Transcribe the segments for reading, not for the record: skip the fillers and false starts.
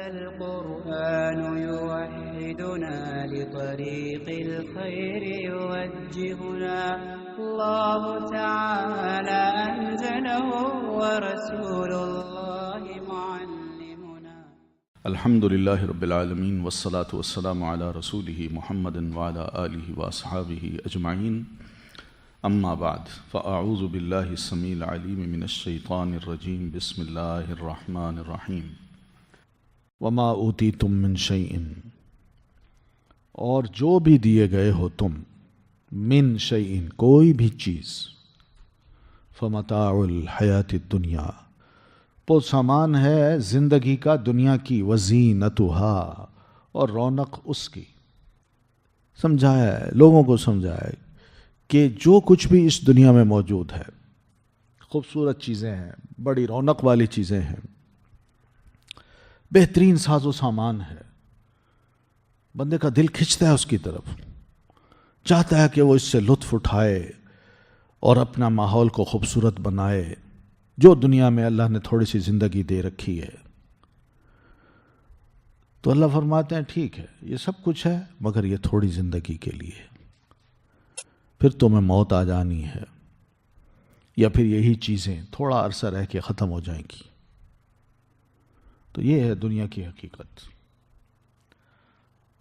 هذا القرآن يوحدنا لطريق الخير يوجهنا الله تعالى أنزله ورسول الله معلمنا. الحمد لله رب العالمين والصلاة والسلام على رسوله محمد وعلى آله وأصحابه أجمعين. أما بعد فأعوذ بالله السميع العليم من الشيطان الرجيم. بسم الله الرحمن الرحيم. وما أوتيتم من شيء، اور جو بھی دیے گئے ہو تم، من شيء کوئی بھی چیز، فمتاع الحیات الدنیا، وہ سامان ہے زندگی کا دنیا کی، وزینتھا، اور رونق اس کی. سمجھایا ہے، لوگوں کو سمجھایا ہے کہ جو کچھ بھی اس دنیا میں موجود ہے، خوبصورت چیزیں ہیں، بڑی رونق والی چیزیں ہیں، بہترین ساز و سامان ہے، بندے کا دل کھنچتا ہے اس کی طرف، چاہتا ہے کہ وہ اس سے لطف اٹھائے اور اپنا ماحول کو خوبصورت بنائے. جو دنیا میں اللہ نے تھوڑی سی زندگی دے رکھی ہے، تو اللہ فرماتے ہیں ٹھیک ہے یہ سب کچھ ہے مگر یہ تھوڑی زندگی کے لیے، پھر تمہیں موت آ جانی ہے، یا پھر یہی چیزیں تھوڑا عرصہ رہ کے ختم ہو جائیں گی. تو یہ ہے دنیا کی حقیقت.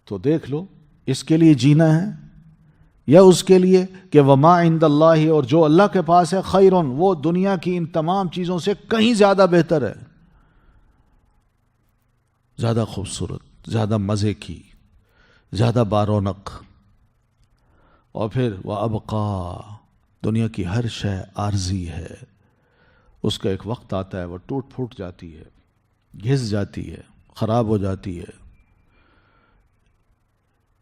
تو دیکھ لو اس کے لیے جینا ہے یا اس کے لیے کہ وما عند اللہ، اور جو اللہ کے پاس ہے، خیرون، وہ دنیا کی ان تمام چیزوں سے کہیں زیادہ بہتر ہے، زیادہ خوبصورت، زیادہ مزے کی، زیادہ بارونق. اور پھر وَأَبْقَى، دنیا کی ہر شے عارضی ہے، اس کا ایک وقت آتا ہے وہ ٹوٹ پھوٹ جاتی ہے، گھس جاتی ہے، خراب ہو جاتی ہے،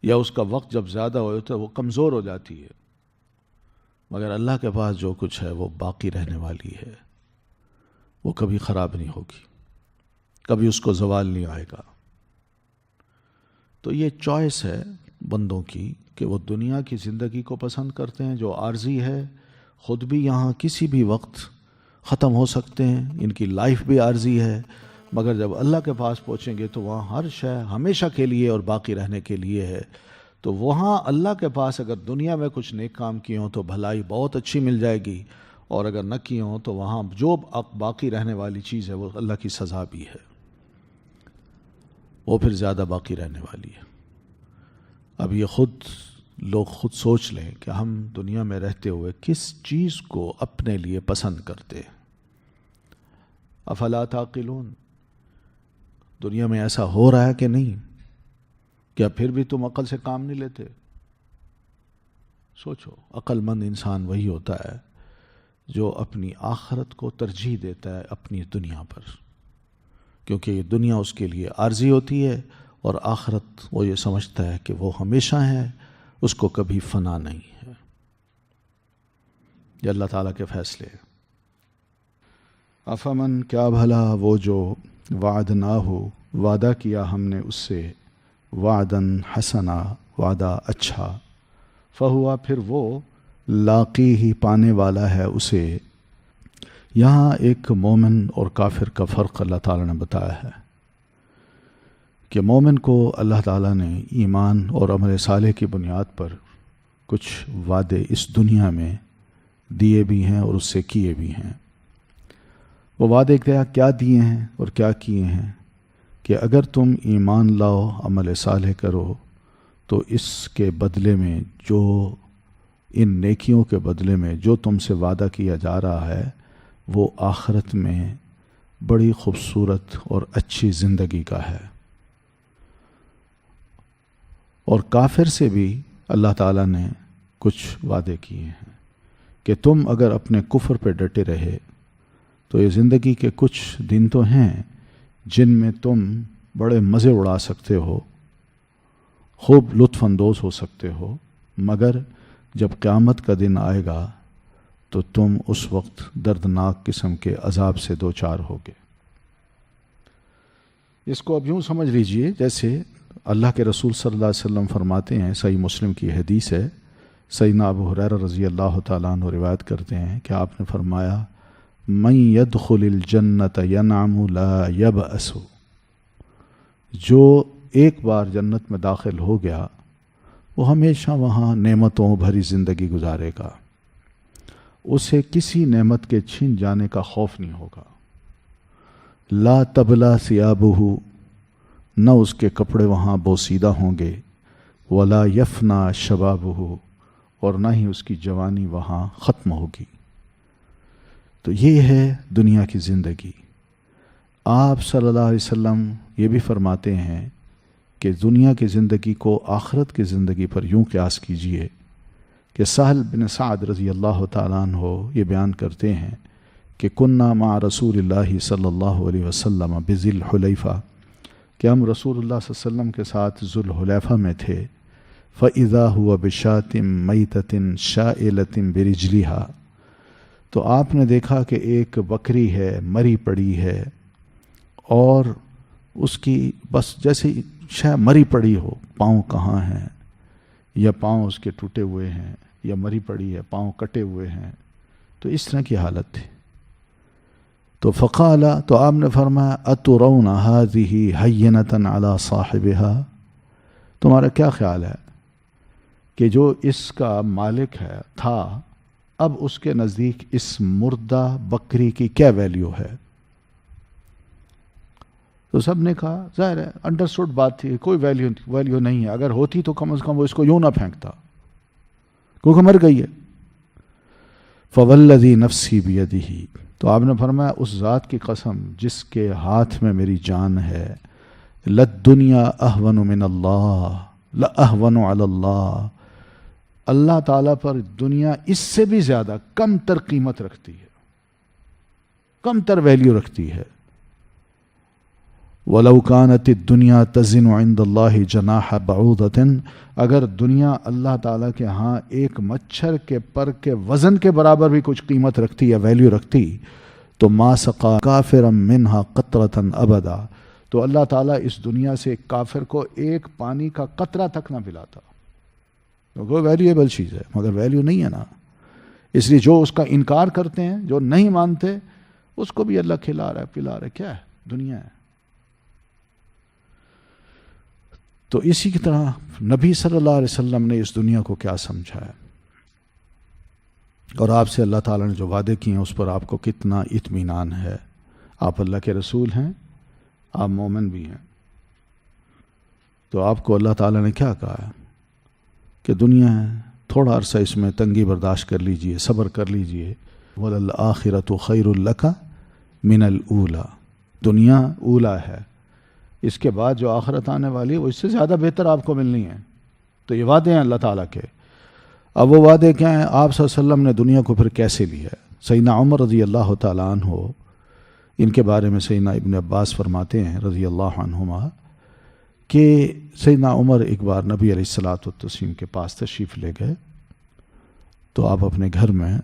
یا اس کا وقت جب زیادہ ہوتا ہے وہ کمزور ہو جاتی ہے. مگر اللہ کے پاس جو کچھ ہے وہ باقی رہنے والی ہے، وہ کبھی خراب نہیں ہوگی، کبھی اس کو زوال نہیں آئے گا. تو یہ چوائس ہے بندوں کی کہ وہ دنیا کی زندگی کو پسند کرتے ہیں جو عارضی ہے، خود بھی یہاں کسی بھی وقت ختم ہو سکتے ہیں، ان کی لائف بھی عارضی ہے، مگر جب اللہ کے پاس پہنچیں گے تو وہاں ہر شے ہمیشہ کے لیے اور باقی رہنے کے لیے ہے. تو وہاں اللہ کے پاس اگر دنیا میں کچھ نیک کام کیے ہوں تو بھلائی بہت اچھی مل جائے گی، اور اگر نہ کیے ہوں تو وہاں جو باقی رہنے والی چیز ہے وہ اللہ کی سزا بھی ہے، وہ پھر زیادہ باقی رہنے والی ہے. اب یہ لوگ خود سوچ لیں کہ ہم دنیا میں رہتے ہوئے کس چیز کو اپنے لیے پسند کرتے. افلا تعقلون، دنیا میں ایسا ہو رہا ہے کہ نہیں؟ کیا پھر بھی تم عقل سے کام نہیں لیتے؟ سوچو، عقل مند انسان وہی ہوتا ہے جو اپنی آخرت کو ترجیح دیتا ہے اپنی دنیا پر، کیونکہ یہ دنیا اس کے لیے عارضی ہوتی ہے، اور آخرت وہ یہ سمجھتا ہے کہ وہ ہمیشہ ہے، اس کو کبھی فنا نہیں ہے. یہ اللہ تعالیٰ کے فیصلے. افمن، کیا بھلا وہ جو وعدناہ، وعدہ کیا ہم نے اس سے، وعدن حسنا، وعدہ اچھا، فہوا، پھر وہ لاقی ہی، پانے والا ہے اسے. یہاں ایک مومن اور کافر کا فرق اللہ تعالیٰ نے بتایا ہے کہ مومن کو اللہ تعالیٰ نے ایمان اور عمل صالح کی بنیاد پر کچھ وعدے اس دنیا میں دیے بھی ہیں اور اس سے کیے بھی ہیں. وہ وعدے کیا دیے ہیں اور کیا کیے ہیں کہ اگر تم ایمان لاؤ، عمل صالح کرو، تو اس کے بدلے میں، جو ان نیکیوں کے بدلے میں جو تم سے وعدہ کیا جا رہا ہے، وہ آخرت میں بڑی خوبصورت اور اچھی زندگی کا ہے. اور کافر سے بھی اللہ تعالیٰ نے کچھ وعدے کیے ہیں کہ تم اگر اپنے کفر پہ ڈٹے رہے تو یہ زندگی کے کچھ دن تو ہیں جن میں تم بڑے مزے اڑا سکتے ہو، خوب لطف اندوز ہو سکتے ہو، مگر جب قیامت کا دن آئے گا تو تم اس وقت دردناک قسم کے عذاب سے دوچار ہوگے. اس کو اب یوں سمجھ لیجئے جیسے اللہ کے رسول صلی اللہ علیہ وسلم فرماتے ہیں، صحیح مسلم کی حدیث ہے، سیدنا ابو ہریرہ رضی اللہ تعالیٰ عنہ روایت کرتے ہیں کہ آپ نے فرمایا، من يدخل الجنة ينعم لا يبأس، جو ایک بار جنت میں داخل ہو گیا وہ ہمیشہ وہاں نعمتوں بھری زندگی گزارے گا، اسے کسی نعمت کے چھن جانے کا خوف نہیں ہوگا۔ لا تبلا ثیابہ، نہ اس کے کپڑے وہاں بوسیدہ ہوں گے، ولا یفنا شبابہ، اور نہ ہی اس کی جوانی وہاں ختم ہوگی۔ تو یہ ہے دنیا کی زندگی۔ آپ صلی اللہ علیہ وسلم یہ بھی فرماتے ہیں کہ دنیا کی زندگی کو آخرت کی زندگی پر یوں قیاس کیجئے کہ سہل بن سعد رضی اللہ تعالیٰ عنہ یہ بیان کرتے ہیں کہ کننا مع رسول اللہ صلی اللہ علیہ وسلم بذی الحلیفہ، کہ ہم رسول اللہ صلی اللہ علیہ وسلم کے ساتھ ذو الحلیفہ میں تھے، فَإِذَا هُوَ بِشَاةٍ مَيْتَةٍ شَائِلَةٍ بِرِجْلِهَا، تو آپ نے دیکھا کہ ایک بکری ہے مری پڑی ہے، اور اس کی بس جیسے شاید مری پڑی ہو، پاؤں کہاں ہیں، یا پاؤں اس کے ٹوٹے ہوئے ہیں، یا مری پڑی ہے پاؤں کٹے ہوئے ہیں، تو اس طرح کی حالت تھی۔ تو فقال، تو آپ نے فرمایا اترون هذه هینة علی صاحبها، تمہارا کیا خیال ہے کہ جو اس کا مالک ہے تھا، اب اس کے نزدیک اس مردہ بکری کی کیا ویلیو ہے؟ تو سب نے کہا ظاہر ہے انڈرسٹوڈ بات تھی، کوئی ویلیو نہیں ہے، اگر ہوتی تو کم از کم وہ اس کو یوں نہ پھینکتا کیونکہ مر گئی ہے۔ فوالذی نفسی بیدہ، تو آپ نے فرمایا اس ذات کی قسم جس کے ہاتھ میں میری جان ہے، للدنیا اہون من اللہ، لاہون علی اللہ، اللہ تعالیٰ پر دنیا اس سے بھی زیادہ کم تر قیمت رکھتی ہے، کم تر ویلیو رکھتی ہے۔ وَلَوْ كَانَتِ الدُّنْيَا تَزِنُ عِنْدَ اللَّهِ جَنَاحَ بَعُوضَةٍ، اگر دنیا اللہ تعالیٰ کے ہاں ایک مچھر کے پر کے وزن کے برابر بھی کچھ قیمت رکھتی یا ویلیو رکھتی، تو مَا سَقَى كَافِرًا مِّنْهَا قَطْرَةً أَبَدًا، تو اللہ تعالیٰ اس دنیا سے ایک کافر کو ایک پانی کا قطرہ تک نہ پلاتا۔ وہ ویلیویبل چیز ہے مگر ویلیو نہیں ہے نا، اس لیے جو اس کا انکار کرتے ہیں، جو نہیں مانتے، اس کو بھی اللہ کھلا رہا ہے پلا رہا ہے، کیا ہے؟ دنیا ہے۔ تو اسی کی طرح نبی صلی اللہ علیہ وسلم نے اس دنیا کو کیا سمجھا ہے، اور آپ سے اللہ تعالیٰ نے جو وعدے کیے ہیں اس پر آپ کو کتنا اطمینان ہے۔ آپ اللہ کے رسول ہیں، آپ مومن بھی ہیں، تو آپ کو اللہ تعالیٰ نے کیا کہا ہے کہ دنیا ہے، تھوڑا عرصہ اس میں تنگی برداشت کر لیجئے، صبر کر لیجئے، وَلَلْآخِرَةُ خَيْرٌ لَكَ مِنَ الْأُولَى، دنیا اولا ہے، اس کے بعد جو آخرت آنے والی ہے وہ اس سے زیادہ بہتر آپ کو ملنی ہے۔ تو یہ وعدے ہیں اللہ تعالیٰ کے۔ اب وہ وعدے کیا ہیں؟ آپ صلی اللہ علیہ وسلم نے دنیا کو پھر کیسے لیا ہے؟ سیدنا عمر رضی اللہ تعالیٰ عنہ، ان کے بارے میں سیدنا ابن عباس فرماتے ہیں رضی اللہ عنہما کہ سیدنا عمر ایک بار نبی علیہ الصلوۃ والتسلیم کے پاس تشریف لے گئے، تو آپ اپنے گھر میں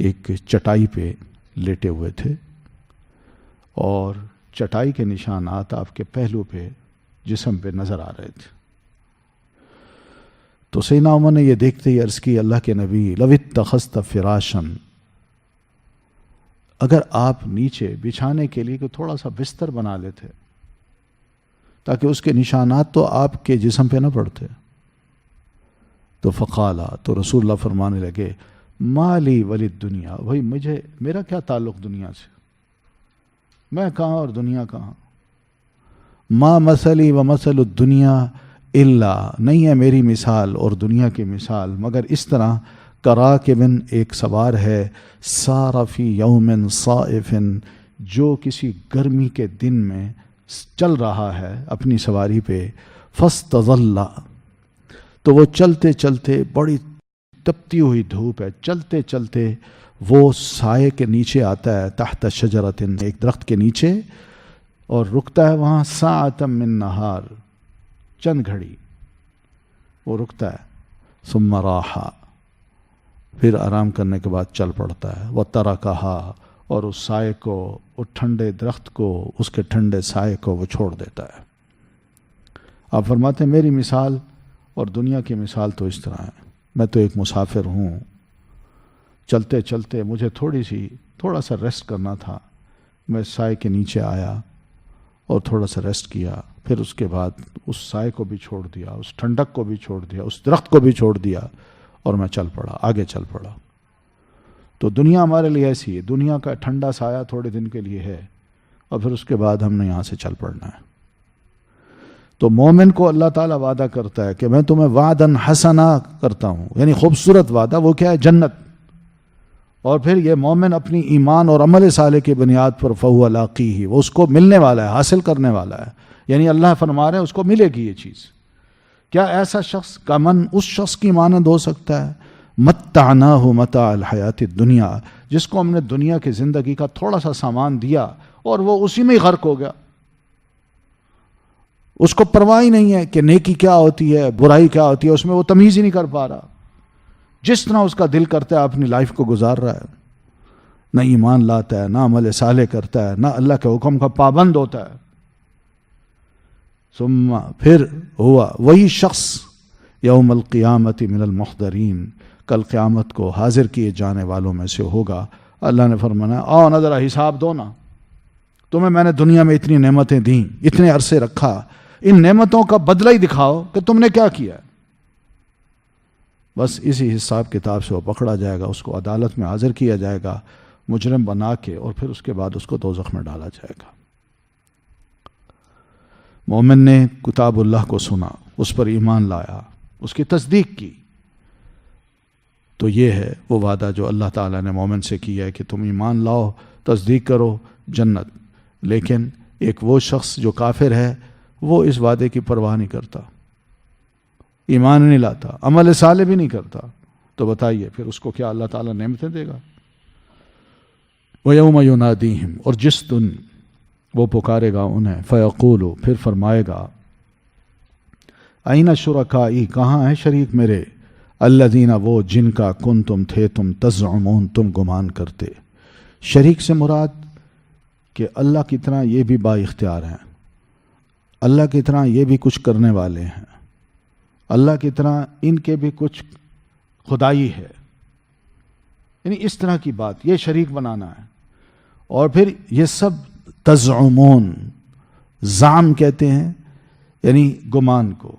ایک چٹائی پہ لیٹے ہوئے تھے، اور چٹائی کے نشانات آپ کے پہلو پہ جسم پہ نظر آ رہے تھے۔ تو سیدنا عمر نے یہ دیکھتے ہی عرض کی، اللہ کے نبی لو اتخذت فراشا، اگر آپ نیچے بچھانے کے لیے کوئی تھوڑا سا بستر بنا لیتے تاکہ اس کے نشانات تو آپ کے جسم پہ نہ پڑتے۔ تو فقالا، تو رسول اللہ فرمانے لگے، مالی ولی دنیا، بھائی میرا کیا تعلق دنیا سے، میں کہاں اور دنیا کہاں، ما مثلی و مثل الدنیا الا، نہیں ہے میری مثال اور دنیا کی مثال مگر اس طرح، کراکبن، ایک سوار ہے، سار فی یوم صائف، جو کسی گرمی کے دن میں چل رہا ہے اپنی سواری پہ، فاستظل، تو وہ چلتے چلتے، بڑی تپتی ہوئی دھوپ ہے، چلتے چلتے وہ سائے کے نیچے آتا ہے، تحت شجرۃ، ایک درخت کے نیچے، اور رکتا ہے وہاں، ساعۃ من نہار، چند گھڑی وہ رکتا ہے، ثم راحا، پھر آرام کرنے کے بعد چل پڑتا ہے، وترکہا، اور اس سائے کو، اس ٹھنڈے درخت کو، اس کے ٹھنڈے سائے کو وہ چھوڑ دیتا ہے۔ آپ فرماتے ہیں میری مثال اور دنیا کی مثال تو اس طرح ہے، میں تو ایک مسافر ہوں، چلتے چلتے مجھے تھوڑا سا ریسٹ کرنا تھا، میں سائے کے نیچے آیا اور تھوڑا سا ریسٹ کیا، پھر اس کے بعد اس سائے کو بھی چھوڑ دیا، اس ٹھنڈک کو بھی چھوڑ دیا، اس درخت کو بھی چھوڑ دیا، اور میں چل پڑا، آگے چل پڑا۔ تو دنیا ہمارے لیے ایسی ہے، دنیا کا ٹھنڈا سایہ تھوڑے دن کے لیے ہے، اور پھر اس کے بعد ہم نے یہاں سے چل پڑنا ہے۔ تو مومن کو اللہ تعالیٰ وعدہ کرتا ہے کہ میں تمہیں وعدن حسنا کرتا ہوں، یعنی خوبصورت وعدہ، وہ کیا ہے؟ جنت۔ اور پھر یہ مومن اپنی ایمان اور عمل صالح کی بنیاد پر فہو لاقیہ، وہ اس کو ملنے والا ہے، حاصل کرنے والا ہے، یعنی اللہ فرما رہے ہیں اس کو ملے گی یہ چیز۔ کیا ایسا شخص کا من اس شخص کی مانند ہو سکتا ہے؟ متعناہ متاع الحیات الدنیا، جس کو ہم نے دنیا کی زندگی کا تھوڑا سا سامان دیا اور وہ اسی میں ہی غرق ہو گیا، اس کو پرواہ ہی نہیں ہے کہ نیکی کیا ہوتی ہے، برائی کیا ہوتی ہے، اس میں وہ تمیز ہی نہیں کر پا رہا۔ جس طرح اس کا دل کرتا ہے اپنی لائف کو گزار رہا ہے، نہ ایمان لاتا ہے، نہ عمل صالح کرتا ہے، نہ اللہ کے حکم کا پابند ہوتا ہے۔ ثم پھر ہوا وہی شخص یوم القیامت من المحضرین، کل قیامت کو حاضر کیے جانے والوں میں سے ہوگا۔ اللہ نے فرمایا آؤ نا ذرا حساب دو نا، تمہیں میں نے دنیا میں اتنی نعمتیں دیں، اتنے عرصے رکھا، ان نعمتوں کا بدلہ ہی دکھاؤ کہ تم نے کیا کیا ہے۔ بس اسی حساب کتاب سے وہ پکڑا جائے گا، اس کو عدالت میں حاضر کیا جائے گا مجرم بنا کے، اور پھر اس کے بعد اس کو دوزخ میں ڈالا جائے گا۔ مومن نے کتاب اللہ کو سنا، اس پر ایمان لایا، اس کی تصدیق کی، تو یہ ہے وہ وعدہ جو اللہ تعالیٰ نے مومن سے کیا ہے کہ تم ایمان لاؤ، تصدیق کرو، جنت۔ لیکن ایک وہ شخص جو کافر ہے وہ اس وعدے کی پرواہ نہیں کرتا، ایمان نہیں لاتا، عمل صالح بھی نہیں کرتا، تو بتائیے پھر اس کو کیا اللہ تعالیٰ نعمتیں دے گا؟ وَيَوْمَ يُنَادِيهِمْ، اور جس دن وہ پکارے گا انہیں، فَيَقُولُ، پھر فرمائے گا، أَيْنَ شُرَكَائِي، کہاں ہیں شریک میرے، الَّذِينَ، وہ جن کا کنتم تھے تم، تزعمون، تم گمان کرتے۔ شریک سے مراد کہ اللہ کی طرح یہ بھی با اختیار ہیں، اللہ کی طرح یہ بھی کچھ کرنے والے ہیں، اللہ کی طرح ان کے بھی کچھ خدائی ہے، یعنی اس طرح کی بات، یہ شریک بنانا ہے۔ اور پھر یہ سب تزعمون، زعم کہتے ہیں یعنی گمان کو،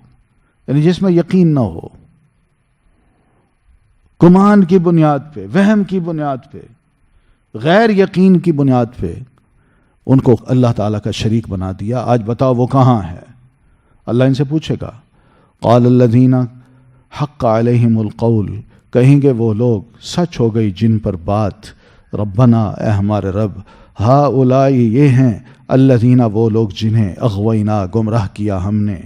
یعنی جس میں یقین نہ ہو، گمان کی بنیاد پہ، وہم کی بنیاد پہ، غیر یقین کی بنیاد پہ ان کو اللہ تعالیٰ کا شریک بنا دیا۔ آج بتاؤ وہ کہاں ہے؟ اللہ ان سے پوچھے گا، قال الذین حق علیہم القول، کہیں گے وہ لوگ سچ ہو گئی جن پر بات، ربنا، اے ہمارے رب، ہؤلائی، یہ ہیں، الذین، وہ لوگ جنہیں اغوینا، گمراہ کیا ہم نے،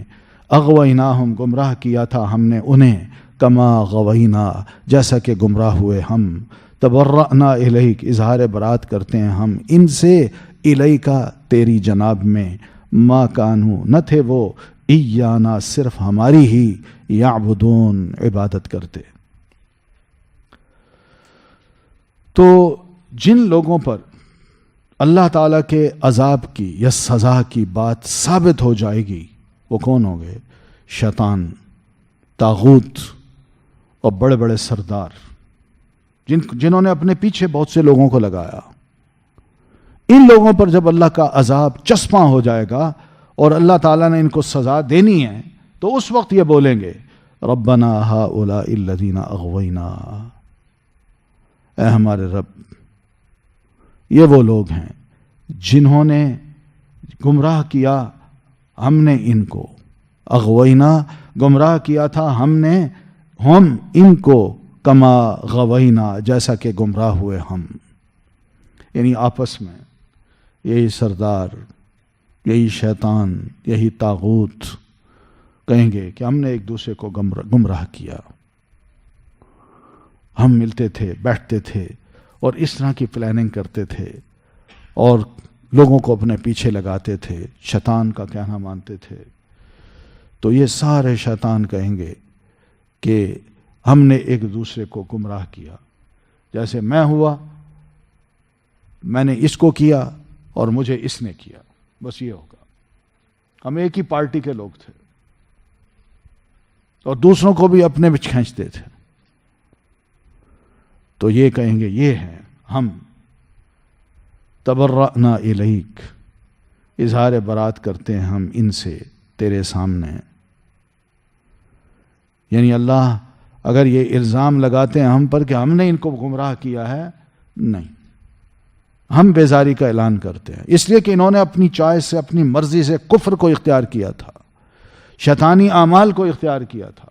اغویناہم، گمراہ کیا تھا ہم نے انہیں، کما غوینا، جیسا کہ گمراہ ہوئے ہم، تبرأنا الیک، اظہار برات کرتے ہیں ہم ان سے، الیکا، تیری جناب میں، ما کانوا، نہ تھے وہ، ایانا، صرف ہماری ہی، یعبدون، عبادت کرتے۔ تو جن لوگوں پر اللہ تعالیٰ کے عذاب کی یا سزا کی بات ثابت ہو جائے گی، وہ کون ہوں گے؟ شیطان، طاغوت اور بڑے بڑے سردار، جنہوں نے اپنے پیچھے بہت سے لوگوں کو لگایا۔ ان لوگوں پر جب اللہ کا عذاب چسپاں ہو جائے گا اور اللہ تعالیٰ نے ان کو سزا دینی ہے، تو اس وقت یہ بولیں گے، ربنا ہؤلاء الذین اغوینا، اے ہمارے رب، یہ وہ لوگ ہیں جنہوں نے گمراہ کیا ہم نے ان کو، اغوینا، گمراہ کیا تھا ہم نے، ہم ان کو، کما غوینا، جیسا کہ گمراہ ہوئے ہم، یعنی آپس میں یہی سردار، یہی شیطان، یہی طاغوت کہیں گے کہ ہم نے ایک دوسرے کو گمراہ کیا، ہم ملتے تھے، بیٹھتے تھے اور اس طرح کی پلاننگ کرتے تھے اور لوگوں کو اپنے پیچھے لگاتے تھے، شیطان کا کہنا مانتے تھے۔ تو یہ سارے شیطان کہیں گے کہ ہم نے ایک دوسرے کو گمراہ کیا، جیسے میں ہوا، میں نے اس کو کیا اور مجھے اس نے کیا، بس یہ ہوگا۔ ہم ایک ہی پارٹی کے لوگ تھے اور دوسروں کو بھی اپنے بچ کھینچتے تھے۔ تو یہ کہیں گے، یہ ہیں ہم، تبرأنا الیک، اظہار برات کرتے ہیں ہم ان سے تیرے سامنے. یعنی اللہ اگر یہ الزام لگاتے ہیں ہم پر کہ ہم نے ان کو گمراہ کیا ہے، نہیں، ہم بیزاری کا اعلان کرتے ہیں، اس لیے کہ انہوں نے اپنی چوائس سے، اپنی مرضی سے کفر کو اختیار کیا تھا، شیطانی اعمال کو اختیار کیا تھا.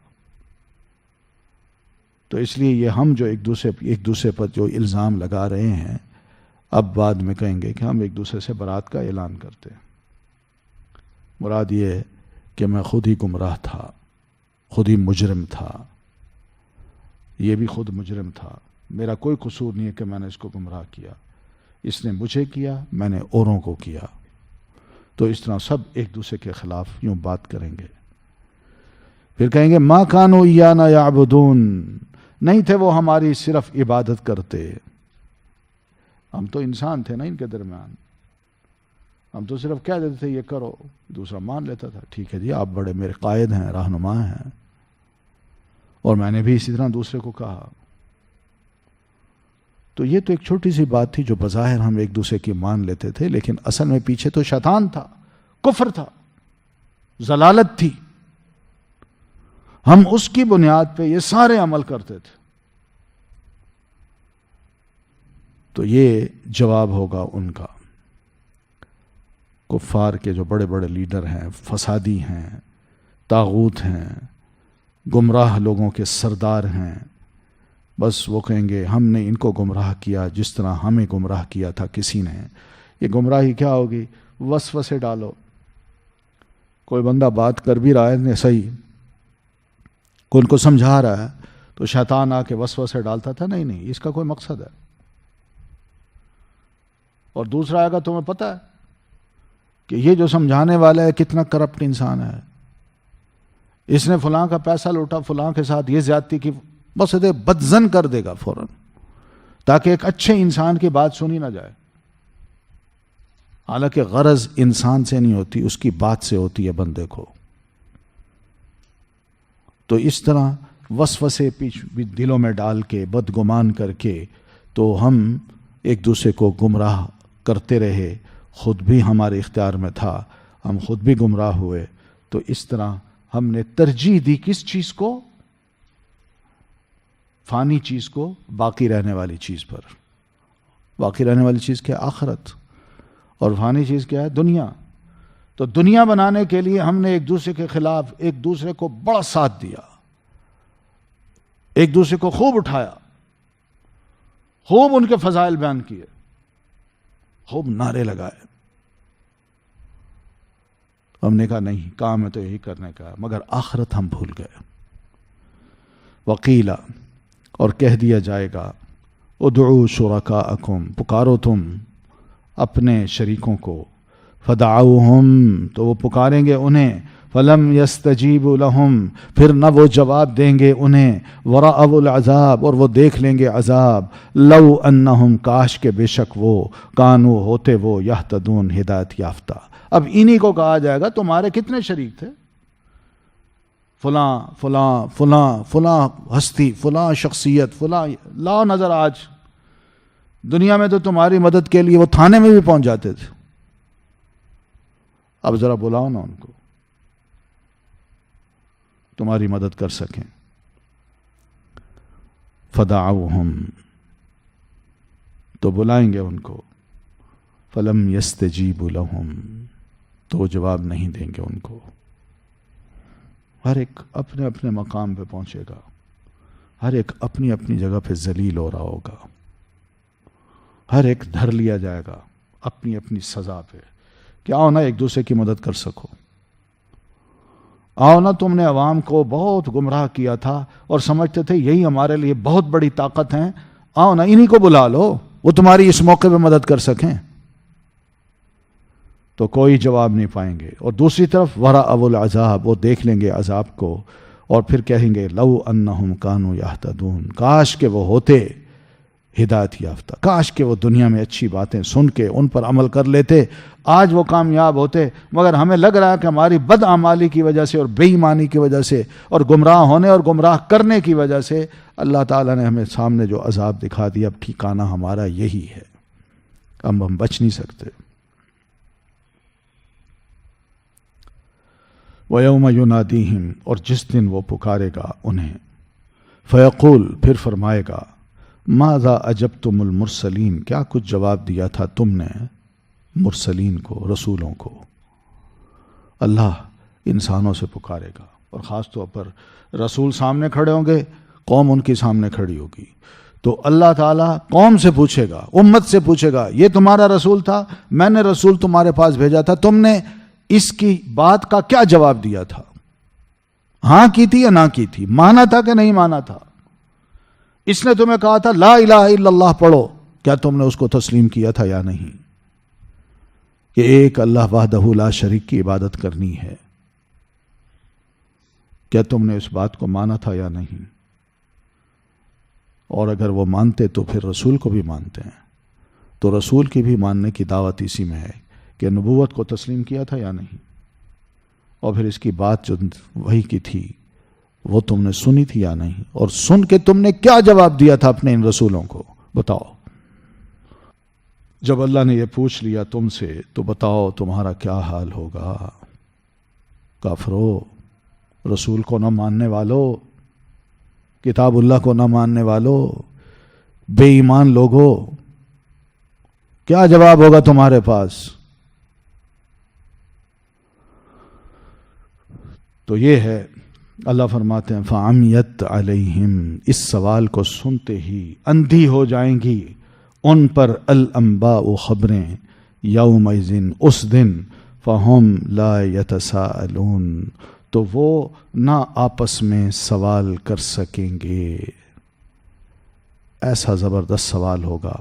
تو اس لیے یہ ہم جو ایک دوسرے پر جو الزام لگا رہے ہیں، اب بعد میں کہیں گے کہ ہم ایک دوسرے سے برات کا اعلان کرتے ہیں. مراد یہ ہے کہ میں خود ہی گمراہ تھا، خود ہی مجرم تھا، یہ بھی خود مجرم تھا، میرا کوئی قصور نہیں ہے کہ میں نے اس کو گمراہ کیا، اس نے مجھے کیا، میں نے اوروں کو کیا. تو اس طرح سب ایک دوسرے کے خلاف یوں بات کریں گے. پھر کہیں گے ما کانوا ایانا یعبدون، نہیں تھے وہ ہماری صرف عبادت کرتے. ہم تو انسان تھے نا ان کے درمیان، ہم تو صرف کہہ دیتے تھے یہ کرو، دوسرا مان لیتا تھا، ٹھیک ہے جی آپ بڑے میرے قائد ہیں، رہنما ہیں، اور میں نے بھی اسی طرح دوسرے کو کہا. تو یہ تو ایک چھوٹی سی بات تھی جو بظاہر ہم ایک دوسرے کی مان لیتے تھے، لیکن اصل میں پیچھے تو شیطان تھا، کفر تھا، ضلالت تھی. ہم اس کی بنیاد پہ یہ سارے عمل کرتے تھے. تو یہ جواب ہوگا ان کا. کفار کے جو بڑے بڑے لیڈر ہیں، فسادی ہیں، طاغوت ہیں، گمراہ لوگوں کے سردار ہیں، بس وہ کہیں گے ہم نے ان کو گمراہ کیا جس طرح ہمیں گمراہ کیا تھا کسی نے. یہ گمراہی کیا ہوگی؟ وسوسے ڈالو. کوئی بندہ بات کر بھی رہا ہے صحیح، کوئی ان کو سمجھا رہا ہے، تو شیطان آ کے وسوسے ڈالتا تھا نہیں اس کا کوئی مقصد ہے. اور دوسرا آئے گا تمہیں پتہ ہے کہ یہ جو سمجھانے والا ہے کتنا کرپٹ انسان ہے، اس نے فلاں کا پیسہ لوٹا، فلاں کے ساتھ یہ زیادتی کی، بس اسے بدزن کر دے گا فوراً، تاکہ ایک اچھے انسان کی بات سنی نہ جائے. حالانکہ غرض انسان سے نہیں ہوتی، اس کی بات سے ہوتی ہے بندے کو. تو اس طرح وسوسے دلوں میں ڈال کے، بدگمان کر کے، تو ہم ایک دوسرے کو گمراہ کرتے رہے. خود بھی ہمارے اختیار میں تھا، ہم خود بھی گمراہ ہوئے. تو اس طرح ہم نے ترجیح دی کس چیز کو؟ فانی چیز کو باقی رہنے والی چیز پر. باقی رہنے والی چیز کیا؟ آخرت. اور فانی چیز کیا ہے؟ دنیا. تو دنیا بنانے کے لیے ہم نے ایک دوسرے کے خلاف ایک دوسرے کو بڑا ساتھ دیا، ایک دوسرے کو خوب اٹھایا، خوب ان کے فضائل بیان کیے، خوب نعرے لگائے. ہم نے کہا نہیں، کام ہے تو یہی کرنے کا، مگر آخرت ہم بھول گئے. وقیلا، اور کہہ دیا جائے گا، ادعوا شرکاءکم، پکارو تم اپنے شریکوں کو، فدعوہم، تو وہ پکاریں گے انہیں، فلم یستجیبوا لہم، پھر نہ وہ جواب دیں گے انہیں، ورأوا العذاب، اور وہ دیکھ لیں گے عذاب، لو انہم، کاش کے بے شک وہ، کانوا، ہوتے وہ، یہتدون، ہدایت یافتہ. اب انہی کو کہا جائے گا تمہارے کتنے شریک تھے، فلاں فلاں فلاں فلاں ہستی، فلاں شخصیت، فلاں، لاؤ نظر آج دنیا میں تو تمہاری مدد کے لیے وہ تھانے میں بھی پہنچ جاتے تھے، اب ذرا بلاؤ نا ان کو تمہاری مدد کر سکیں. فدعوہم، تو بلائیں گے ان کو، فلم یستجیبوا لہم، تو وہ جواب نہیں دیں گے ان کو. ہر ایک اپنے اپنے مقام پہ پہنچے گا، ہر ایک اپنی اپنی جگہ پہ ذلیل ہو رہا ہوگا، ہر ایک دھر لیا جائے گا اپنی اپنی سزا پہ. کہ آؤ نا ایک دوسرے کی مدد کر سکو، آؤ نا، تم نے عوام کو بہت گمراہ کیا تھا اور سمجھتے تھے یہی ہمارے لیے بہت بڑی طاقت ہیں، آؤ نا انہی کو بلا لو، وہ تمہاری اس موقع پہ مدد کر سکیں. تو کوئی جواب نہیں پائیں گے. اور دوسری طرف ورأوا العذاب، وہ دیکھ لیں گے عذاب کو، اور پھر کہیں گے لو انہم کانوا یہتدون، کاش کہ وہ ہوتے ہدایت یافتہ، کاش کہ وہ دنیا میں اچھی باتیں سن کے ان پر عمل کر لیتے، آج وہ کامیاب ہوتے. مگر ہمیں لگ رہا ہے کہ ہماری بدعمالی کی وجہ سے اور بے ایمانی کی وجہ سے اور گمراہ ہونے اور گمراہ کرنے کی وجہ سے اللہ تعالیٰ نے ہمیں سامنے جو عذاب دکھا دیا، اب ٹھکانہ ہمارا یہی ہے، اب ہم بچ نہیں سکتے. وَيَوْمَ يُنَادِيهِمْ، اور جس دن وہ پکارے گا انہیں، فیقول، پھر فرمائے گا، ماذا اجبتم المرسلین، کیا کچھ جواب دیا تھا تم نے مرسلین کو، رسولوں کو۔ اللہ انسانوں سے پکارے گا، اور خاص طور پر رسول سامنے کھڑے ہوں گے، قوم ان کے سامنے کھڑی ہوگی، تو اللہ تعالیٰ قوم سے پوچھے گا، امت سے پوچھے گا، یہ تمہارا رسول تھا، میں نے رسول تمہارے پاس بھیجا تھا، تم نے اس کی بات کا کیا جواب دیا تھا؟ ہاں کی تھی یا نہ کی تھی؟ مانا تھا کہ نہیں مانا تھا؟ اس نے تمہیں کہا تھا لا الہ الا اللہ پڑھو، کیا تم نے اس کو تسلیم کیا تھا یا نہیں؟ کہ ایک اللہ وحدہ لا شریک کی عبادت کرنی ہے، کیا تم نے اس بات کو مانا تھا یا نہیں؟ اور اگر وہ مانتے تو پھر رسول کو بھی مانتے ہیں، تو رسول کی بھی ماننے کی دعوت اسی میں ہے کہ نبوت کو تسلیم کیا تھا یا نہیں، اور پھر اس کی بات جو وحی کی تھی وہ تم نے سنی تھی یا نہیں، اور سن کے تم نے کیا جواب دیا تھا اپنے ان رسولوں کو، بتاؤ۔ جب اللہ نے یہ پوچھ لیا تم سے تو بتاؤ تمہارا کیا حال ہوگا؟ کافرو، رسول کو نہ ماننے والو، کتاب اللہ کو نہ ماننے والو، بے ایمان لوگو، کیا جواب ہوگا تمہارے پاس؟ تو یہ ہے، اللہ فرماتے ہیں فَعَمِيَتْ عَلَيْهِمْ، اس سوال کو سنتے ہی اندھی ہو جائیں گی ان پر الانباء خبریں، یومئذ اس دن، فَهُمْ لَا يَتَسَاءَلُونَ، تو وہ نہ آپس میں سوال کر سکیں گے۔ ایسا زبردست سوال ہوگا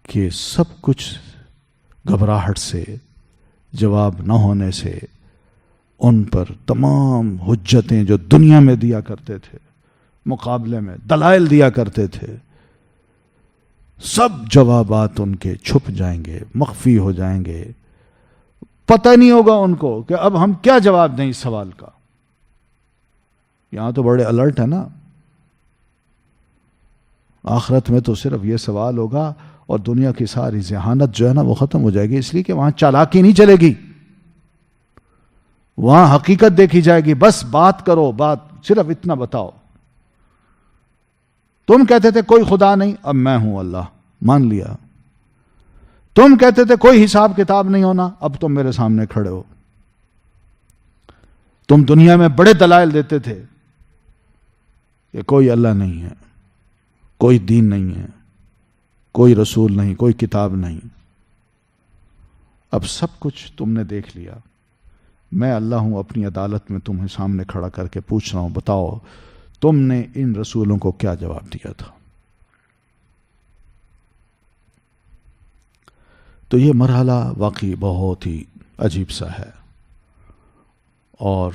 کہ سب کچھ گھبراہٹ سے، جواب نہ ہونے سے، ان پر تمام حجتیں جو دنیا میں دیا کرتے تھے، مقابلے میں دلائل دیا کرتے تھے، سب جوابات ان کے چھپ جائیں گے، مخفی ہو جائیں گے، پتہ نہیں ہوگا ان کو کہ اب ہم کیا جواب دیں اس سوال کا۔ یہاں تو بڑے الرٹ ہے نا، آخرت میں تو صرف یہ سوال ہوگا اور دنیا کی ساری ذہانت جو ہے نا وہ ختم ہو جائے گی، اس لیے کہ وہاں چالاکی نہیں چلے گی، وہاں حقیقت دیکھی جائے گی۔ بس بات کرو، بات صرف اتنا بتاؤ۔ تم کہتے تھے کوئی خدا نہیں، اب میں ہوں اللہ، مان لیا۔ تم کہتے تھے کوئی حساب کتاب نہیں ہونا، اب تم میرے سامنے کھڑے ہو۔ تم دنیا میں بڑے دلائل دیتے تھے کہ کوئی اللہ نہیں ہے، کوئی دین نہیں ہے، کوئی رسول نہیں، کوئی کتاب نہیں۔ اب سب کچھ تم نے دیکھ لیا، میں اللہ ہوں، اپنی عدالت میں تمہیں سامنے کھڑا کر کے پوچھ رہا ہوں، بتاؤ تم نے ان رسولوں کو کیا جواب دیا تھا؟ تو یہ مرحلہ واقعی بہت ہی عجیب سا ہے، اور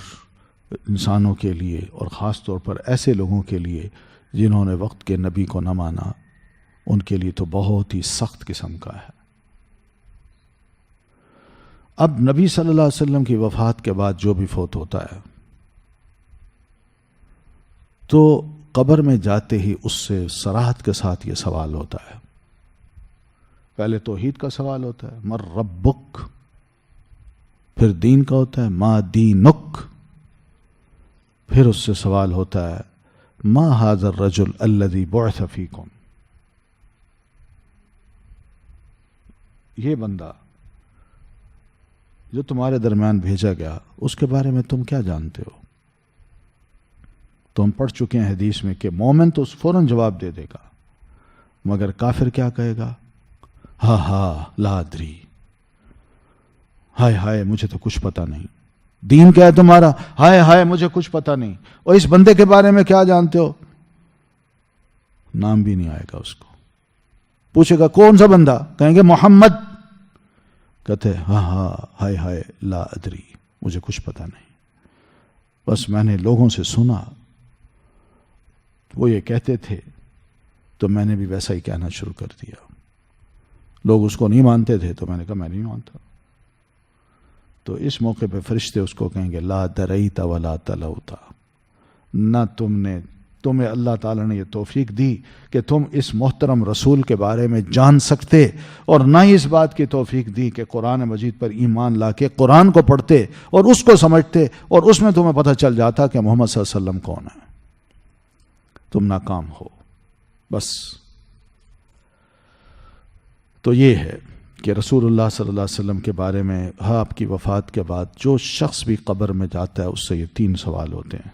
انسانوں کے لیے، اور خاص طور پر ایسے لوگوں کے لیے جنہوں نے وقت کے نبی کو نہ مانا، ان کے لیے تو بہت ہی سخت قسم کا ہے۔ اب نبی صلی اللہ علیہ وسلم کی وفات کے بعد جو بھی فوت ہوتا ہے تو قبر میں جاتے ہی اس سے صراحت کے ساتھ یہ سوال ہوتا ہے۔ پہلے توحید کا سوال ہوتا ہے، مر ربک، پھر دین کا ہوتا ہے ما دینک، پھر اس سے سوال ہوتا ہے ما ھذا الرجل الذی بعث فیکم، یہ بندہ جو تمہارے درمیان بھیجا گیا اس کے بارے میں تم کیا جانتے ہو؟ تو ہم پڑھ چکے ہیں حدیث میں کہ مومن تو فوراً جواب دے دے گا، مگر کافر کیا کہے گا؟ ہا ہا لا ادری، ہائے ہائے مجھے تو کچھ پتہ نہیں۔ دین کیا ہے تمہارا؟ ہائے ہائے مجھے کچھ پتہ نہیں۔ اور اس بندے کے بارے میں کیا جانتے ہو؟ نام بھی نہیں آئے گا اس کو۔ پوچھے گا کون سا بندہ؟ کہیں گے محمد، کہتے ہاں ہاں ہائے ہائے لا ادری، مجھے کچھ پتہ نہیں، بس میں نے لوگوں سے سنا وہ یہ کہتے تھے تو میں نے بھی ویسا ہی کہنا شروع کر دیا۔ لوگ اس کو نہیں مانتے تھے تو میں نے کہا میں نہیں مانتا۔ تو اس موقع پہ فرشتے اس کو کہیں گے لا دریت ولا تلوتا، نہ تم نے تمہیں اللہ تعالیٰ نے یہ توفیق دی کہ تم اس محترم رسول کے بارے میں جان سکتے، اور نہ ہی اس بات کی توفیق دی کہ قرآن مجید پر ایمان لا کے قرآن کو پڑھتے اور اس کو سمجھتے اور اس میں تمہیں پتہ چل جاتا کہ محمد صلی اللہ علیہ وسلم کون ہے۔ تم ناکام ہو بس۔ تو یہ ہے کہ رسول اللہ صلی اللہ علیہ وسلم کے بارے میں آپ کی وفات کے بعد جو شخص بھی قبر میں جاتا ہے اس سے یہ 3 سوال ہوتے ہیں۔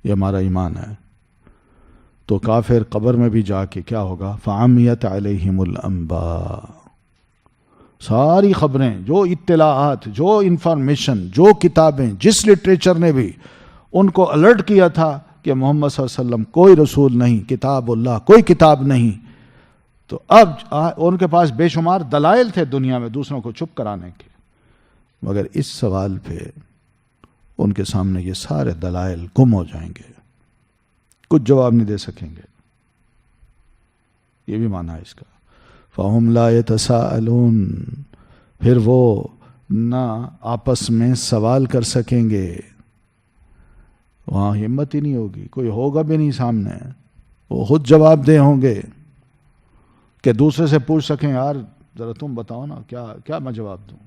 یہ ہمارا ایمان ہے۔ تو کافر قبر میں بھی جا کے کیا ہوگا؟ فَعَمِيَتْ عَلَيْهِمُ الْأَنْبَاءُ، ساری خبریں، جو اطلاعات، جو انفارمیشن، جو کتابیں، جس لٹریچر نے بھی ان کو الرٹ کیا تھا کہ محمد صلی اللہ علیہ وسلم کوئی رسول نہیں، کتاب اللہ کوئی کتاب نہیں، تو اب ان کے پاس بے شمار دلائل تھے دنیا میں دوسروں کو چپ کرانے کے، مگر اس سوال پہ ان کے سامنے یہ سارے دلائل گم ہو جائیں گے، کچھ جواب نہیں دے سکیں گے۔ یہ بھی معنی ہے اس کا۔ فَهُمْ لَا يَتَسَاءَلُونَ، پھر وہ نہ آپس میں سوال کر سکیں گے، وہاں ہمت ہی نہیں ہوگی، کوئی ہوگا بھی نہیں سامنے، وہ خود جواب دہ ہوں گے کہ دوسرے سے پوچھ سکیں یار ذرا تم بتاؤ نا کیا میں جواب دوں۔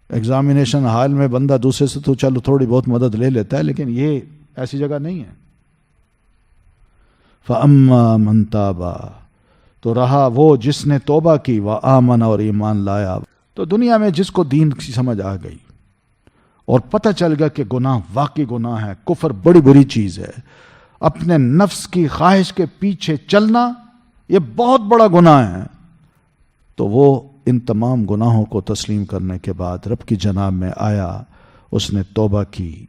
ایگزامینیشن ہال میں بندہ دوسرے سے تو چلو تھوڑی بہت مدد لے لیتا ہے، لیکن یہ ایسی جگہ نہیں ہے۔ فَأَمَّا مَن تَابَ، تو رہا وہ جس نے توبہ کی، وَآمَنَ، اور ایمان لایا۔ تو دنیا میں جس کو دین کی سمجھ آ گئی اور پتہ چل گیا کہ گناہ واقعی گناہ ہے، کفر بڑی بری چیز ہے، اپنے نفس کی خواہش کے پیچھے چلنا یہ بہت بڑا گناہ ہے، تو وہ ان تمام گناہوں کو تسلیم کرنے کے بعد رب کی جناب میں آیا، اس نے توبہ کی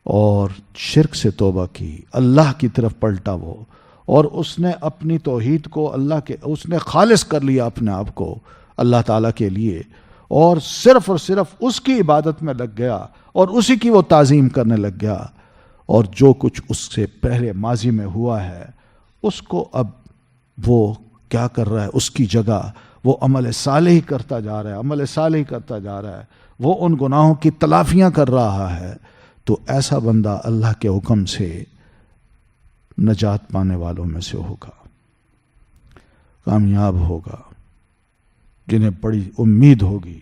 اور شرک سے توبہ کی، اللہ کی طرف پلٹا وہ، اور اس نے اپنی توحید کو اس نے خالص کر لیا اپنے آپ کو اللہ تعالیٰ کے لیے، اور صرف اس کی عبادت میں لگ گیا اور اسی کی وہ تعظیم کرنے لگ گیا، اور جو کچھ اس سے پہلے ماضی میں ہوا ہے اس کو اب وہ کیا کر رہا ہے، اس کی جگہ وہ عمل صالح کرتا جا رہا ہے، وہ ان گناہوں کی تلافیاں کر رہا ہے۔ تو ایسا بندہ اللہ کے حکم سے نجات پانے والوں میں سے ہوگا، کامیاب ہوگا، جنہیں بڑی امید ہوگی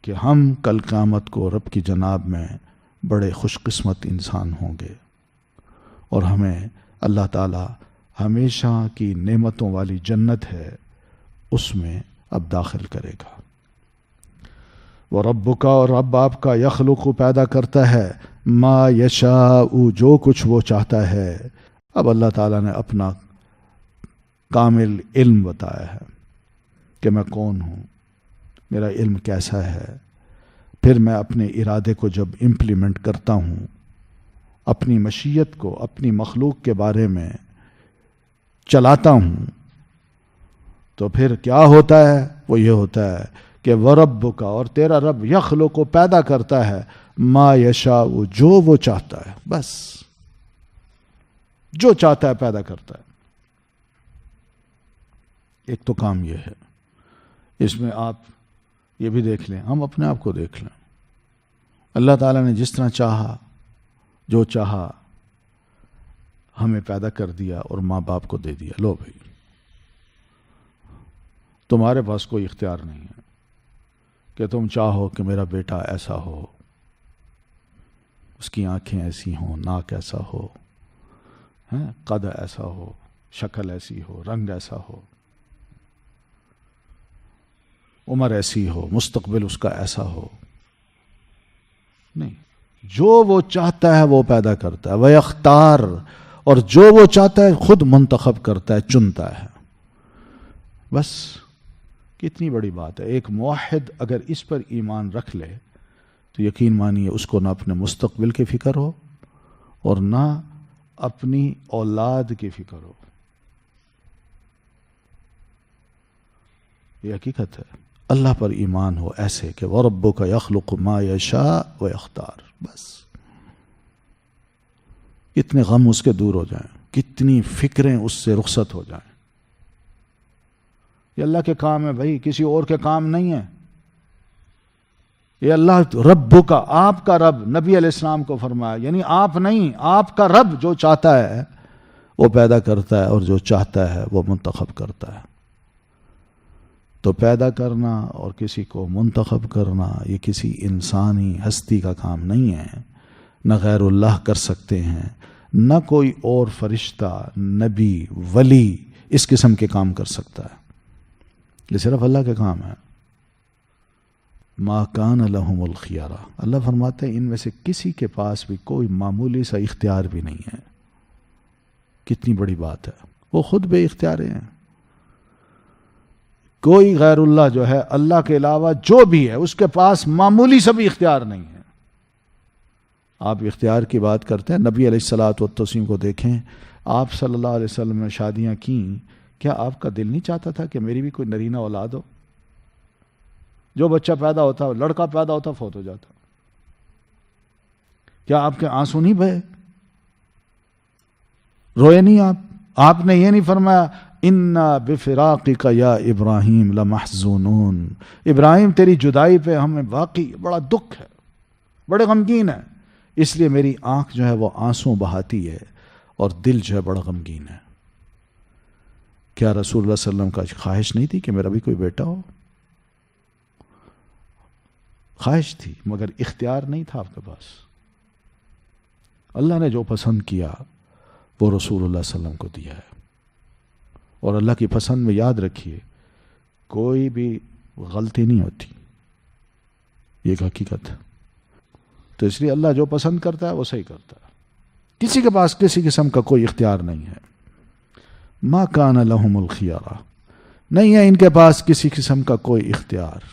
کہ ہم کل قیامت کو رب کی جناب میں بڑے خوش قسمت انسان ہوں گے، اور ہمیں اللہ تعالی ہمیشہ کی نعمتوں والی جنت ہے اس میں اب داخل کرے گا۔ وہ رب کا، اور رب آپ کا، یخلق پیدا کرتا ہے، ما یشاء جو کچھ وہ چاہتا ہے۔ اب اللہ تعالیٰ نے اپنا کامل علم بتایا ہے کہ میں کون ہوں، میرا علم کیسا ہے، پھر میں اپنے ارادے کو جب امپلیمنٹ کرتا ہوں، اپنی مشیت کو اپنی مخلوق کے بارے میں چلاتا ہوں، تو پھر کیا ہوتا ہے؟ وہ یہ ہوتا ہے کہ وَرَبُّكَ، اور تیرا رب، یخلق کو پیدا کرتا ہے، ما یشاء جو وہ چاہتا ہے، بس جو چاہتا ہے پیدا کرتا ہے۔ ایک تو کام یہ ہے، اس میں آپ یہ بھی دیکھ لیں، ہم اپنے آپ کو دیکھ لیں، اللہ تعالیٰ نے جس طرح چاہا، جو چاہا ہمیں پیدا کر دیا اور ماں باپ کو دے دیا، لو بھائی تمہارے پاس کوئی اختیار نہیں ہے کہ تم چاہو کہ میرا بیٹا ایسا ہو، اس کی آنکھیں ایسی ہوں، ناک ایسا ہو، قد ایسا ہو، شکل ایسی ہو، رنگ ایسا ہو، عمر ایسی ہو، مستقبل اس کا ایسا ہو، نہیں، جو وہ چاہتا ہے وہ پیدا کرتا ہے، وہ اختار، اور جو وہ چاہتا ہے خود منتخب کرتا ہے، چنتا ہے، بس کتنی بڑی بات ہے۔ ایک موحد اگر اس پر ایمان رکھ لے تو یقین مانیے اس کو نہ اپنے مستقبل کی فکر ہو اور نہ اپنی اولاد کی فکر ہو، یہ حقیقت ہے۔ اللہ پر ایمان ہو ایسے کہ وَرَبُّكَ يَخْلُقُ مَا يَشَاءُ وَيَخْتَارُ، بس کتنے غم اس کے دور ہو جائیں، کتنی فکریں اس سے رخصت ہو جائیں۔ یہ اللہ کے کام ہے بھائی، کسی اور کے کام نہیں ہے۔ یہ اللہ ربک کا، آپ کا رب، نبی علیہ السلام کو فرمایا، یعنی آپ نہیں، آپ کا رب جو چاہتا ہے وہ پیدا کرتا ہے اور جو چاہتا ہے وہ منتخب کرتا ہے۔ تو پیدا کرنا اور کسی کو منتخب کرنا یہ کسی انسانی ہستی کا کام نہیں ہے، نہ غیر اللہ کر سکتے ہیں، نہ کوئی اور فرشتہ، نبی، ولی اس قسم کے کام کر سکتا ہے، یہ صرف اللہ کا کام ہے۔ ما کان لہم الخیارہ، اللہ فرماتے ہیں ان میں سے کسی کے پاس بھی کوئی معمولی سا اختیار بھی نہیں ہے۔ کتنی بڑی بات ہے، وہ خود بے اختیار ہیں۔ کوئی غیر اللہ جو ہے، اللہ کے علاوہ جو بھی ہے، اس کے پاس معمولی سا بھی اختیار نہیں ہے۔ آپ اختیار کی بات کرتے ہیں، نبی علیہ الصلاۃ والتسلیم کو دیکھیں، آپ صلی اللہ علیہ وسلم نے شادیاں کیں، کیا آپ کا دل نہیں چاہتا تھا کہ میری بھی کوئی نرینہ اولاد ہو؟ جو بچہ پیدا ہوتا، لڑکا پیدا ہوتا، فوت ہو جاتا، کیا آپ کے آنسو نہیں بہے؟ روئے نہیں آپ نے یہ نہیں فرمایا انا بفراقک یا ابراہیم لمحزونون، ابراہیم تیری جدائی پہ ہمیں واقعی بڑا دکھ ہے، بڑے غمگین ہے، اس لیے میری آنکھ جو ہے وہ آنسو بہاتی ہے اور دل جو ہے بڑا غمگین ہے۔ کیا رسول اللہ صلی اللہ علیہ وسلم کا خواہش نہیں تھی کہ میرا بھی کوئی بیٹا ہو؟ خواہش تھی، مگر اختیار نہیں تھا آپ کے پاس۔ اللہ نے جو پسند کیا وہ رسول اللہ صلی اللہ علیہ وسلم کو دیا ہے، اور اللہ کی پسند میں یاد رکھیے کوئی بھی غلطی نہیں ہوتی، یہ ایک حقیقت ہے۔ تو اس لیے اللہ جو پسند کرتا ہے وہ صحیح کرتا ہے، کسی کے پاس کسی قسم کا کوئی اختیار نہیں ہے۔ ما کان لہم الخیارہ، نہیں ہے ان کے پاس کسی قسم کا کوئی اختیار۔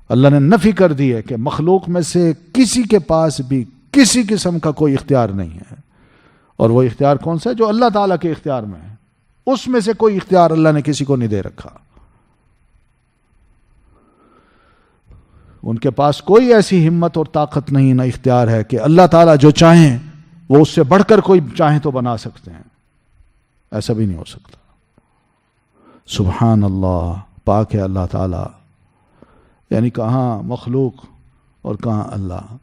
اللہ نے نفی کر دی ہے کہ مخلوق میں سے کسی کے پاس بھی کسی قسم کا کوئی اختیار نہیں ہے، اور وہ اختیار کون سا ہے؟ جو اللہ تعالیٰ کے اختیار میں ہے، اس میں سے کوئی اختیار اللہ نے کسی کو نہیں دے رکھا۔ ان کے پاس کوئی ایسی ہمت اور طاقت نہیں، نہ اختیار ہے کہ اللہ تعالیٰ جو چاہیں وہ اس سے بڑھ کر کوئی چاہیں تو بنا سکتے ہیں، ایسا بھی نہیں ہو سکتا۔ سبحان اللہ، پاک ہے اللہ تعالیٰ، یعنی کہاں مخلوق اور کہاں اللہ۔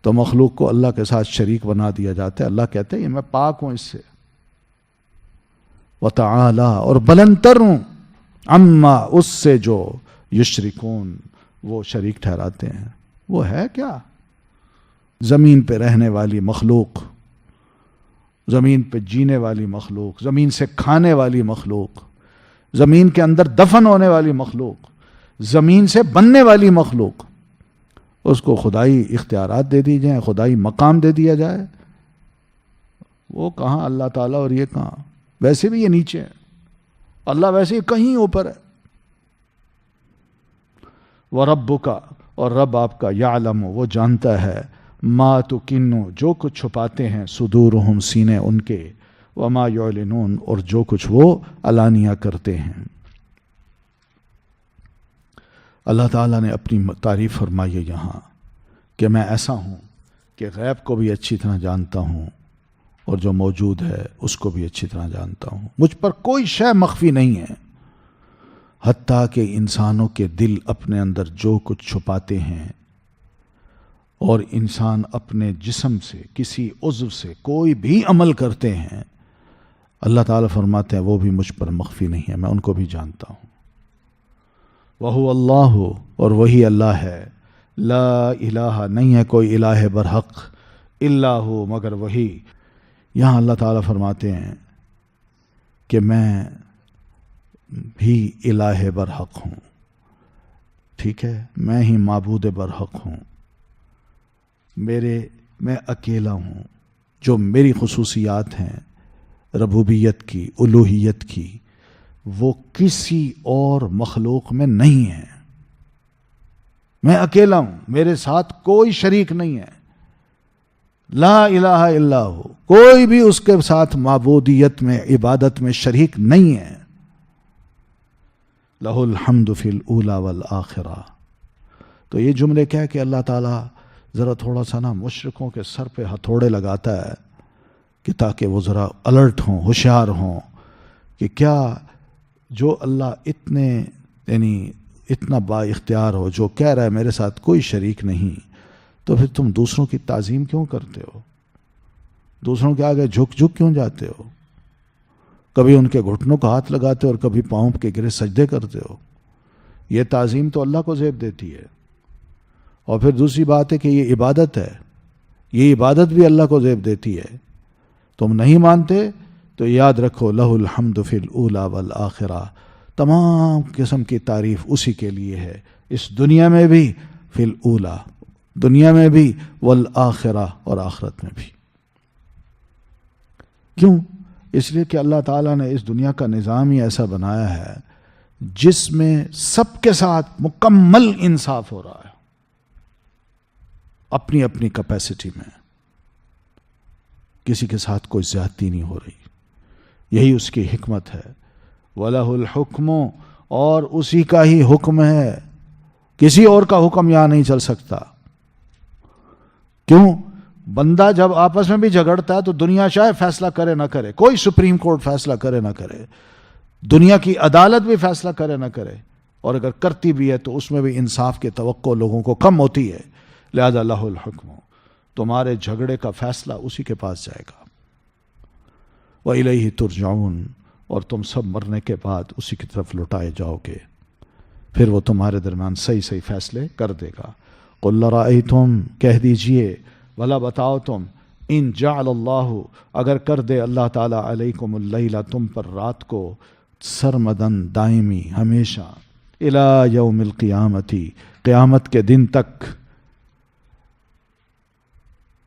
تو مخلوق کو اللہ کے ساتھ شریک بنا دیا جاتا ہے، اللہ کہتے ہیں میں پاک ہوں اس سے، وَتَعَالَى، اور بلندتر ہوں، عَمَّا، اس سے جو یشرکون، وہ شریک ٹھہراتے ہیں۔ وہ ہے کیا؟ زمین پہ رہنے والی مخلوق، زمین پہ جینے والی مخلوق، زمین سے کھانے والی مخلوق، زمین کے اندر دفن ہونے والی مخلوق، زمین سے بننے والی مخلوق، اس کو خدائی اختیارات دے دی جائیں، خدائی مقام دے دیا جائے، وہ کہاں اللہ تعالیٰ اور یہ کہاں؟ ویسے بھی یہ نیچے ہے، اللہ ویسے کہیں اوپر ہے۔ وَرَبُّكَ، اور رب آپ کا، یعلم، وہ جانتا ہے، ما تُكِنُّ، جو کچھ چھپاتے ہیں، صدورہم، سینے ان کے، وما یعلنون، اور جو کچھ وہ علانیہ کرتے ہیں۔ اللہ تعالیٰ نے اپنی تعریف فرمائی ہے یہاں کہ میں ایسا ہوں کہ غیب کو بھی اچھی طرح جانتا ہوں اور جو موجود ہے اس کو بھی اچھی طرح جانتا ہوں، مجھ پر کوئی شے مخفی نہیں ہے، حتیٰ کہ انسانوں کے دل اپنے اندر جو کچھ چھپاتے ہیں، اور انسان اپنے جسم سے، کسی عضو سے کوئی بھی عمل کرتے ہیں، اللہ تعالیٰ فرماتے ہیں وہ بھی مجھ پر مخفی نہیں ہے، میں ان کو بھی جانتا ہوں۔ وَهُوَ اللَّهُ، اور وہی اللہ ہے، لا الہ، نہیں ہے کوئی الہ برحق، الا ہو، مگر وہی۔ یہاں اللہ تعالیٰ فرماتے ہیں کہ میں بھی الہ برحق ہوں، ٹھیک ہے، میں ہی معبود برحق ہوں، میں اکیلا ہوں، جو میری خصوصیات ہیں ربوبیت کی، الوہیت کی، وہ کسی اور مخلوق میں نہیں ہے۔ میں اکیلا ہوں، میرے ساتھ کوئی شریک نہیں ہے، لا الہ الا ہو، کوئی بھی اس کے ساتھ معبودیت میں، عبادت میں شریک نہیں ہے۔ لہ الحمد فی الاولی والآخرہ۔ تو یہ جملے کہہ کہ اللہ تعالیٰ ذرا تھوڑا سا نا مشرکوں کے سر پہ ہتھوڑے لگاتا ہے کہ تاکہ وہ ذرا الرٹ ہوں، ہوشیار ہوں کہ کیا جو اللہ اتنے یعنی اتنا با اختیار ہو، جو کہہ رہا ہے میرے ساتھ کوئی شریک نہیں، تو پھر تم دوسروں کی تعظیم کیوں کرتے ہو؟ دوسروں کے آگے جھک کیوں جاتے ہو؟ کبھی ان کے گھٹنوں کو ہاتھ لگاتے ہو اور کبھی پاؤں کے گرے سجدے کرتے ہو۔ یہ تعظیم تو اللہ کو زیب دیتی ہے۔ اور پھر دوسری بات ہے کہ یہ عبادت ہے، یہ عبادت بھی اللہ کو زیب دیتی ہے۔ تم نہیں مانتے تو یاد رکھو، لہ الحمد فی الاولی والآخرہ، تمام قسم کی تعریف اسی کے لیے ہے، اس دنیا میں بھی، فی الاولی، دنیا میں بھی، والآخرہ، اور آخرت میں بھی۔ کیوں؟ اس لیے کہ اللہ تعالیٰ نے اس دنیا کا نظام ہی ایسا بنایا ہے جس میں سب کے ساتھ مکمل انصاف ہو رہا ہے، اپنی اپنی کیپیسٹی میں، کسی کے ساتھ کوئی زیادتی نہیں ہو رہی۔ یہی اس کی حکمت ہے۔ وَلَهُ الْحُكْمُ، اور اسی کا ہی حکم ہے، کسی اور کا حکم یہاں نہیں چل سکتا۔ کیوں؟ بندہ جب آپس میں بھی جھگڑتا ہے تو دنیا چاہے فیصلہ کرے نہ کرے، کوئی سپریم کورٹ فیصلہ کرے نہ کرے، دنیا کی عدالت بھی فیصلہ کرے نہ کرے، اور اگر کرتی بھی ہے تو اس میں بھی انصاف کی توقع لوگوں کو کم ہوتی ہے، لہذا لہ الحکم، تمہارے جھگڑے کا فیصلہ اسی کے پاس جائے گا۔ وَإِلَيْهِ تُرْجَعُونَ، اور تم سب مرنے کے بعد اسی کی طرف لوٹائے جاؤ گے، پھر وہ تمہارے درمیان صحیح صحیح فیصلے کر دے گا۔ قُلْ رَأَيْتُمْ، کہہ دیجئے، بھلا بتاؤ تم، ان جعل اللہ، اگر کر دے اللہ تعالیٰ، علیکم اللیل، تم پر رات کو، سرمدن، دائمی، ہمیشہ، الی یوم القیامتی، قیامت کے دن تک،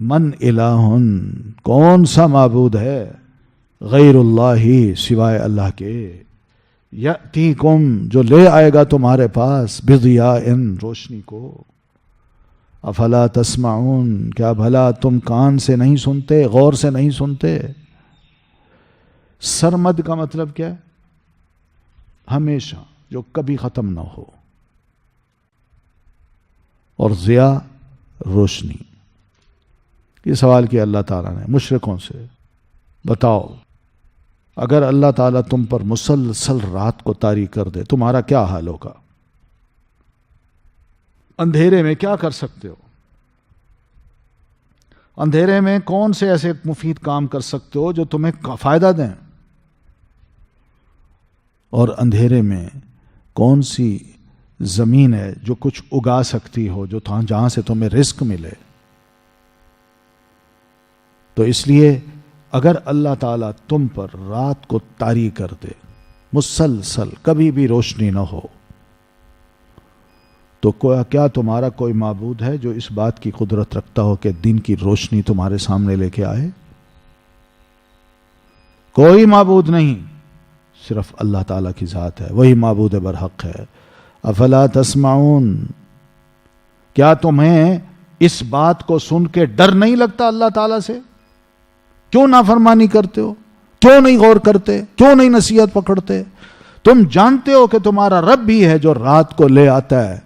من الہ، کون سا معبود ہے، غیر اللہ، سوائے اللہ کے، یأتیکم، جو لے آئے گا تمہارے پاس، بضیاء، روشنی کو، افلا تسمعون، کیا بھلا تم کان سے نہیں سنتے، غور سے نہیں سنتے؟ سرمد کا مطلب کیا ہے؟ ہمیشہ، جو کبھی ختم نہ ہو، اور ضیاء، روشنی۔ یہ سوال کیا اللہ تعالیٰ نے مشرکوں سے، بتاؤ اگر اللہ تعالیٰ تم پر مسلسل رات کو طاری کر دے، تمہارا کیا حال ہوگا؟ اندھیرے میں کیا کر سکتے ہو؟ اندھیرے میں کون سے ایسے مفید کام کر سکتے ہو جو تمہیں فائدہ دیں؟ اور اندھیرے میں کون سی زمین ہے جو کچھ اگا سکتی ہو، جو جہاں سے تمہیں رزق ملے؟ تو اس لیے اگر اللہ تعالیٰ تم پر رات کو طاری کر دے، مسلسل، کبھی بھی روشنی نہ ہو، تو کیا تمہارا کوئی معبود ہے جو اس بات کی قدرت رکھتا ہو کہ دن کی روشنی تمہارے سامنے لے کے آئے؟ کوئی معبود نہیں، صرف اللہ تعالیٰ کی ذات ہے، وہی معبود برحق ہے۔ افلا تسمعون، کیا تمہیں اس بات کو سن کے ڈر نہیں لگتا اللہ تعالیٰ سے؟ کیوں نافرمانی کرتے ہو؟ کیوں نہیں غور کرتے؟ کیوں نہیں نصیحت پکڑتے؟ تم جانتے ہو کہ تمہارا رب بھی ہے جو رات کو لے آتا ہے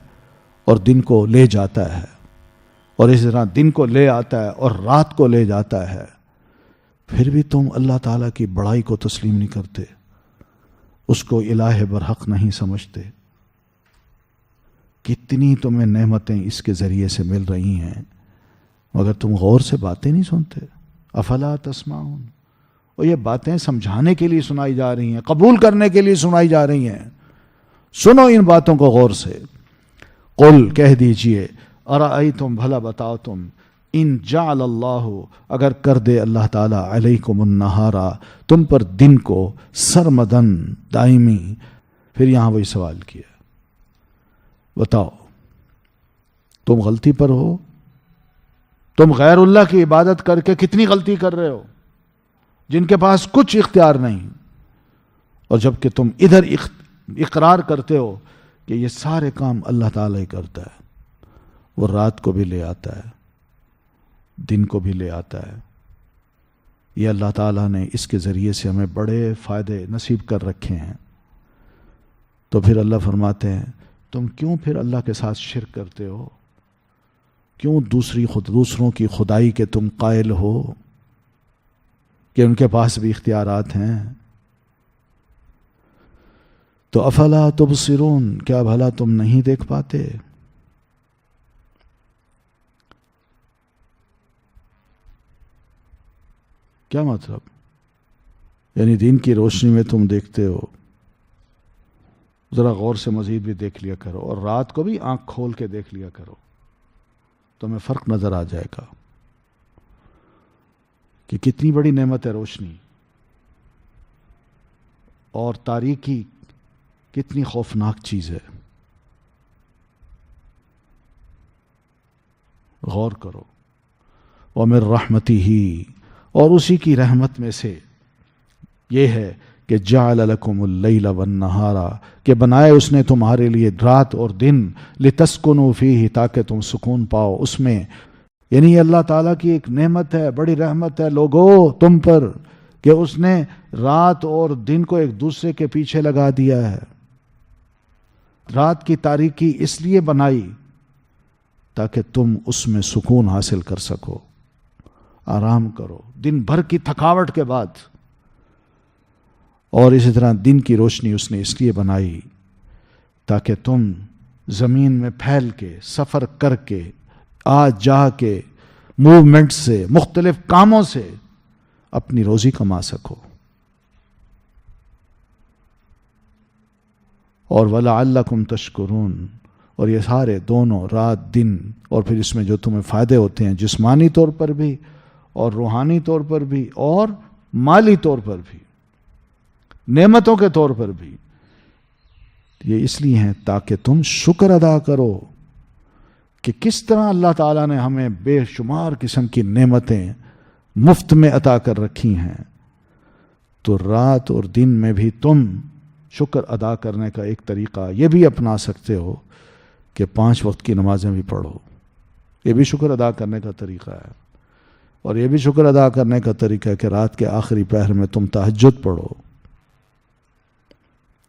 اور دن کو لے جاتا ہے، اور اس طرح دن کو لے آتا ہے اور رات کو لے جاتا ہے، پھر بھی تم اللہ تعالیٰ کی بڑائی کو تسلیم نہیں کرتے، اس کو الہ برحق نہیں سمجھتے۔ کتنی تمہیں نعمتیں اس کے ذریعے سے مل رہی ہیں، مگر تم غور سے باتیں نہیں سنتے۔ افلا تسمعون، اور یہ باتیں سمجھانے کے لیے سنائی جا رہی ہیں، قبول کرنے کے لیے سنائی جا رہی ہیں، سنو ان باتوں کو غور سے۔ قل، کہہ دیجئے، ارأیتم، بھلا بتاؤ تم، ان جعل اللہ، اگر کر دے اللہ تعالیٰ، علیکم النہارا، تم پر دن کو، سرمدن، دائمی، پھر یہاں وہی سوال کیا، بتاؤ تم غلطی پر ہو؟ تم غیر اللہ کی عبادت کر کے کتنی غلطی کر رہے ہو، جن کے پاس کچھ اختیار نہیں، اور جبکہ تم ادھر اقرار کرتے ہو کہ یہ سارے کام اللہ تعالیٰ ہی کرتا ہے، وہ رات کو بھی لے آتا ہے، دن کو بھی لے آتا ہے، یہ اللہ تعالیٰ نے اس کے ذریعے سے ہمیں بڑے فائدے نصیب کر رکھے ہیں۔ تو پھر اللہ فرماتے ہیں، تم کیوں پھر اللہ کے ساتھ شرک کرتے ہو؟ کیوں دوسروں کی خدائی کے تم قائل ہو کہ ان کے پاس بھی اختیارات ہیں؟ تو افلا تبصرون، کیا بھلا تم نہیں دیکھ پاتے؟ کیا مطلب؟ یعنی دین کی روشنی میں تم دیکھتے ہو، ذرا غور سے مزید بھی دیکھ لیا کرو، اور رات کو بھی آنکھ کھول کے دیکھ لیا کرو، تمہیں فرق نظر آ جائے گا کہ کتنی بڑی نعمت ہے روشنی، اور تاریکی کتنی خوفناک چیز ہے۔ غور کرو۔ وَمِن رَحْمَتِهِ، اور اسی کی رحمت میں سے یہ ہے کہ جَعَلَ لَكُمُ اللَّيْلَ وَالنَّهَارَ، کہ بنائے اس نے تمہارے لیے رات اور دن، لِتَسْكُنُوا فِيهِ، تاکہ تم سکون پاؤ اس میں۔ یعنی اللہ تعالیٰ کی ایک نعمت ہے، بڑی رحمت ہے لوگوں تم پر، کہ اس نے رات اور دن کو ایک دوسرے کے پیچھے لگا دیا ہے۔ رات کی تاریکی اس لیے بنائی تاکہ تم اس میں سکون حاصل کر سکو، آرام کرو دن بھر کی تھکاوٹ کے بعد۔ اور اسی طرح دن کی روشنی اس نے اس لیے بنائی تاکہ تم زمین میں پھیل کے، سفر کر کے، آ جا کے، موومنٹ سے، مختلف کاموں سے اپنی روزی کما سکو۔ اور وَلَعَلَّكُمْ تَشْكُرُونَ، اور یہ سارے دونوں رات دن، اور پھر اس میں جو تمہیں فائدے ہوتے ہیں جسمانی طور پر بھی، اور روحانی طور پر بھی، اور مالی طور پر بھی، نعمتوں کے طور پر بھی، یہ اس لیے ہیں تاکہ تم شکر ادا کرو کہ کس طرح اللہ تعالیٰ نے ہمیں بے شمار قسم کی نعمتیں مفت میں عطا کر رکھی ہیں۔ تو رات اور دن میں بھی تم شکر ادا کرنے کا ایک طریقہ یہ بھی اپنا سکتے ہو کہ 5 وقت کی نمازیں بھی پڑھو، یہ بھی شکر ادا کرنے کا طریقہ ہے۔ اور یہ بھی شکر ادا کرنے کا طریقہ ہے کہ رات کے آخری پہر میں تم تہجد پڑھو،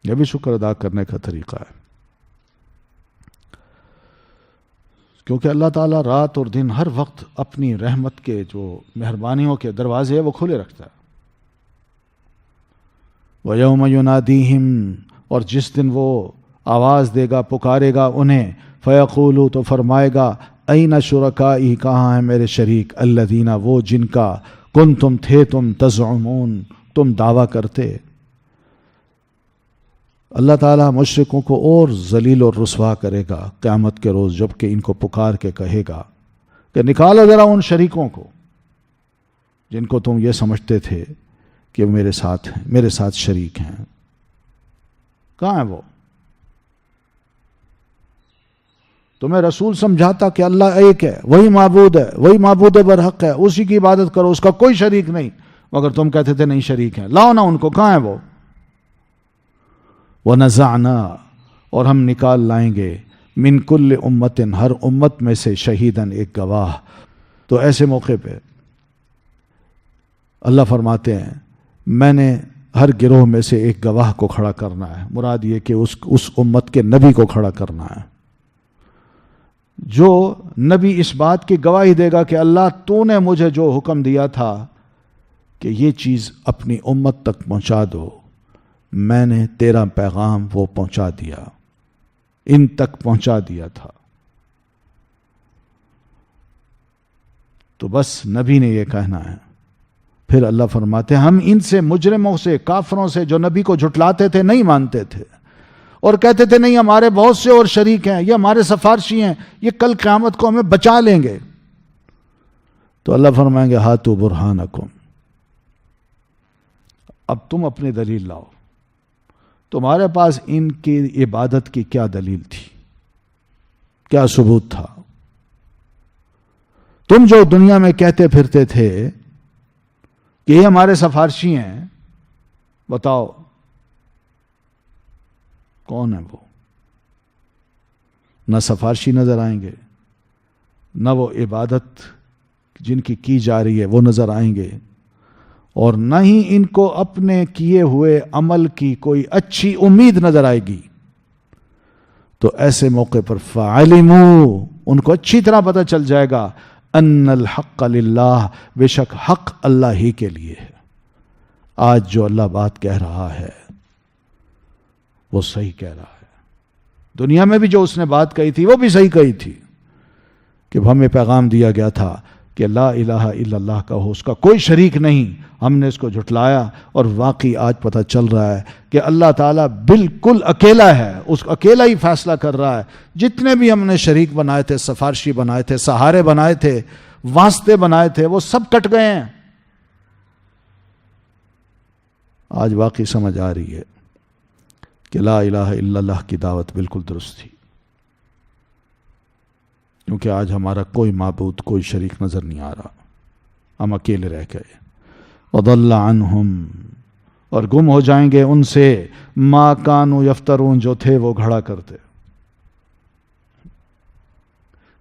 یہ بھی شکر ادا کرنے کا طریقہ ہے۔ کیونکہ اللہ تعالیٰ رات اور دن ہر وقت اپنی رحمت کے جو مہربانیوں کے دروازے ہیں وہ کھلے رکھتا ہے۔ وَيَوْمَ يُنَادِيهِمْ، اور جس دن وہ آواز دے گا، پکارے گا انہیں، فَيَقُولُ، تو فرمائے گا، أَيْنَ شُرَكَائِي، کہاں ہیں میرے شریک، الَّذِينَ، وہ جن کا، كُنْتُمْ تھے تم، تَزْعُمُونَ، تم دعویٰ کرتے۔ اللہ تعالیٰ مشرکوں کو اور ذلیل اور رسوا کرے گا قیامت کے روز، جب کہ ان کو پکار کے کہے گا کہ نکالو ذرا ان شریکوں کو جن کو تم یہ سمجھتے تھے کہ میرے ساتھ ہیں، میرے ساتھ شریک ہیں، کہاں ہیں وہ؟ تمہیں رسول سمجھاتا کہ اللہ ایک ہے، وہی معبود ہے، وہی معبود برحق ہے، اسی کی عبادت کرو، اس کا کوئی شریک نہیں، مگر تم کہتے تھے نہیں شریک ہیں، لاؤ نا ان کو، کہاں ہیں وہ؟ وَنَزَعْنَا، اور ہم نکال لائیں گے، مِن كُلِّ أُمَّةٍ، ہر امت میں سے، شہیداً، ایک گواہ۔ تو ایسے موقع پہ اللہ فرماتے ہیں میں نے ہر گروہ میں سے ایک گواہ کو کھڑا کرنا ہے، مراد یہ کہ اس امت کے نبی کو کھڑا کرنا ہے، جو نبی اس بات کی گواہی دے گا کہ اللہ تو نے مجھے جو حکم دیا تھا کہ یہ چیز اپنی امت تک پہنچا دو، میں نے تیرا پیغام وہ پہنچا دیا، ان تک پہنچا دیا تھا۔ تو بس نبی نے یہ کہنا ہے۔ پھر اللہ فرماتے ہیں ہم ان سے، مجرموں سے، کافروں سے، جو نبی کو جھٹلاتے تھے، نہیں مانتے تھے اور کہتے تھے نہیں ہمارے بہت سے اور شریک ہیں، یہ ہمارے سفارشی ہیں، یہ کل قیامت کو ہمیں بچا لیں گے، تو اللہ فرمائیں گے ہاتو برہانکم، اب تم اپنی دلیل لاؤ، تمہارے پاس ان کی عبادت کی کیا دلیل تھی، کیا ثبوت تھا؟ تم جو دنیا میں کہتے پھرتے تھے کہ یہ ہمارے سفارشی ہیں، بتاؤ کون ہے وہ؟ نہ سفارشی نظر آئیں گے، نہ وہ عبادت جن کی جا رہی ہے وہ نظر آئیں گے، اور نہ ہی ان کو اپنے کیے ہوئے عمل کی کوئی اچھی امید نظر آئے گی۔ تو ایسے موقع پر فَعَلِمُوا، ان کو اچھی طرح پتہ چل جائے گا، ان الحق للہ، بے شک حق اللہ ہی کے لیے ہے۔ آج جو اللہ بات کہہ رہا ہے وہ صحیح کہہ رہا ہے. دنیا میں بھی جو اس نے بات کہی تھی وہ بھی صحیح کہی تھی کہ ہمیں پیغام دیا گیا تھا کہ لا الہ الا اللہ کا ہو، اس کا کوئی شریک نہیں. ہم نے اس کو جھٹلایا اور واقعی آج پتہ چل رہا ہے کہ اللہ تعالیٰ بالکل اکیلا ہے، اس اکیلا ہی فیصلہ کر رہا ہے. جتنے بھی ہم نے شریک بنائے تھے، سفارشی بنائے تھے، سہارے بنائے تھے، واسطے بنائے تھے، وہ سب کٹ گئے ہیں. آج واقعی سمجھ آ رہی ہے کہ لا الہ الا اللہ کی دعوت بالکل درست تھی، کیونکہ آج ہمارا کوئی معبود، کوئی شریک نظر نہیں آ رہا. ہم اکیلے رہ گئے. وضل عنہم، اور گم ہو جائیں گے ان سے، ما کانوا یفترون، جو تھے وہ گھڑا کرتے.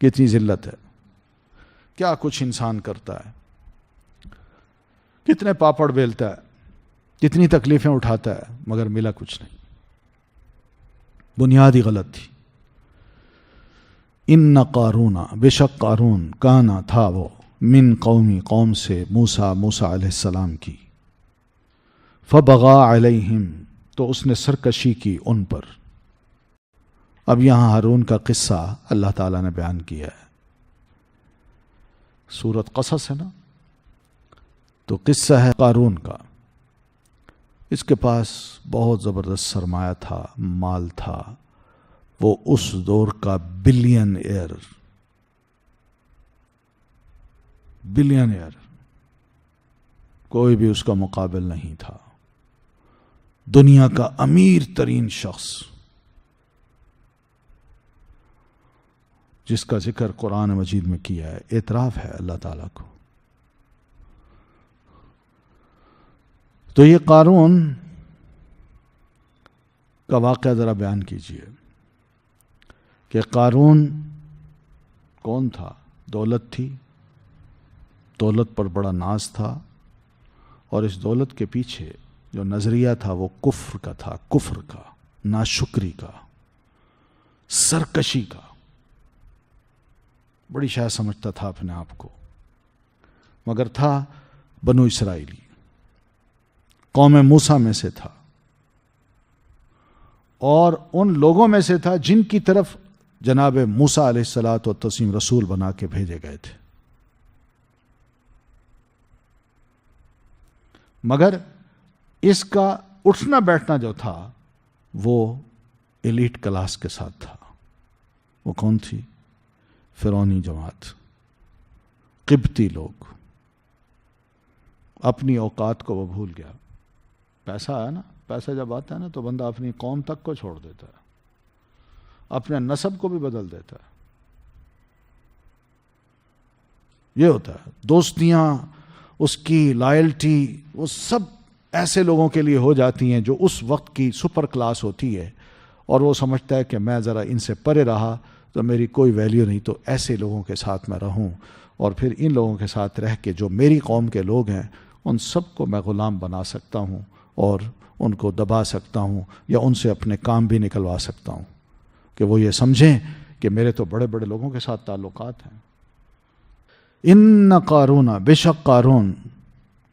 کتنی ذلت ہے. کیا کچھ انسان کرتا ہے، کتنے پاپڑ بیلتا ہے، کتنی تکلیفیں اٹھاتا ہے، مگر ملا کچھ نہیں. بنیاد ہی غلط تھی. ان قارون، بے شک قارون، کانا تھا وہ، من قومی، قوم سے، موسیٰ علیہ السلام کی. فبغى علیہم، تو اس نے سرکشی کی ان پر. اب یہاں ہارون کا قصہ اللہ تعالیٰ نے بیان کیا ہے. سورۃ قصص ہے نا، تو قصہ ہے قارون کا. اس کے پاس بہت زبردست سرمایہ تھا، مال تھا. وہ اس دور کا بلین ایئر، کوئی بھی اس کا مقابل نہیں تھا. دنیا کا امیر ترین شخص، جس کا ذکر قرآن مجید میں کیا ہے. اعتراف ہے اللہ تعالیٰ کو. تو یہ قارون کا واقعہ ذرا بیان کیجئے کہ قارون کون تھا. دولت تھی، دولت پر بڑا ناز تھا، اور اس دولت کے پیچھے جو نظریہ تھا وہ کفر کا تھا، کفر کا، ناشکری کا، سرکشی کا. بڑی شاید سمجھتا تھا اپنے آپ کو، مگر تھا بنو اسرائیلی، قوم موسیٰ میں سے تھا، اور ان لوگوں میں سے تھا جن کی طرف جناب موسیٰ علیہ الصلاۃ والتسلیم رسول بنا کے بھیجے گئے تھے. مگر اس کا اٹھنا بیٹھنا جو تھا وہ ایلیٹ کلاس کے ساتھ تھا. وہ کون تھی؟ فرعونی جماعت، قبطی لوگ. اپنی اوقات کو وہ بھول گیا. پیسہ ہے نا، پیسہ جب آتا ہے نا تو بندہ اپنی قوم تک کو چھوڑ دیتا ہے، اپنے نسب کو بھی بدل دیتا ہے. یہ ہوتا ہے. دوستیاں، اس کی لائلٹی، وہ سب ایسے لوگوں کے لیے ہو جاتی ہیں جو اس وقت کی سپر کلاس ہوتی ہے، اور وہ سمجھتا ہے کہ میں ذرا ان سے پرے رہا تو میری کوئی ویلیو نہیں، تو ایسے لوگوں کے ساتھ میں رہوں، اور پھر ان لوگوں کے ساتھ رہ کے جو میری قوم کے لوگ ہیں ان سب کو میں غلام بنا سکتا ہوں اور ان کو دبا سکتا ہوں، یا ان سے اپنے کام بھی نکلوا سکتا ہوں کہ وہ یہ سمجھیں کہ میرے تو بڑے بڑے لوگوں کے ساتھ تعلقات ہیں. ان قارون، بے شک قارون،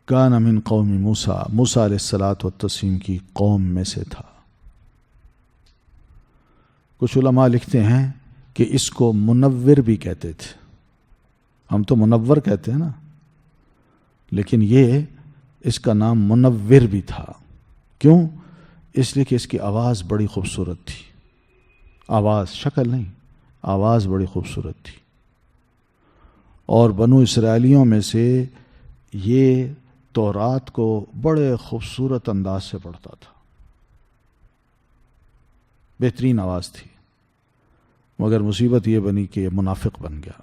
کان من قوم موسیٰ، موسیٰ علیہ الصلاۃ والتسلیم کی قوم میں سے تھا. کچھ علماء لکھتے ہیں کہ اس کو منور بھی کہتے تھے. ہم تو منور کہتے ہیں نا، لیکن یہ اس کا نام منور بھی تھا. کیوں؟ اس لیے کہ اس کی آواز بڑی خوبصورت تھی. آواز، شکل نہیں، آواز بڑی خوبصورت تھی. اور بنو اسرائیلیوں میں سے یہ تورات کو بڑے خوبصورت انداز سے پڑھتا تھا. بہترین آواز تھی. مگر مصیبت یہ بنی کہ یہ منافق بن گیا.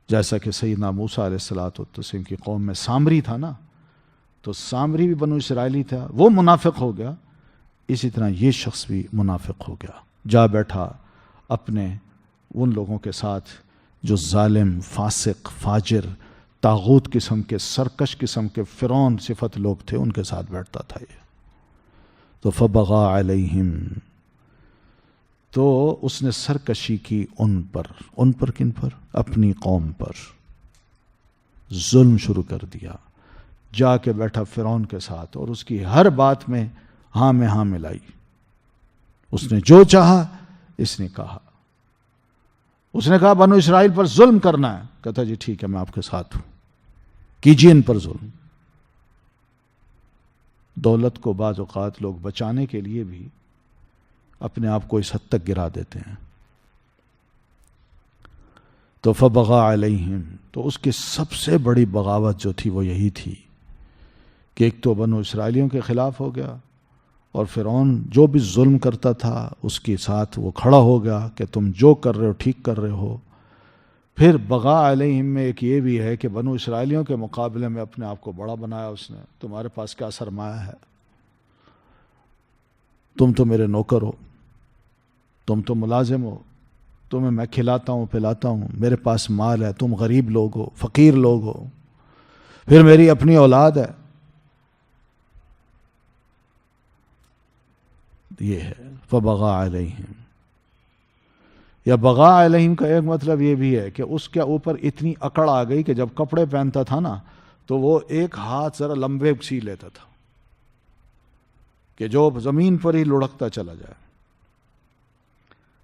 جیسا کہ سیدنا موسیٰ علیہ الصلاۃ والتسلیم کی قوم میں سامری تھا نا، تو سامری بھی بنو اسرائیلی تھا، وہ منافق ہو گیا. اسی طرح یہ شخص بھی منافق ہو گیا. جا بیٹھا اپنے ان لوگوں کے ساتھ جو ظالم، فاسق، فاجر، طاغوت قسم کے، سرکش قسم کے، فرعون صفت لوگ تھے، ان کے ساتھ بیٹھتا تھا یہ. تو فبغى علیہم، تو اس نے سرکشی کی ان پر. ان پر کن پر؟ اپنی قوم پر. ظلم شروع کر دیا. جا کے بیٹھا فرعون کے ساتھ اور اس کی ہر بات میں ہاں میں ہاں ملائی. اس نے جو چاہا اس نے کہا. اس نے کہا بنو اسرائیل پر ظلم کرنا ہے، کہتا جی ٹھیک ہے میں آپ کے ساتھ ہوں، کیجیے ان پر ظلم. دولت کو بعض اوقات لوگ بچانے کے لیے بھی اپنے آپ کو اس حد تک گرا دیتے ہیں. تو فبغى علیہم، تو اس کی سب سے بڑی بغاوت جو تھی وہ یہی تھی کہ ایک تو بنو اسرائیلیوں کے خلاف ہو گیا، اور فرعون جو بھی ظلم کرتا تھا اس کے ساتھ وہ کھڑا ہو گیا کہ تم جو کر رہے ہو ٹھیک کر رہے ہو. پھر بغى علیہم میں ایک یہ بھی ہے کہ بنو اسرائیلیوں کے مقابلے میں اپنے آپ کو بڑا بنایا اس نے. تمہارے پاس کیا سرمایہ ہے؟ تم تو میرے نوکر ہو، تم تو ملازم ہو، تمہیں میں کھلاتا ہوں پلاتا ہوں، میرے پاس مال ہے، تم غریب لوگ ہو، فقیر لوگ ہو، پھر میری اپنی اولاد ہے. یہ ہے فبغى علیہم. یا بغى علیہم کا ایک مطلب یہ بھی ہے کہ اس کے اوپر اتنی اکڑ آ گئی کہ جب کپڑے پہنتا تھا نا تو وہ ایک ہاتھ ذرا لمبے سی لیتا تھا کہ جو زمین پر ہی لڑکتا چلا جائے.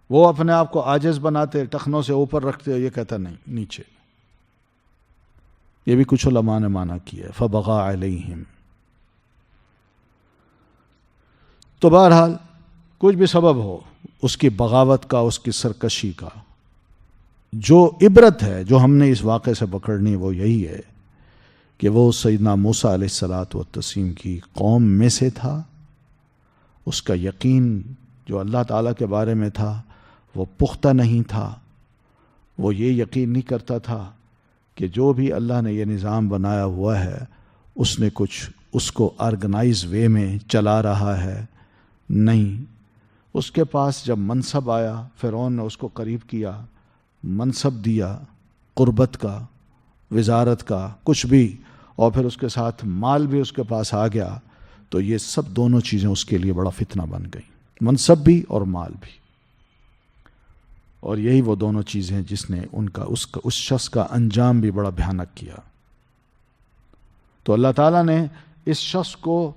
وہ اپنے آپ کو عاجز بناتے، ٹخنوں سے اوپر رکھتے، یہ کہتا نہیں نیچے. یہ بھی کچھ علماء نے مانا کیا ہے فبغى علیہم. تو بہرحال کچھ بھی سبب ہو اس کی بغاوت کا، اس کی سرکشی کا، جو عبرت ہے جو ہم نے اس واقعے سے پکڑنی وہ یہی ہے کہ وہ سیدنا موسیٰ علیہ الصلاۃ والتسلیم کی قوم میں سے تھا. اس کا یقین جو اللہ تعالیٰ کے بارے میں تھا وہ پختہ نہیں تھا. وہ یہ یقین نہیں کرتا تھا کہ جو بھی اللہ نے یہ نظام بنایا ہوا ہے اس نے کچھ اس کو آرگنائز وے میں چلا رہا ہے. نہیں، اس کے پاس جب منصب آیا، فرعون نے اس کو قریب کیا، منصب دیا، قربت کا، وزارت کا، کچھ بھی، اور پھر اس کے ساتھ مال بھی اس کے پاس آ گیا، تو یہ سب دونوں چیزیں اس کے لیے بڑا فتنہ بن گئیں، منصب بھی اور مال بھی. اور یہی وہ دونوں چیزیں جس نے اس شخص کا انجام بھی بڑا بھیانک کیا. تو اللہ تعالیٰ نے اس شخص کو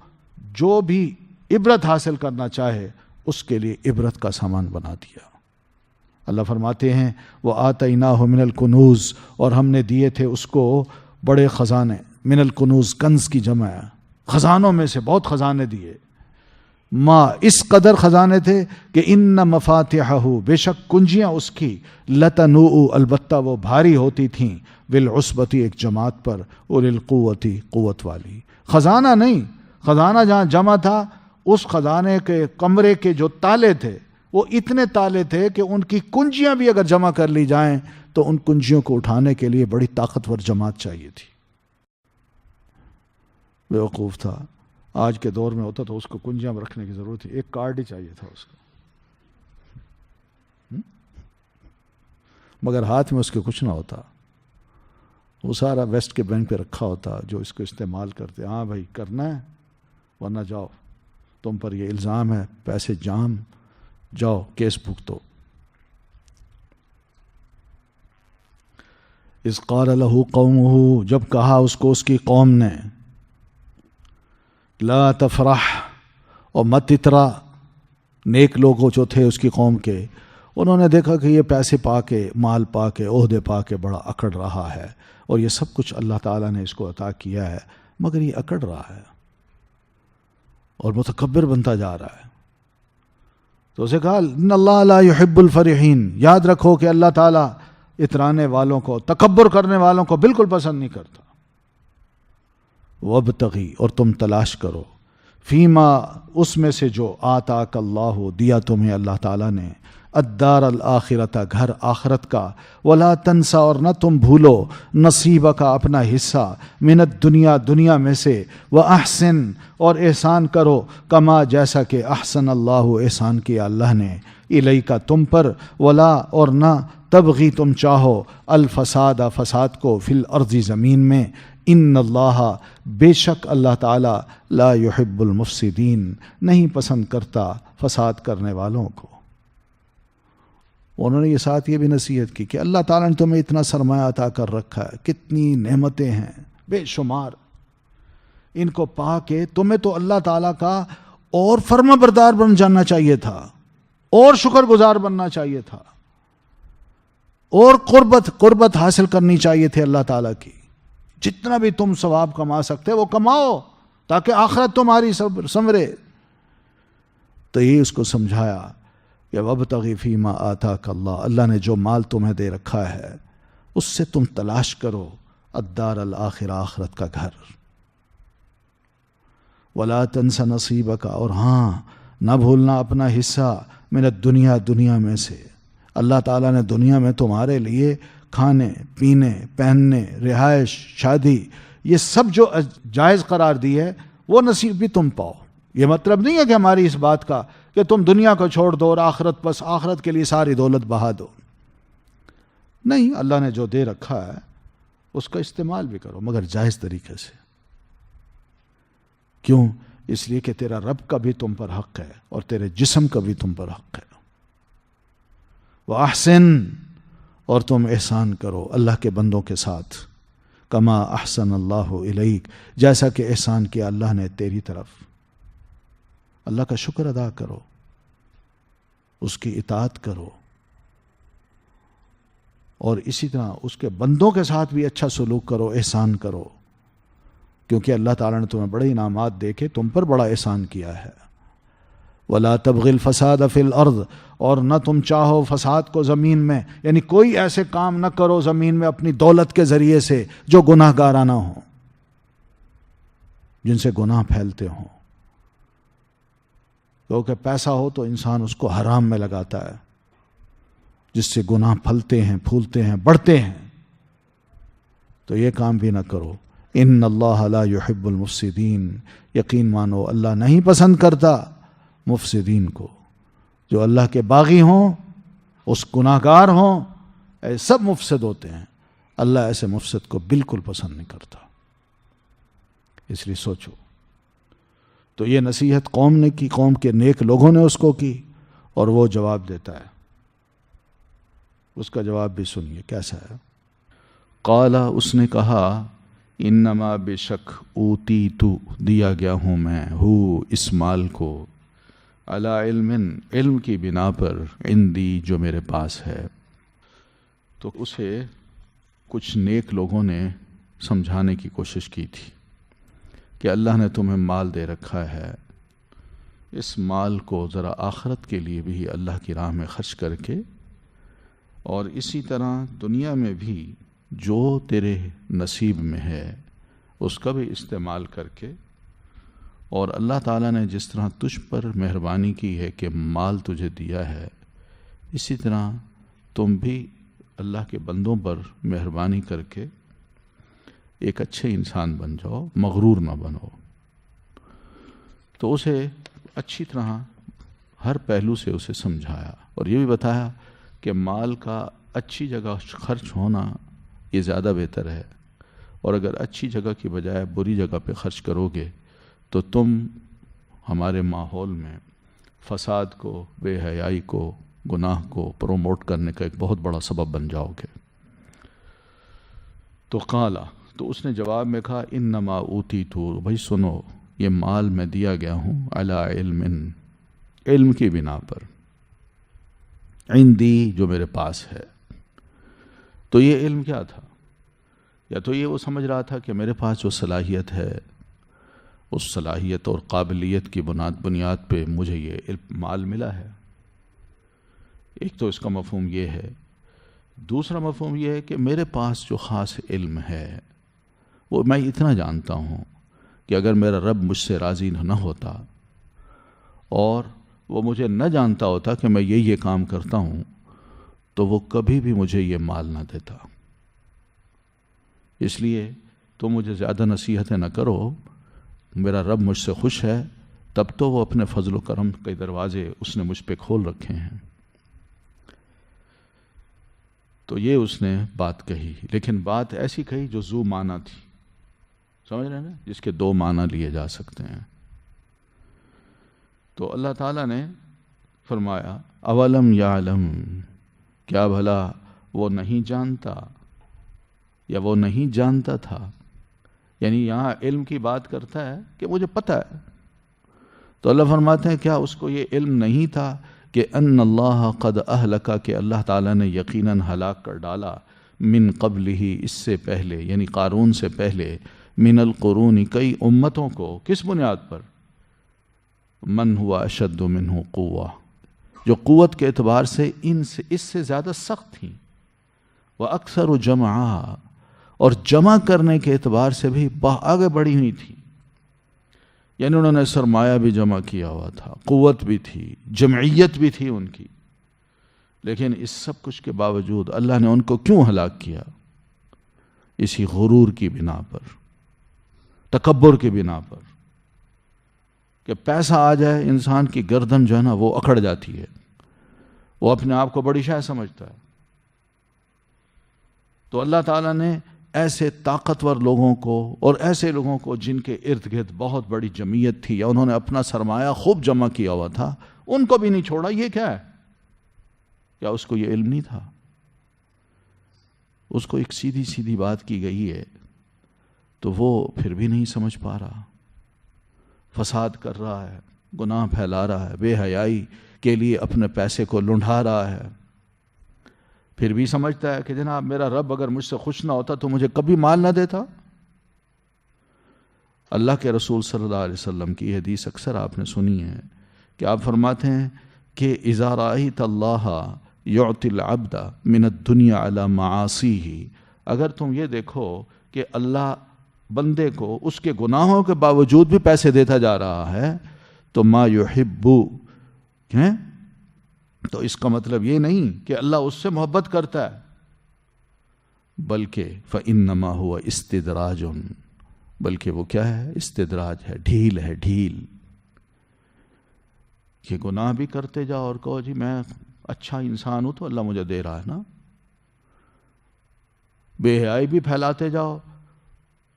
جو بھی عبرت حاصل کرنا چاہے اس کے لیے عبرت کا سامان بنا دیا. اللہ فرماتے ہیں وَآتَيْنَاهُ مِنَ الْكُنُوزِ، اور ہم نے دیے تھے اس کو بڑے خزانے. من الکنوز کنز کی جمع ہے، خزانوں میں سے بہت خزانے دیے. ما اس قدر خزانے تھے کہ ان مفاتحہ، بے شک کنجیاں اس کی، لتنوء، البتہ وہ بھاری ہوتی تھیں، بالعصبتی، ایک جماعت پر، اولي القوة، قوت والی. خزانہ نہیں، خزانہ جہاں جمع تھا اس خزانے کے کمرے کے جو تالے تھے وہ اتنے تالے تھے کہ ان کی کنجیاں بھی اگر جمع کر لی جائیں تو ان کنجیوں کو اٹھانے کے لیے بڑی طاقتور جماعت چاہیے تھی. بیوقوف تھا. آج کے دور میں ہوتا تو اس کو کنجیاں رکھنے کی ضرورت تھی، ایک کارڈ ہی چاہیے تھا اس کو، مگر ہاتھ میں اس کے کچھ نہ ہوتا. وہ سارا ویسٹ کے بینک پہ رکھا ہوتا جو اس کو استعمال کرتے. ہاں بھائی کرنا ہے ورنہ جاؤ، تم پر یہ الزام ہے، پیسے جام، جاؤ کیس بھگتو. اذ قال له قومه، جب کہا اس کو اس کی قوم نے، لا تفرح، اور مت اترا. نیک لوگوں جو تھے اس کی قوم کے، انہوں نے دیکھا کہ یہ پیسے پا کے، مال پا کے، عہدے پا کے بڑا اکڑ رہا ہے، اور یہ سب کچھ اللہ تعالیٰ نے اس کو عطا کیا ہے، مگر یہ اکڑ رہا ہے اور متکبر بنتا جا رہا ہے. تو اسے کہا ان اللہ لا يحب الفرحین، یاد رکھو کہ اللہ تعالیٰ اترانے والوں کو، تکبر کرنے والوں کو بالکل پسند نہیں کرتا. وابتغی، اور تم تلاش کرو، فیما، اس میں سے جو آتاک اللہ، دیا تمہیں اللہ تعالیٰ نے، الدار الآخرۃ، گھر آخرت کا، ولا تنسا، اور نہ تم بھولو، نصیبہ کا، اپنا حصہ، من الدنیا، دنیا میں سے، واحسن، اور احسان کرو، کما، جیسا کہ احسن اللہ، احسان کیا اللہ نے، الیک، تم پر، ولا، اور نہ، تبغی، تم چاہو، الفساد، فساد کو، فی الارض، زمین میں، ان اللہ، بے شک اللہ تعالی، لا يحب المفسدین، نہیں پسند کرتا فساد کرنے والوں کو. انہوں نے یہ ساتھ یہ بھی نصیحت کی کہ اللہ تعالیٰ نے تمہیں اتنا سرمایہ عطا کر رکھا ہے، کتنی نعمتیں ہیں بے شمار، ان کو پا کے تمہیں تو اللہ تعالیٰ کا اور فرما بردار بن جانا چاہیے تھا. اور شکر گزار بننا چاہیے تھا، اور قربت حاصل کرنی چاہیے تھی اللہ تعالیٰ کی. جتنا بھی تم ثواب کما سکتے وہ کماؤ تاکہ آخرت تمہاری سنورے. تو یہ اس کو سمجھایا کہ وابتغ فیما آتاک اللہ، اللہ نے جو مال تمہیں دے رکھا ہے اس سے تم تلاش کرو الدار الآخرہ، آخرت کا گھر. ولا تنس نصیبک، اور ہاں نہ بھولنا اپنا حصہ من الدنیا، دنیا میں سے. اللہ تعالیٰ نے دنیا میں تمہارے لیے کھانے پینے پہننے رہائش شادی یہ سب جو جائز قرار دی ہے وہ نصیب بھی تم پاؤ. یہ مطلب نہیں ہے کہ ہماری اس بات کا کہ تم دنیا کو چھوڑ دو اور آخرت کے لیے ساری دولت بہا دو. نہیں، اللہ نے جو دے رکھا ہے اس کا استعمال بھی کرو مگر جائز طریقے سے. کیوں؟ اس لیے کہ تیرا رب کا بھی تم پر حق ہے اور تیرے جسم کا بھی تم پر حق ہے. وَأَحْسِن، اور تم احسان کرو اللہ کے بندوں کے ساتھ. کما احسن اللہ الیک، جیسا کہ احسان کیا اللہ نے تیری طرف. اللہ کا شکر ادا کرو، اس کی اطاعت کرو، اور اسی طرح اس کے بندوں کے ساتھ بھی اچھا سلوک کرو، احسان کرو، کیونکہ اللہ تعالیٰ نے تمہیں بڑے انعامات دے کے تم پر بڑا احسان کیا ہے. وَلَا تَبْغِ الْفَسَادَ فِي الْأَرْضِ، اور نہ تم چاہو فساد کو زمین میں، یعنی کوئی ایسے کام نہ کرو زمین میں اپنی دولت کے ذریعے سے جو گناہ گارانہ ہوں، جن سے گناہ پھیلتے ہوں. کیونکہ پیسہ ہو تو انسان اس کو حرام میں لگاتا ہے، جس سے گناہ پھلتے ہیں پھولتے ہیں بڑھتے ہیں. تو یہ کام بھی نہ کرو. ان اللہ لا يحب المفسدین، یقین مانو اللہ نہیں پسند کرتا مفسدین کو، جو اللہ کے باغی ہوں، اس گناہ گار ہوں، ایسے سب مفسد ہوتے ہیں. اللہ ایسے مفسد کو بالکل پسند نہیں کرتا. اس لیے سوچو. تو یہ نصیحت قوم نے کی، قوم کے نیک لوگوں نے اس کو کی، اور وہ جواب دیتا ہے. اس کا جواب بھی سنیے کیسا ہے. قال، اس نے کہا، انما بے شک اوتیت، دیا گیا ہوں میں، اس مال کو، علی علم، علم کی بنا پر، عندی، جو میرے پاس ہے. تو اسے کچھ نیک لوگوں نے سمجھانے کی کوشش کی تھی کہ اللہ نے تمہیں مال دے رکھا ہے، اس مال کو ذرا آخرت کے لیے بھی اللہ کی راہ میں خرچ کر کے، اور اسی طرح دنیا میں بھی جو تیرے نصیب میں ہے اس کا بھی استعمال کر کے، اور اللہ تعالیٰ نے جس طرح تجھ پر مہربانی کی ہے کہ مال تجھے دیا ہے، اسی طرح تم بھی اللہ کے بندوں پر مہربانی کر کے ایک اچھے انسان بن جاؤ، مغرور نہ بنو. تو اسے اچھی طرح ہر پہلو سے اسے سمجھایا، اور یہ بھی بتایا کہ مال کا اچھی جگہ خرچ ہونا یہ زیادہ بہتر ہے، اور اگر اچھی جگہ کی بجائے بری جگہ پہ خرچ کرو گے تو تم ہمارے ماحول میں فساد کو، بے حیائی کو، گناہ کو پروموٹ کرنے کا ایک بہت بڑا سبب بن جاؤ گے. تو قالا، تو اس نے جواب میں کہا، انما اوتیت، بھائی سنو، یہ مال میں دیا گیا ہوں، علی علم، علم کی بنا پر، عندی، جو میرے پاس ہے. تو یہ علم کیا تھا؟ یا تو یہ وہ سمجھ رہا تھا کہ میرے پاس جو صلاحیت ہے، اس صلاحیت اور قابلیت کی بنیاد پہ مجھے یہ علم مال ملا ہے. ایک تو اس کا مفہوم یہ ہے. دوسرا مفہوم یہ ہے کہ میرے پاس جو خاص علم ہے وہ میں اتنا جانتا ہوں کہ اگر میرا رب مجھ سے راضی نہ ہوتا اور وہ مجھے نہ جانتا ہوتا کہ میں یہ کام کرتا ہوں تو وہ کبھی بھی مجھے یہ مال نہ دیتا. اس لیے تم مجھے زیادہ نصیحتیں نہ کرو، میرا رب مجھ سے خوش ہے، تب تو وہ اپنے فضل و کرم کے دروازے اس نے مجھ پہ کھول رکھے ہیں. تو یہ اس نے بات کہی، لیکن بات ایسی کہی جو ذو معنی تھی. سمجھ رہے ہیں نا، جس کے دو معنی لیے جا سکتے ہیں. تو اللہ تعالیٰ نے فرمایا، اولم یعلم، کیا بھلا وہ نہیں جانتا، یا وہ نہیں جانتا تھا. یعنی یہاں علم کی بات کرتا ہے کہ مجھے پتہ ہے. تو اللہ فرماتے ہیں کیا اس کو یہ علم نہیں تھا کہ ان اللہ قد اہلکا، کہ اللہ تعالیٰ نے یقیناً ہلاک کر ڈالا، من قبل ہی، اس سے پہلے یعنی قارون سے پہلے، من القرون، کئی امتوں کو، کس بنیاد پر؟ من ہوا اشد منہ قوہ، جو قوت کے اعتبار سے اس سے زیادہ سخت تھیں، وَأَكْثَرُ جَمْعًا، اور جمع کرنے کے اعتبار سے بھی آگے بڑھی ہوئی تھی، یعنی انہوں نے سرمایہ بھی جمع کیا ہوا تھا، قوت بھی تھی، جمعیت بھی تھی ان کی، لیکن اس سب کچھ کے باوجود اللہ نے ان کو کیوں ہلاک کیا؟ اسی غرور کی بنا پر، تکبر کی بنا پر، کہ پیسہ آ جائے انسان کی گردن جو ہے نا وہ اکڑ جاتی ہے، وہ اپنے آپ کو بڑی شے سمجھتا ہے۔ تو اللہ تعالیٰ نے ایسے طاقتور لوگوں کو اور ایسے لوگوں کو جن کے ارد گرد بہت بڑی جمعیت تھی یا انہوں نے اپنا سرمایہ خوب جمع کیا ہوا تھا، ان کو بھی نہیں چھوڑا۔ یہ کیا ہے؟ کیا اس کو یہ علم نہیں تھا؟ اس کو ایک سیدھی سیدھی بات کی گئی ہے تو وہ پھر بھی نہیں سمجھ پا رہا، فساد کر رہا ہے، گناہ پھیلا رہا ہے، بے حیائی کے لیے اپنے پیسے کو لنڈھا رہا ہے، پھر بھی سمجھتا ہے کہ جناب میرا رب اگر مجھ سے خوش نہ ہوتا تو مجھے کبھی مال نہ دیتا۔ اللہ کے رسول صلی اللہ علیہ وسلم کی حدیث اکثر آپ نے سنی ہے کہ آپ فرماتے ہیں کہ اذا رأیت اللہ یعطی العبد من الدنیا علی معاصیہ، اگر تم یہ دیکھو کہ اللہ بندے کو اس کے گناہوں کے باوجود بھی پیسے دیتا جا رہا ہے تو ما یحب، تو اس کا مطلب یہ نہیں کہ اللہ اس سے محبت کرتا ہے، بلکہ فإنما هو استدراج، بلکہ وہ کیا ہے؟ استدراج ہے، ڈھیل ہے، ڈھیل، کہ گناہ بھی کرتے جاؤ اور کہو جی میں اچھا انسان ہوں تو اللہ مجھے دے رہا ہے نا، بے حیائی بھی پھیلاتے جاؤ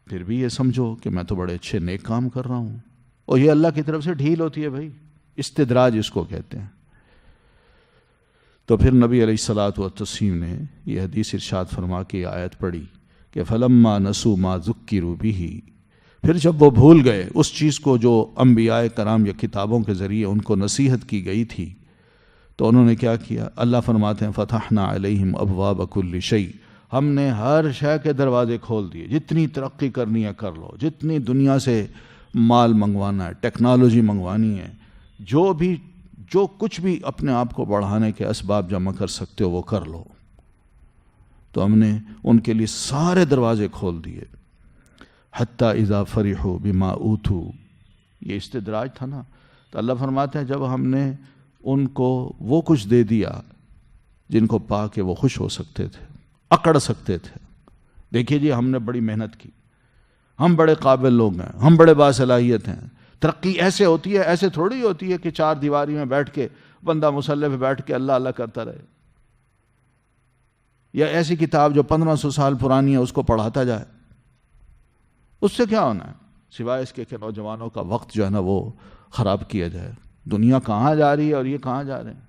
پھر بھی یہ سمجھو کہ میں تو بڑے اچھے نیک کام کر رہا ہوں، اور یہ اللہ کی طرف سے ڈھیل ہوتی ہے بھائی، استدراج اس کو کہتے ہیں۔ تو پھر نبی علیہ الصلوۃ والتسلیم نے یہ حدیث ارشاد فرما کے یہ آیت پڑھی کہ فَلَمَّا نَسُوا مَا ذُكِّرُوا بِهِ، پھر جب وہ بھول گئے اس چیز کو جو انبیاء کرام یا کتابوں کے ذریعے ان کو نصیحت کی گئی تھی، تو انہوں نے کیا کیا؟ اللہ فرماتے ہیں فَتَحْنَا عَلَيْهِمْ أَبْوَابَ كُلِّ شَيْءٍ، ہم نے ہر شے کے دروازے کھول دیے، جتنی ترقی کرنی ہے کر لو، جتنی دنیا سے مال منگوانا ہے، ٹیکنالوجی منگوانی ہے، جو کچھ بھی اپنے آپ کو بڑھانے کے اسباب جمع کر سکتے ہو وہ کر لو۔ تو ہم نے ان کے لیے سارے دروازے کھول دیے، حتی اذا فرحوا بما اوتوا، یہ استدراج تھا نا۔ تو اللہ فرماتے ہیں جب ہم نے ان کو وہ کچھ دے دیا جن کو پا کے وہ خوش ہو سکتے تھے، اکڑ سکتے تھے، دیکھیے جی ہم نے بڑی محنت کی، ہم بڑے قابل لوگ ہیں، ہم بڑے باصلاحیت ہیں، ترقی ایسے ہوتی ہے، ایسے تھوڑی ہوتی ہے کہ چار دیواری میں بیٹھ کے بندہ مصلی پہ بیٹھ کے اللہ اللہ کرتا رہے، یا ایسی کتاب جو 1500 سال پرانی ہے اس کو پڑھاتا جائے، اس سے کیا ہونا ہے سوائے اس کے کہ نوجوانوں کا وقت جو ہے نا وہ خراب کیا جائے۔ دنیا کہاں جا رہی ہے اور یہ کہاں جا رہے ہیں؟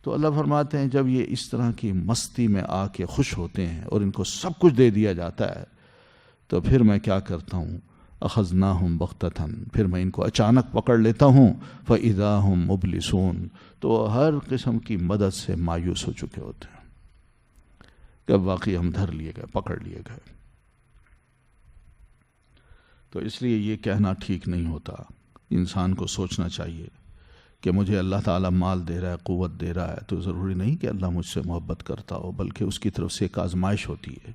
تو اللہ فرماتے ہیں جب یہ اس طرح کی مستی میں آ کے خوش ہوتے ہیں اور ان کو سب کچھ دے دیا جاتا ہے تو پھر میں کیا کرتا ہوں؟ اخذناہم بغتۃ، پھر میں ان کو اچانک پکڑ لیتا ہوں، فاذا ہم مبلسون، تو ہر قسم کی مدد سے مایوس ہو چکے ہوتے ہیں کہ واقعی ہم دھر لیے گئے، پکڑ لیے گئے۔ تو اس لیے یہ کہنا ٹھیک نہیں ہوتا، انسان کو سوچنا چاہیے کہ مجھے اللہ تعالیٰ مال دے رہا ہے، قوت دے رہا ہے، تو ضروری نہیں کہ اللہ مجھ سے محبت کرتا ہو، بلکہ اس کی طرف سے ایک آزمائش ہوتی ہے۔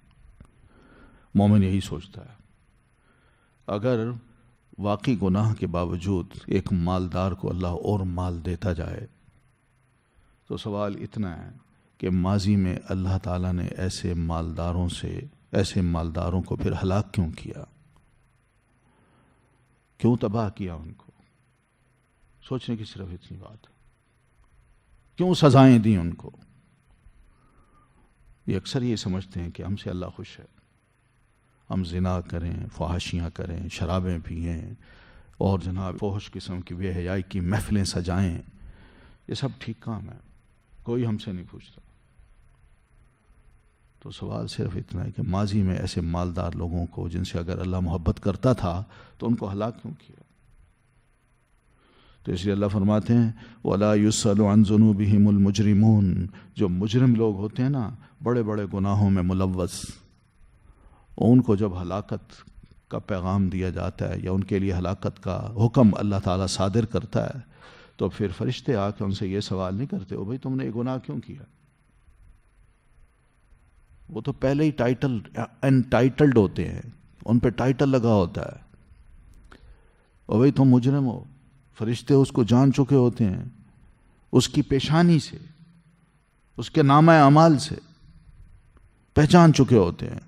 مومن یہی سوچتا ہے۔ اگر واقعی گناہ کے باوجود ایک مالدار کو اللہ اور مال دیتا جائے تو سوال اتنا ہے کہ ماضی میں اللہ تعالیٰ نے ایسے مالداروں کو پھر ہلاک کیوں کیا؟ کیوں تباہ کیا ان کو؟ سوچنے کی صرف اتنی بات ہے۔ کیوں سزائیں دیں ان کو؟ یہ اکثر یہ سمجھتے ہیں کہ ہم سے اللہ خوش ہے، ہم زنا کریں، فحاشیاں کریں، شرابیں پئیں اور جناب فحش قسم کی بے حیائی کی محفلیں سجائیں، یہ سب ٹھیک کام ہے، کوئی ہم سے نہیں پوچھتا۔ تو سوال صرف اتنا ہے کہ ماضی میں ایسے مالدار لوگوں کو جن سے اگر اللہ محبت کرتا تھا تو ان کو ہلاک کیوں کیا؟ تو اس لیے اللہ فرماتے ہیں وَلَا يُسْأَلُ عَنْ ذُنُوبِهِمُ الْمُجْرِمُونَ، جو مجرم لوگ ہوتے ہیں نا، بڑے بڑے گناہوں میں ملوث، ان کو جب ہلاکت کا پیغام دیا جاتا ہے یا ان کے لیے ہلاکت کا حکم اللہ تعالیٰ صادر کرتا ہے، تو پھر فرشتے آ کے ان سے یہ سوال نہیں کرتے او بھائی تم نے یہ گناہ کیوں کیا؟ وہ تو پہلے ہی انٹائٹلڈ ہوتے ہیں، ان پہ ٹائٹل لگا ہوتا ہے، او بھائی تم مجرم ہو۔ فرشتے اس کو جان چکے ہوتے ہیں، اس کی پیشانی سے، اس کے نامہ اعمال سے پہچان چکے ہوتے ہیں۔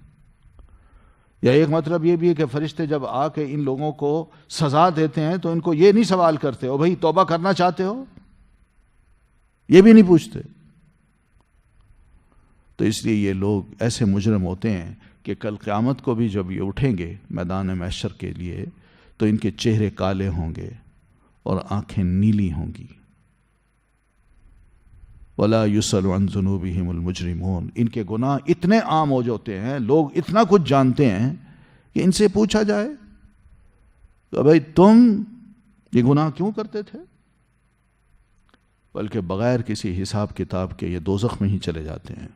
یا ایک مطلب یہ بھی ہے کہ فرشتے جب آ کے ان لوگوں کو سزا دیتے ہیں تو ان کو یہ نہیں سوال کرتے او بھائی توبہ کرنا چاہتے ہو، یہ بھی نہیں پوچھتے۔ تو اس لیے یہ لوگ ایسے مجرم ہوتے ہیں کہ کل قیامت کو بھی جب یہ اٹھیں گے میدان محشر کے لیے تو ان کے چہرے کالے ہوں گے اور آنکھیں نیلی ہوں گی۔ وَلَا يُسْأَلُ عَنْ ذُنُوبِهِمُ الْمُجْرِمُونَ، ان کے گناہ اتنے عام ہو جاتے ہیں، لوگ اتنا کچھ جانتے ہیں کہ ان سے پوچھا جائے کہ بھائی تم یہ گناہ کیوں کرتے تھے، بلکہ بغیر کسی حساب کتاب کے یہ دوزخ میں ہی چلے جاتے ہیں۔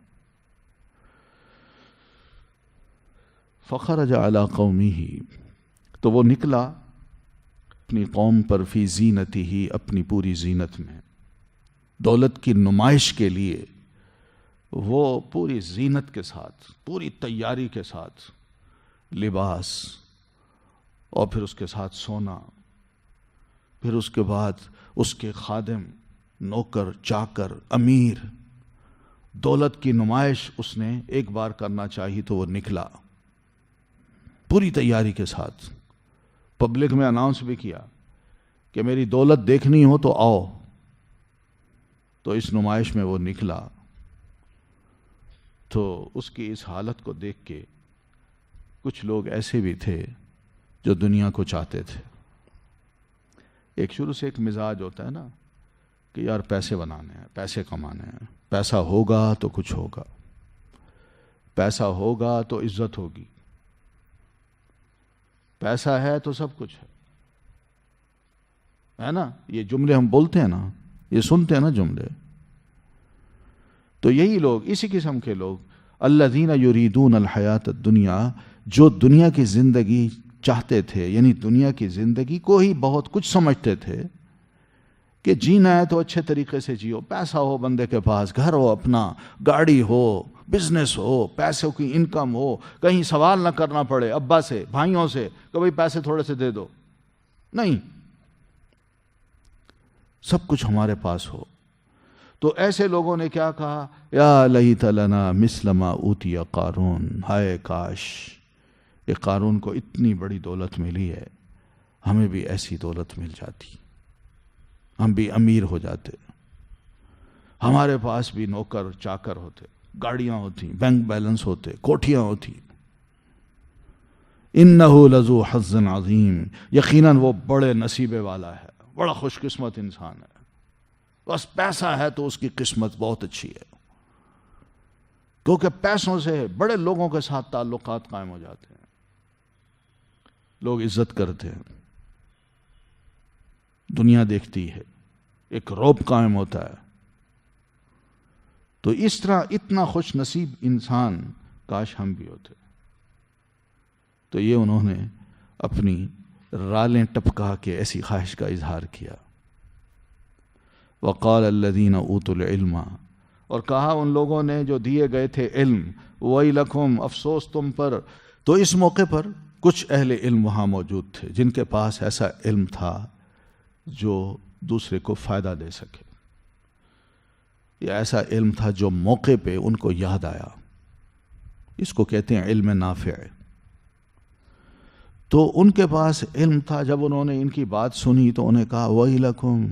فَخَرَجَ عَلَىٰ قَوْمِهِ، تو وہ نکلا اپنی قوم پر، فی زینتہ، اپنی پوری زینت میں، دولت کی نمائش کے لیے وہ پوری زینت کے ساتھ، پوری تیاری کے ساتھ، لباس اور پھر اس کے ساتھ سونا، پھر اس کے بعد اس کے خادم، نوکر، چاکر، امیر، دولت کی نمائش اس نے ایک بار کرنا چاہی تو وہ نکلا پوری تیاری کے ساتھ، پبلک میں اناؤنس بھی کیا کہ میری دولت دیکھنی ہو تو آؤ۔ تو اس نمائش میں وہ نکلا تو اس کی اس حالت کو دیکھ کے کچھ لوگ ایسے بھی تھے جو دنیا کو چاہتے تھے۔ ایک شروع سے ایک مزاج ہوتا ہے نا کہ یار پیسے بنانے ہیں، پیسے کمانے ہیں، پیسہ ہوگا تو کچھ ہوگا، پیسہ ہوگا تو عزت ہوگی، پیسہ ہے تو سب کچھ ہے نا۔ یہ جملے ہم بولتے ہیں نا، یہ سنتے ہیں نا جملے، تو یہی لوگ، اسی قسم کے لوگ، الذین یریدون الحیات الدنیا، جو دنیا کی زندگی چاہتے تھے، یعنی دنیا کی زندگی کو ہی بہت کچھ سمجھتے تھے کہ جینا ہے تو اچھے طریقے سے جیو، پیسہ ہو بندے کے پاس، گھر ہو اپنا، گاڑی ہو، بزنس ہو، پیسوں کی انکم ہو، کہیں سوال نہ کرنا پڑے ابا سے، بھائیوں سے کہ بھائی پیسے تھوڑے سے دے دو، نہیں، سب کچھ ہمارے پاس ہو۔ تو ایسے لوگوں نے کیا کہا، یا لیت لنا مثل ما اوتی قارون، ہائے کاش یہ قارون کو اتنی بڑی دولت ملی ہے، ہمیں بھی ایسی دولت مل جاتی، ہم بھی امیر ہو جاتے، ہمارے پاس بھی نوکر چاکر ہوتے، گاڑیاں ہوتی، بینک بیلنس ہوتے، کوٹھیاں ہوتی۔ انہ لذو حظ عظیم، یقیناً وہ بڑے نصیبے والا ہے، بڑا خوش قسمت انسان ہے، بس پیسہ ہے تو اس کی قسمت بہت اچھی ہے، کیونکہ پیسوں سے بڑے لوگوں کے ساتھ تعلقات قائم ہو جاتے ہیں، لوگ عزت کرتے ہیں، دنیا دیکھتی ہے، ایک رعب قائم ہوتا ہے۔ تو اس طرح اتنا خوش نصیب انسان کاش ہم بھی ہوتے۔ تو یہ انہوں نے اپنی رالیں ٹپکا کے ایسی خواہش کا اظہار کیا۔ وقال الذین اوتوا العلم، اور کہا ان لوگوں نے جو دیے گئے تھے علم، ویلکم، افسوس تم پر۔ تو اس موقع پر کچھ اہل علم وہاں موجود تھے جن کے پاس ایسا علم تھا جو دوسرے کو فائدہ دے سکے، یا ایسا علم تھا جو موقع پہ ان کو یاد آیا، اس کو کہتے ہیں علم نافع۔ تو ان کے پاس علم تھا، جب انہوں نے ان کی بات سنی تو انہیں کہا ویلکم،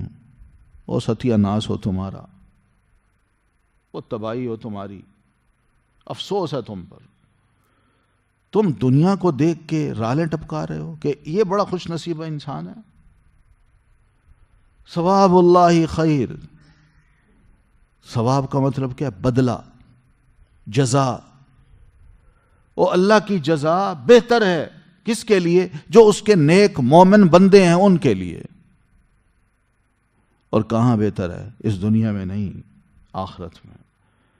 او ستیہ ناس ہو تمہارا، وہ تباہی ہو تمہاری، افسوس ہے تم پر، تم دنیا کو دیکھ کے رالیں ٹپکا رہے ہو کہ یہ بڑا خوش نصیب انسان ہے۔ ثواب اللہ خیر، ثواب کا مطلب کیا ہے؟ بدلہ، جزا، اور اللہ کی جزا بہتر ہے کس کے لیے؟ جو اس کے نیک مومن بندے ہیں ان کے لیے۔ اور کہاں بہتر ہے؟ اس دنیا میں نہیں، آخرت میں۔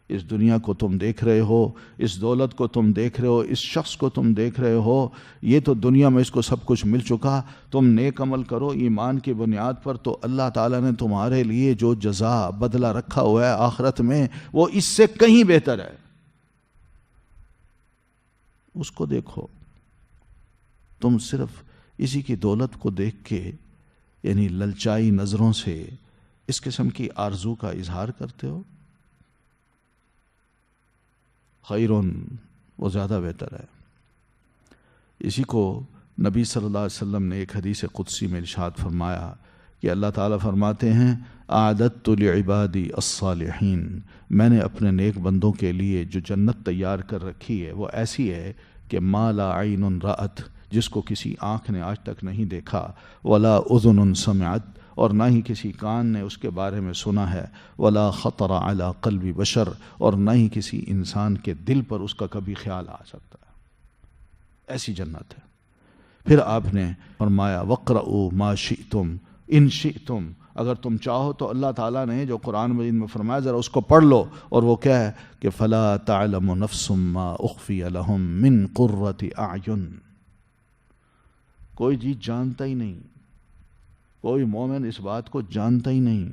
اس دنیا کو تم دیکھ رہے ہو، اس دولت کو تم دیکھ رہے ہو، اس شخص کو تم دیکھ رہے ہو، یہ تو دنیا میں اس کو سب کچھ مل چکا۔ تم نیک عمل کرو ایمان کی بنیاد پر، تو اللہ تعالیٰ نے تمہارے لیے جو جزا بدلہ رکھا ہوا ہے آخرت میں، وہ اس سے کہیں بہتر ہے۔ اس کو دیکھو۔ تم صرف اسی کی دولت کو دیکھ کے یعنی للچائی نظروں سے اس قسم کی آرزو کا اظہار کرتے ہو۔ خیرون، وہ زیادہ بہتر ہے۔ اسی کو نبی صلی اللہ علیہ وسلم نے ایک حدیث قدسی میں ارشاد فرمایا کہ اللہ تعالیٰ فرماتے ہیں اعددت لعبادی الصالحین، میں نے اپنے نیک بندوں کے لیے جو جنت تیار کر رکھی ہے وہ ایسی ہے کہ ما لا عین رأت، جس کو کسی آنکھ نے آج تک نہیں دیکھا، ولا اذن سمعت، اور نہ ہی کسی کان نے اس کے بارے میں سنا ہے، ولا خطر علی قلب بشر، اور نہ ہی کسی انسان کے دل پر اس کا کبھی خیال آ سکتا ہے۔ ایسی جنت ہے۔ پھر آپ نے فرمایا وَاقْرَؤُوا مَا شِئْتُمْ إِن شِئْتُمْ، اگر تم چاہو تو اللہ تعالیٰ نے جو قرآن مجید میں فرمایا ذرا اس کو پڑھ لو، اور وہ کیا ہے کہ فَلَا تَعْلَمُ نَفْسٌ مَا أُخْفِيَ لَهُم مِّن قُرَّةِ أَعْيُن، کوئی چیز جانتا ہی نہیں، کوئی مومن اس بات کو جانتا ہی نہیں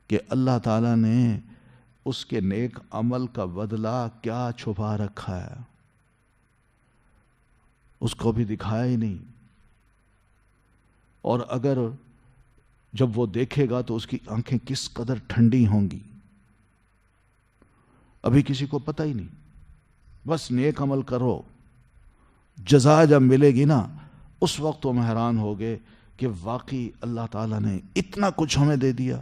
کہ اللہ تعالیٰ نے اس کے نیک عمل کا بدلہ کیا چھپا رکھا ہے، اس کو بھی دکھایا ہی نہیں۔ اور اگر جب وہ دیکھے گا تو اس کی آنکھیں کس قدر ٹھنڈی ہوں گی، ابھی کسی کو پتہ ہی نہیں۔ بس نیک عمل کرو، جزا جب ملے گی نا اس وقت تم حیران ہوگے کہ واقعی اللہ تعالیٰ نے اتنا کچھ ہمیں دے دیا،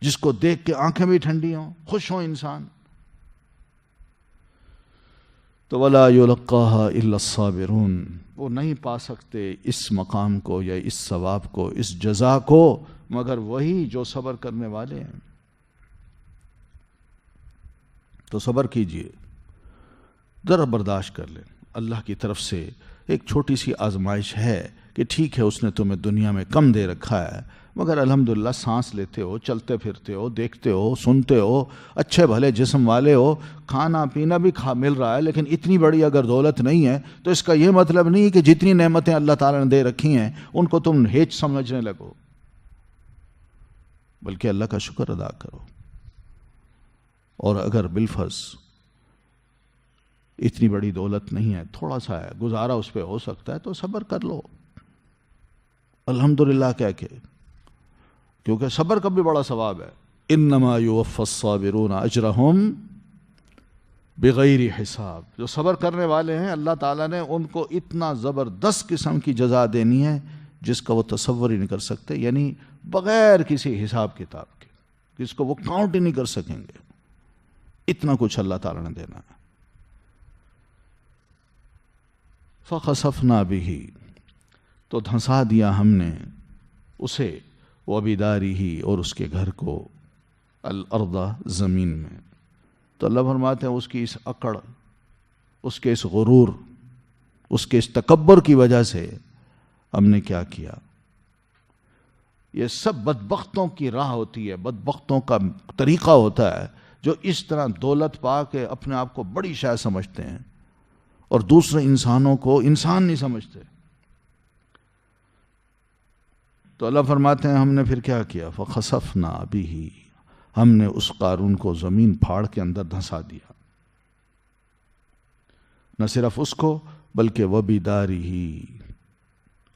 جس کو دیکھ کے آنکھیں بھی ٹھنڈی ہوں، خوش ہوں انسان۔ تو وَلَا يُلَقَّاهَا إِلَّا الصَّابِرُونَ، وہ نہیں پا سکتے اس مقام کو یا اس ثواب کو، اس جزا کو، مگر وہی جو صبر کرنے والے ہیں۔ تو صبر کیجئے، ذرا برداشت کر لیں۔ اللہ کی طرف سے ایک چھوٹی سی آزمائش ہے کہ ٹھیک ہے اس نے تمہیں دنیا میں کم دے رکھا ہے، مگر الحمدللہ سانس لیتے ہو، چلتے پھرتے ہو، دیکھتے ہو، سنتے ہو، اچھے بھلے جسم والے ہو، کھانا پینا بھی مل رہا ہے، لیکن اتنی بڑی اگر دولت نہیں ہے تو اس کا یہ مطلب نہیں کہ جتنی نعمتیں اللہ تعالیٰ نے دے رکھی ہیں ان کو تم ہیچ سمجھنے لگو، بلکہ اللہ کا شکر ادا کرو۔ اور اگر بالفرض اتنی بڑی دولت نہیں ہے، تھوڑا سا ہے، گزارا اس پہ ہو سکتا ہے، تو صبر کر لو الحمدللہ کہہ کے، کیونکہ صبر کا بھی بڑا ثواب ہے۔ انما یوفی الصابرون اجرہم بغیر حساب، جو صبر کرنے والے ہیں اللہ تعالیٰ نے ان کو اتنا زبردست قسم کی جزا دینی ہے جس کا وہ تصور ہی نہیں کر سکتے، یعنی بغیر کسی حساب کتاب کے، جس کو وہ کاؤنٹ ہی نہیں کر سکیں گے، اتنا کچھ اللہ تعالیٰ نے دینا ہے۔ فَخَسَفْنَا بِهِ، تو دھنسا دیا ہم نے اسے، وَبِدَارِهِ، اور اس کے گھر کو، الارض، زمین میں۔ تو اللہ فرماتے ہیں اس کی اس اکڑ، اس کے اس غرور، اس کے اس تکبر کی وجہ سے ہم نے کیا کیا۔ یہ سب بدبختوں کی راہ ہوتی ہے، بدبختوں کا طریقہ ہوتا ہے، جو اس طرح دولت پا کے اپنے آپ کو بڑی شے سمجھتے ہیں اور دوسرے انسانوں کو انسان نہیں سمجھتے۔ تو اللہ فرماتے ہیں ہم نے پھر کیا کیا، فَخَسَفْنَا بِهِ، ہم نے اس قارون کو زمین پھاڑ کے اندر دھنسا دیا، نہ صرف اس کو بلکہ وَبِدَارِهِ،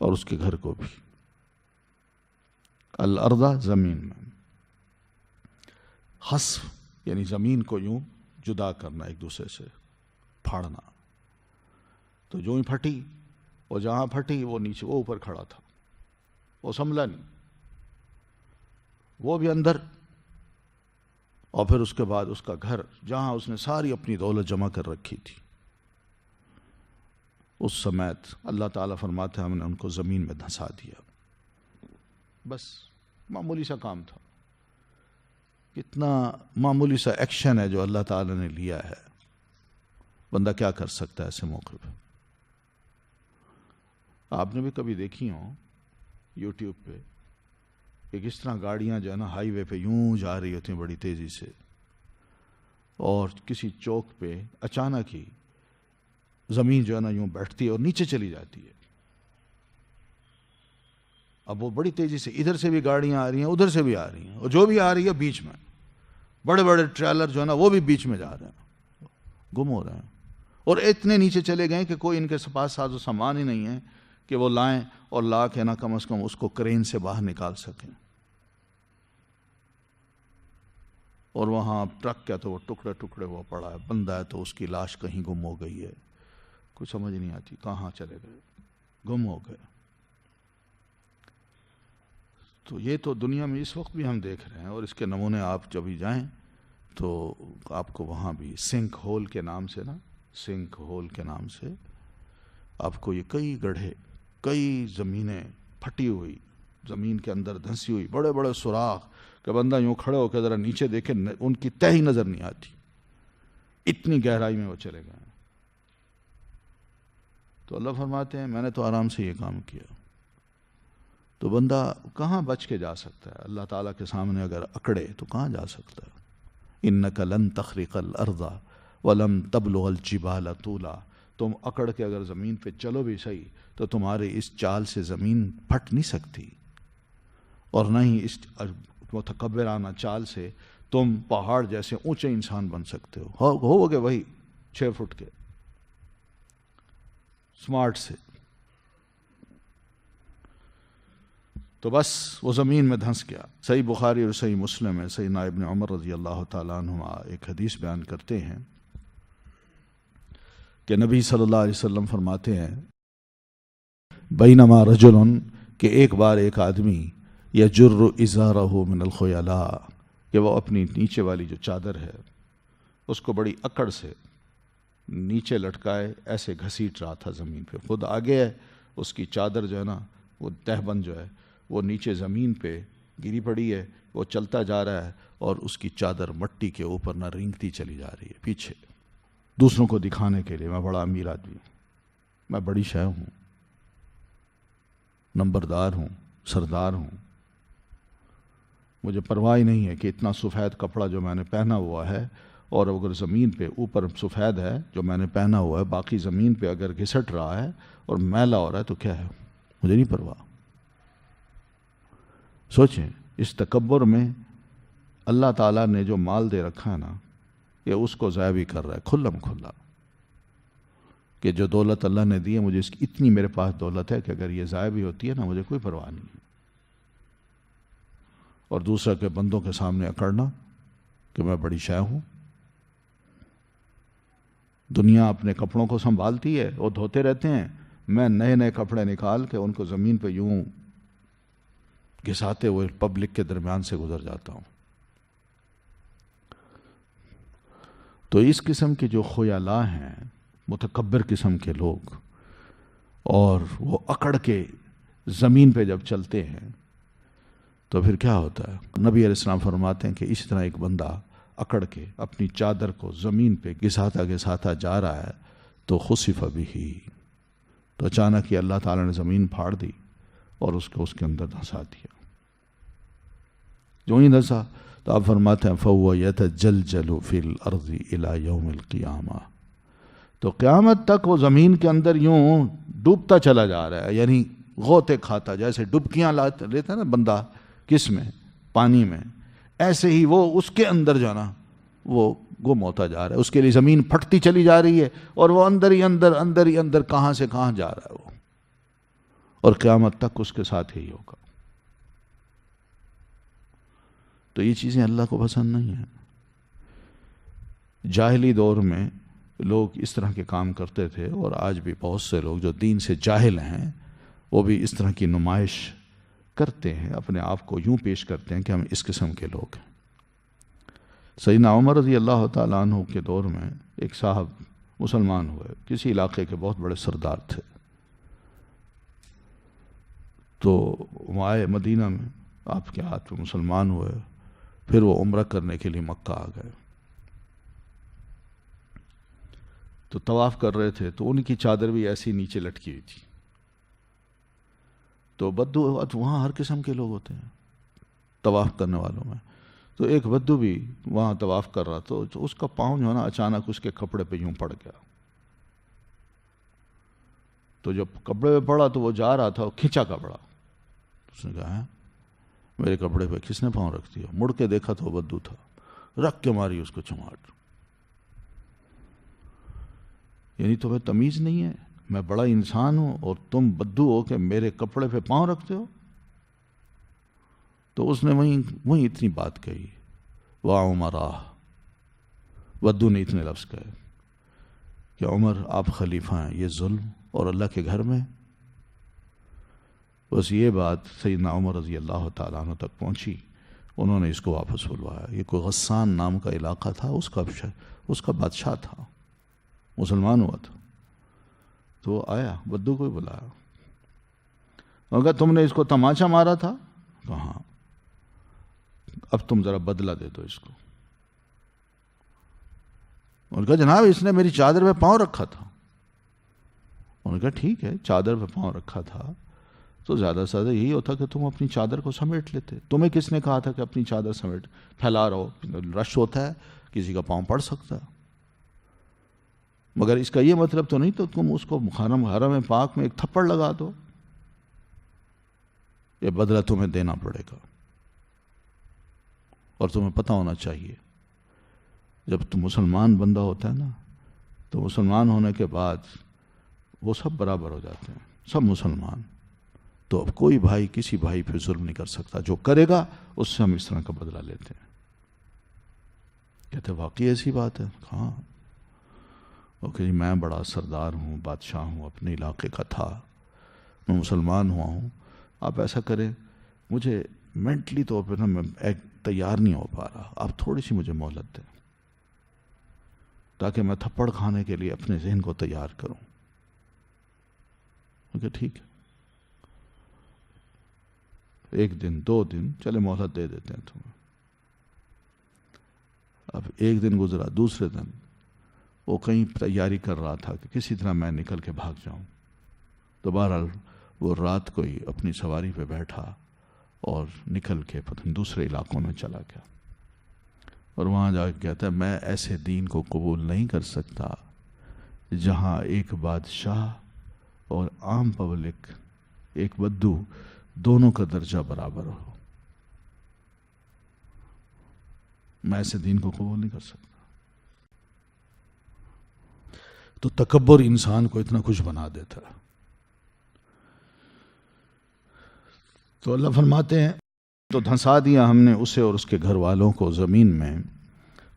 اور اس کے گھر کو بھی، الارض، زمین میں۔ خسف یعنی زمین کو یوں جدا کرنا، ایک دوسرے سے پھاڑنا۔ تو جو ہی پھٹی، وہ جہاں پھٹی وہ نیچے، وہ اوپر کھڑا تھا، وہ سنبھلا نہیں، وہ بھی اندر، اور پھر اس کے بعد اس کا گھر جہاں اس نے ساری اپنی دولت جمع کر رکھی تھی، اس سمیت اللہ تعالیٰ فرماتے ہیں ہم نے ان کو زمین میں دھنسا دیا۔ بس معمولی سا کام تھا، کتنا معمولی سا ایکشن ہے جو اللہ تعالیٰ نے لیا ہے، بندہ کیا کر سکتا ہے ایسے موقع پہ۔ آپ نے بھی کبھی دیکھی ہوں یوٹیوب پہ کہ کس طرح گاڑیاں جو ہے نا ہائی وے پہ یوں جا رہی ہوتی ہیں بڑی تیزی سے، اور کسی چوک پہ اچانک ہی زمین جو ہے نا یوں بیٹھتی ہے اور نیچے چلی جاتی ہے. اب وہ بڑی تیزی سے ادھر سے بھی گاڑیاں آ رہی ہیں، ادھر سے بھی آ رہی ہیں، اور جو بھی آ رہی ہے بیچ میں، بڑے بڑے ٹریلر جو ہے نا وہ بھی بیچ میں جا رہے ہیں، گم ہو رہے ہیں، اور اتنے نیچے چلے گئے کہ کوئی ان کے پاس ساز و سامان ہی نہیں ہے کہ وہ لائیں اور لا کے نا کم از کم اس کو کرین سے باہر نکال سکیں. اور وہاں ٹرک کیا تو وہ ٹکڑے ٹکڑے ہوا پڑا ہے، بندہ ہے تو اس کی لاش کہیں گم ہو گئی ہے، کچھ سمجھ نہیں آتی کہاں چلے گئے، گم ہو گئے. تو یہ تو دنیا میں اس وقت بھی ہم دیکھ رہے ہیں، اور اس کے نمونے آپ جب ہی جائیں تو آپ کو وہاں بھی سنک ہول کے نام سے نا، سنک ہول کے نام سے آپ کو یہ کئی گڑھے، کئی زمینیں پھٹی ہوئی، زمین کے اندر دھنسی ہوئی، بڑے بڑے سوراخ کہ بندہ یوں کھڑے ہو کے ذرا نیچے دیکھے ان کی تہ ہی نظر نہیں آتی، اتنی گہرائی میں وہ چلے گئے. تو اللہ فرماتے ہیں میں نے تو آرام سے یہ کام کیا. تو بندہ کہاں بچ کے جا سکتا ہے؟ اللہ تعالیٰ کے سامنے اگر اکڑے تو کہاں جا سکتا ہے؟ اِنَّكَ لَن تَخْرِقَ الْأَرْضَ وَلَمْ تَبْلُغَ الْجِبَالَ طُولًا. تم اکڑ کے اگر زمین پہ چلو بھی صحیح تو تمہارے اس چال سے زمین پھٹ نہیں سکتی، اور نہ ہی اس متکبرانہ چال سے تم پہاڑ جیسے اونچے انسان بن سکتے ہو گے وہی 6 فٹ کے سمارٹ سے. تو بس وہ زمین میں دھنس گیا. صحیح بخاری اور صحیح مسلم ہے، سیدنا ابن عمر رضی اللہ تعالیٰ عنہما ایک حدیث بیان کرتے ہیں کہ نبی صلی اللہ علیہ وسلم فرماتے ہیں بینما رجل، کہ ایک بار ایک آدمی یجر ازارہ من الخیلاء، کہ وہ اپنی نیچے والی جو چادر ہے اس کو بڑی اکڑ سے نیچے لٹکائے ایسے گھسیٹ رہا تھا زمین پہ. خود آگے ہے، اس کی چادر جو ہے نا وہ تہبند جو ہے وہ نیچے زمین پہ گری پڑی ہے، وہ چلتا جا رہا ہے اور اس کی چادر مٹی کے اوپر نہ رینگتی چلی جا رہی ہے پیچھے، دوسروں کو دکھانے کے لیے میں بڑا امیر آدمی ہوں، میں بڑی شے ہوں، نمبردار ہوں، سردار ہوں، مجھے پرواہ ہی نہیں ہے کہ اتنا سفید کپڑا جو میں نے پہنا ہوا ہے، اور اگر زمین پہ اوپر سفید ہے جو میں نے پہنا ہوا ہے، باقی زمین پہ اگر گھسٹ رہا ہے اور میلا ہو رہا ہے تو کیا ہے، مجھے نہیں پرواہ. سوچیں اس تکبر میں اللہ تعالیٰ نے جو مال دے رکھا ہے نا، یہ اس کو ضائع بھی کر رہا ہے کھلم کھلا، کہ جو دولت اللہ نے دی ہے مجھے اس کی اتنی میرے پاس دولت ہے کہ اگر یہ ضائع بھی ہوتی ہے نا مجھے کوئی پرواہ نہیں. اور دوسرا کہ بندوں کے سامنے اکڑنا کہ میں بڑی شے ہوں. دنیا اپنے کپڑوں کو سنبھالتی ہے، وہ دھوتے رہتے ہیں، میں نئے نئے کپڑے نکال کے ان کو زمین پہ یوں گھساتے ہوئے پبلک کے درمیان سے گزر جاتا ہوں. تو اس قسم کے جو خیلاء ہیں، متکبر قسم کے لوگ، اور وہ اکڑ کے زمین پہ جب چلتے ہیں تو پھر کیا ہوتا ہے؟ نبی علیہ السلام فرماتے ہیں کہ اس طرح ایک بندہ اکڑ کے اپنی چادر کو زمین پہ گھساتا گھساتا جا رہا ہے تو خسف بہ، تو اچانک ہی اللہ تعالیٰ نے زمین پھاڑ دی اور اس کو اس کے اندر دھنسا دیا. جو ہی دھنسا تو آپ فرماتے ہیں فَهُوَ يَتَجَلْجَلُ فِي الْأَرْضِ إِلَى يَوْمِ الْقِيَامَةِ، تو قیامت تک وہ زمین کے اندر یوں ڈوبتا چلا جا رہا ہے، یعنی غوطے کھاتا، جیسے ڈبکیاں لیتا ہے نا بندہ کس میں، پانی میں، ایسے ہی وہ اس کے اندر جو ہے نا وہ گم ہوتا جا رہا ہے. اس کے لیے زمین پھٹتی چلی جا رہی ہے اور وہ اندر ہی اندر کہاں سے کہاں جا رہا ہے وہ، اور قیامت تک اس کے ساتھ ہی ہوگا. تو یہ چیزیں اللہ کو پسند نہیں ہیں. جاہلی دور میں لوگ اس طرح کے کام کرتے تھے، اور آج بھی بہت سے لوگ جو دین سے جاہل ہیں وہ بھی اس طرح کی نمائش کرتے ہیں، اپنے آپ کو یوں پیش کرتے ہیں کہ ہم اس قسم کے لوگ ہیں. سیدنا عمر رضی اللہ تعالیٰ عنہ کے دور میں ایک صاحب مسلمان ہوئے، کسی علاقے کے بہت بڑے سردار تھے. تو وہ آئے مدینہ میں، آپ کے ہاتھ میں مسلمان ہوئے، پھر وہ عمرہ کرنے کے لیے مکہ آ گئے. تو طواف کر رہے تھے تو ان کی چادر بھی ایسی نیچے لٹکی ہوئی تھی. تو بدو وہاں ہر قسم کے لوگ ہوتے ہیں، طواف کرنے والوں میں. تو ایک بدو بھی وہاں طواف کر رہا تو اس کا پاؤں جو ہے نا اچانک اس کے کپڑے پہ یوں پڑ گیا. تو جب کپڑے پہ پڑا تو وہ جا رہا تھا, وہ کھینچا کپڑا. اس نے کہا میرے کپڑے پہ کس نے پاؤں رکھ دیا؟ مڑ کے دیکھا تو وہ بدو تھا, رکھ کے ماری اس کو چماٹ. یعنی تمہیں تمیز نہیں ہے, میں بڑا انسان ہوں اور تم بدو ہو کہ میرے کپڑے پہ پاؤں رکھتے ہو. تو اس نے وہیں اتنی بات کہی, وا عمرہ. بدو نے اتنے لفظ کہے کہ عمر آپ خلیفہ ہیں, یہ ظلم اور اللہ کے گھر میں. بس یہ بات سیدنا عمر رضی اللہ تعالیٰ عنہ تک پہنچی, انہوں نے اس کو واپس بلوایا. یہ کوئی غسان نام کا علاقہ تھا, اس کا بادشاہ تھا, مسلمان ہوا تھا. تو وہ آیا, بدو کو ہی بلایا. اگر تم نے اس کو تماچا مارا تھا, کہاں, اب تم ذرا بدلہ دے دو اس کو. انہوں نے کہا جناب اس نے میری چادر پہ پاؤں رکھا تھا. انہوں نے کہا ٹھیک ہے, چادر پہ پاؤں رکھا تھا تو زیادہ سے زیادہ یہی ہوتا کہ تم اپنی چادر کو سمیٹ لیتے. تمہیں کس نے کہا تھا کہ اپنی چادر سمیٹ پھیلا رہو؟ رش ہوتا ہے, کسی کا پاؤں پڑ سکتا ہے. مگر اس کا یہ مطلب تو نہیں تو تم اس کو حرم پاک میں ایک تھپڑ لگا دو. یہ بدلہ تمہیں دینا پڑے گا. اور تمہیں پتہ ہونا چاہیے جب تم مسلمان بندہ ہوتا ہے نا, تو مسلمان ہونے کے بعد وہ سب برابر ہو جاتے ہیں, سب مسلمان. تو اب کوئی بھائی کسی بھائی پہ ظلم نہیں کر سکتا. جو کرے گا اس سے ہم اس طرح کا بدلہ لیتے ہیں. کہتے واقعی ایسی بات ہے؟ ہاں. اوکے جی, میں بڑا سردار ہوں, بادشاہ ہوں, اپنے علاقے کا تھا, میں مسلمان ہوا ہوں. آپ ایسا کریں, مجھے مینٹلی طور پہ نا میں تیار نہیں ہو پا رہا, آپ تھوڑی سی مجھے مہلت دیں تاکہ میں تھپڑ کھانے کے لیے اپنے ذہن کو تیار کروں. اوکے ٹھیک ہے, ایک دن 2 دن چلے مہلت دے دیتے ہیں تمہیں. اب ایک دن گزرا, دوسرے دن وہ کہیں تیاری کر رہا تھا کہ کسی طرح میں نکل کے بھاگ جاؤں. تو بہرحال وہ رات کو ہی اپنی سواری پہ بیٹھا اور نکل کے پتہ دوسرے علاقوں میں چلا گیا. اور وہاں جا کے کہتا ہے میں ایسے دین کو قبول نہیں کر سکتا جہاں ایک بادشاہ اور عام پبلک, ایک بدو, دونوں کا درجہ برابر ہو. میں ایسے دین کو قبول نہیں کر سکتا. تو تکبر انسان کو اتنا کچھ بنا دیتا ہے. تو اللہ فرماتے ہیں تو دھنسا دیا ہم نے اسے اور اس کے گھر والوں کو زمین میں.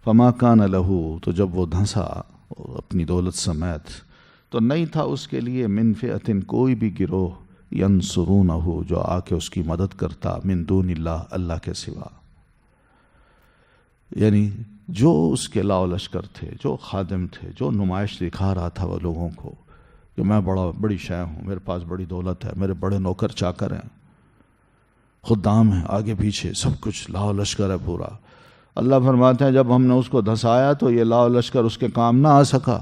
فما کان لہو, تو جب وہ دھنسا اپنی دولت سمیت, تو نہیں تھا اس کے لیے من فئتن, کوئی بھی گروہ, ینصرونہ, جو آ کے اس کی مدد کرتا, من دون اللہ, اللہ کے سوا. یعنی جو اس کے لاؤ لشکر تھے, جو خادم تھے, جو نمائش دکھا رہا تھا وہ لوگوں کو کہ میں بڑی شے ہوں, میرے پاس بڑی دولت ہے, میرے بڑے نوکر چاکر ہیں, خدام ہیں, آگے پیچھے سب کچھ لاؤ لشکر ہے پورا. اللہ فرماتے ہیں جب ہم نے اس کو دھسایا تو یہ لاؤ لشکر اس کے کام نہ آ سکا,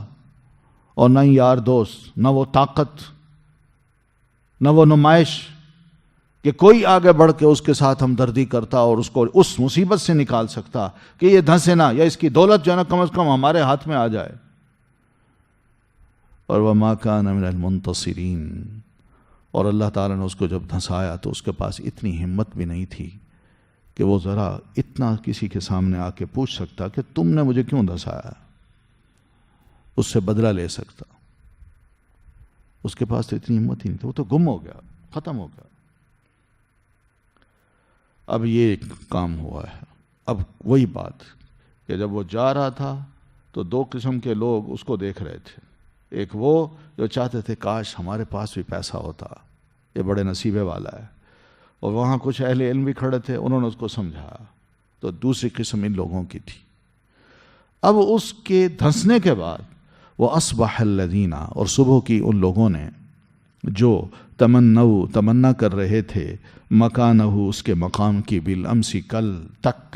اور نہ ہی یار دوست, نہ وہ طاقت, نہ وہ نمائش کہ کوئی آگے بڑھ کے اس کے ساتھ ہمدردی کرتا اور اس کو اس مصیبت سے نکال سکتا کہ یہ دھنسے نہ, یا اس کی دولت جو ہے نا کم از کم ہمارے ہاتھ میں آ جائے. اور وَمَا كَانَ مِنَ الْمُنْتَصِرِينَ, اور اللہ تعالیٰ نے اس کو جب دھنسایا تو اس کے پاس اتنی ہمت بھی نہیں تھی کہ وہ ذرا اتنا کسی کے سامنے آ کے پوچھ سکتا کہ تم نے مجھے کیوں دھنسایا, اس سے بدلہ لے سکتا. اس کے پاس تو اتنی ہمت ہی نہیں تھی, وہ تو گم ہو گیا, ختم ہو گیا. اب یہ کام ہوا ہے. اب وہی بات کہ جب وہ جا رہا تھا تو 2 قسم کے لوگ اس کو دیکھ رہے تھے. ایک وہ جو چاہتے تھے کاش ہمارے پاس بھی پیسہ ہوتا, یہ بڑے نصیبے والا ہے, اور وہاں کچھ اہل علم بھی کھڑے تھے, انہوں نے اس کو سمجھایا. تو دوسری قسم ان لوگوں کی تھی. اب اس کے دھنسنے کے بعد وہ اصبح الذین, اور صبح کی ان لوگوں نے جو تمنا کر رہے تھے, مکانہ, اس کے مقام کی, بالامس, کل تک.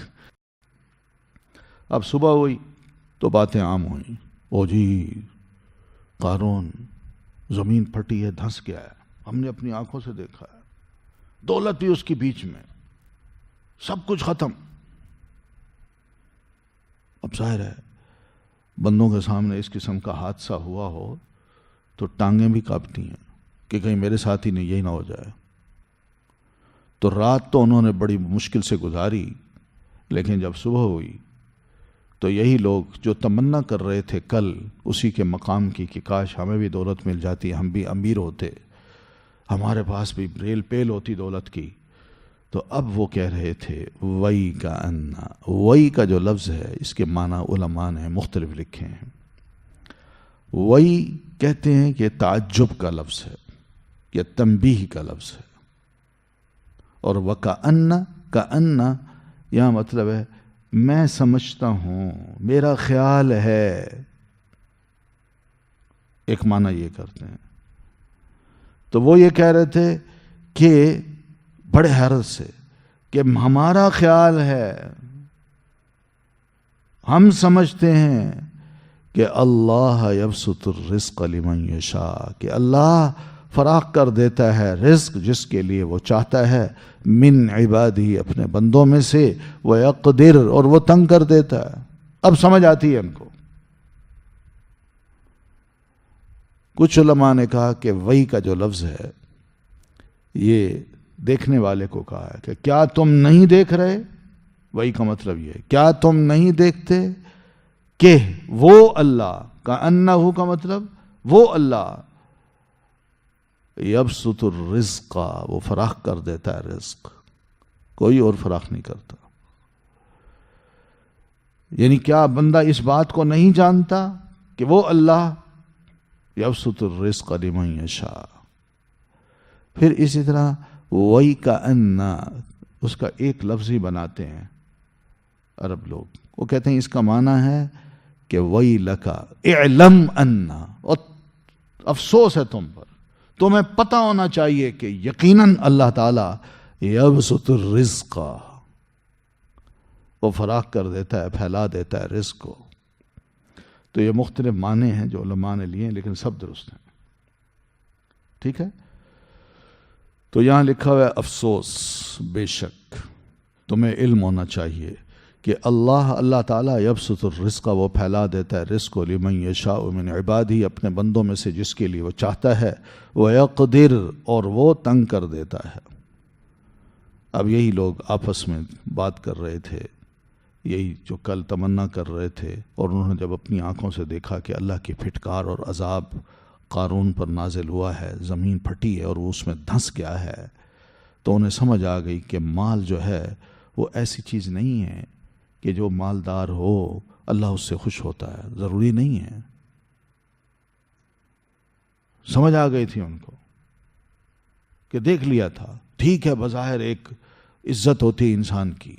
اب صبح ہوئی تو باتیں عام ہوئیں, او جی قارون زمین پھٹی ہے, دھنس گیا ہے, ہم نے اپنی آنکھوں سے دیکھا ہے, دولت بھی اس کی بیچ میں, سب کچھ ختم. اب ظاہر ہے بندوں کے سامنے اس قسم کا حادثہ ہوا ہو تو ٹانگیں بھی کانپتی ہیں کہ کہیں میرے ساتھ ہی نہیں یہی نہ ہو جائے. تو رات تو انہوں نے بڑی مشکل سے گزاری، لیکن جب صبح ہوئی تو یہی لوگ جو تمنا کر رہے تھے کل اسی کے مقام کی کہ کاش ہمیں بھی دولت مل جاتی، ہم بھی امیر ہوتے، ہمارے پاس بھی ریل پیل ہوتی دولت کی، تو اب وہ کہہ رہے تھے وئی کا انا. وئی کا جو لفظ ہے اس کے معنی علماء نے مختلف لکھے ہیں. وئی کہتے ہیں کہ تعجب کا لفظ ہے یا تنبیہ کا لفظ ہے، اور وَكَأَنَّ یہاں مطلب ہے میں سمجھتا ہوں، میرا خیال ہے. ایک معنی یہ کرتے ہیں. تو وہ یہ کہہ رہے تھے کہ بڑے حیرت سے کہ ہمارا خیال ہے، ہم سمجھتے ہیں کہ اللہ یبسط الرزق لمن یشاء، کہ اللہ فراخ کر دیتا ہے رزق جس کے لیے وہ چاہتا ہے، من عبادی اپنے بندوں میں سے، ویقدر اور وہ تنگ کر دیتا ہے. اب سمجھ آتی ہے ان کو. کچھ علماء نے کہا کہ وہی کا جو لفظ ہے یہ دیکھنے والے کو کہا ہے کہ کیا تم نہیں دیکھ رہے. وہی کا مطلب یہ، کیا تم نہیں دیکھتے کہ وہ اللہ کا انہو کا مطلب وہ اللہ یبسط الرزق، وہ فراخ کر دیتا ہے رزق، کوئی اور فراخ نہیں کرتا. یعنی کیا بندہ اس بات کو نہیں جانتا کہ وہ اللہ یبسط الرزق لمن یشاء. پھر اسی طرح وہی کا انا، اس کا ایک لفظ ہی بناتے ہیں عرب لوگ. وہ کہتے ہیں اس کا معنی ہے کہ وہی لکا اعلم انا، اور افسوس ہے تم پر، تمہیں پتہ ہونا چاہیے کہ یقیناً اللہ تعالی یبسط الرزق، وہ فراخ کر دیتا ہے، پھیلا دیتا ہے رزق کو. تو یہ مختلف معنی ہیں جو علماء نے لیے ہیں، لیکن سب درست ہیں. ٹھیک ہے. تو یہاں لکھا ہوا ہے افسوس، بے شک تمہیں علم ہونا چاہیے کہ اللہ تعالیٰ یبسط الرزق، وہ پھیلا دیتا ہے رزق کو، لمن یشاء من عبادہ، اپنے بندوں میں سے جس کے لیے وہ چاہتا ہے، ویقدر اور وہ تنگ کر دیتا ہے. اب یہی لوگ آپس میں بات کر رہے تھے، یہی جو کل تمنا کر رہے تھے، اور انہوں نے جب اپنی آنکھوں سے دیکھا کہ اللہ کی پھٹکار اور عذاب قارون پر نازل ہوا ہے، زمین پھٹی ہے اور وہ اس میں دھنس گیا ہے، تو انہیں سمجھ آ گئی کہ مال جو ہے وہ ایسی چیز نہیں ہے کہ جو مالدار ہو اللہ اس سے خوش ہوتا ہے، ضروری نہیں ہے. سمجھ آ گئی تھی ان کو کہ دیکھ لیا تھا. ٹھیک ہے بظاہر ایک عزت ہوتی ہے انسان کی،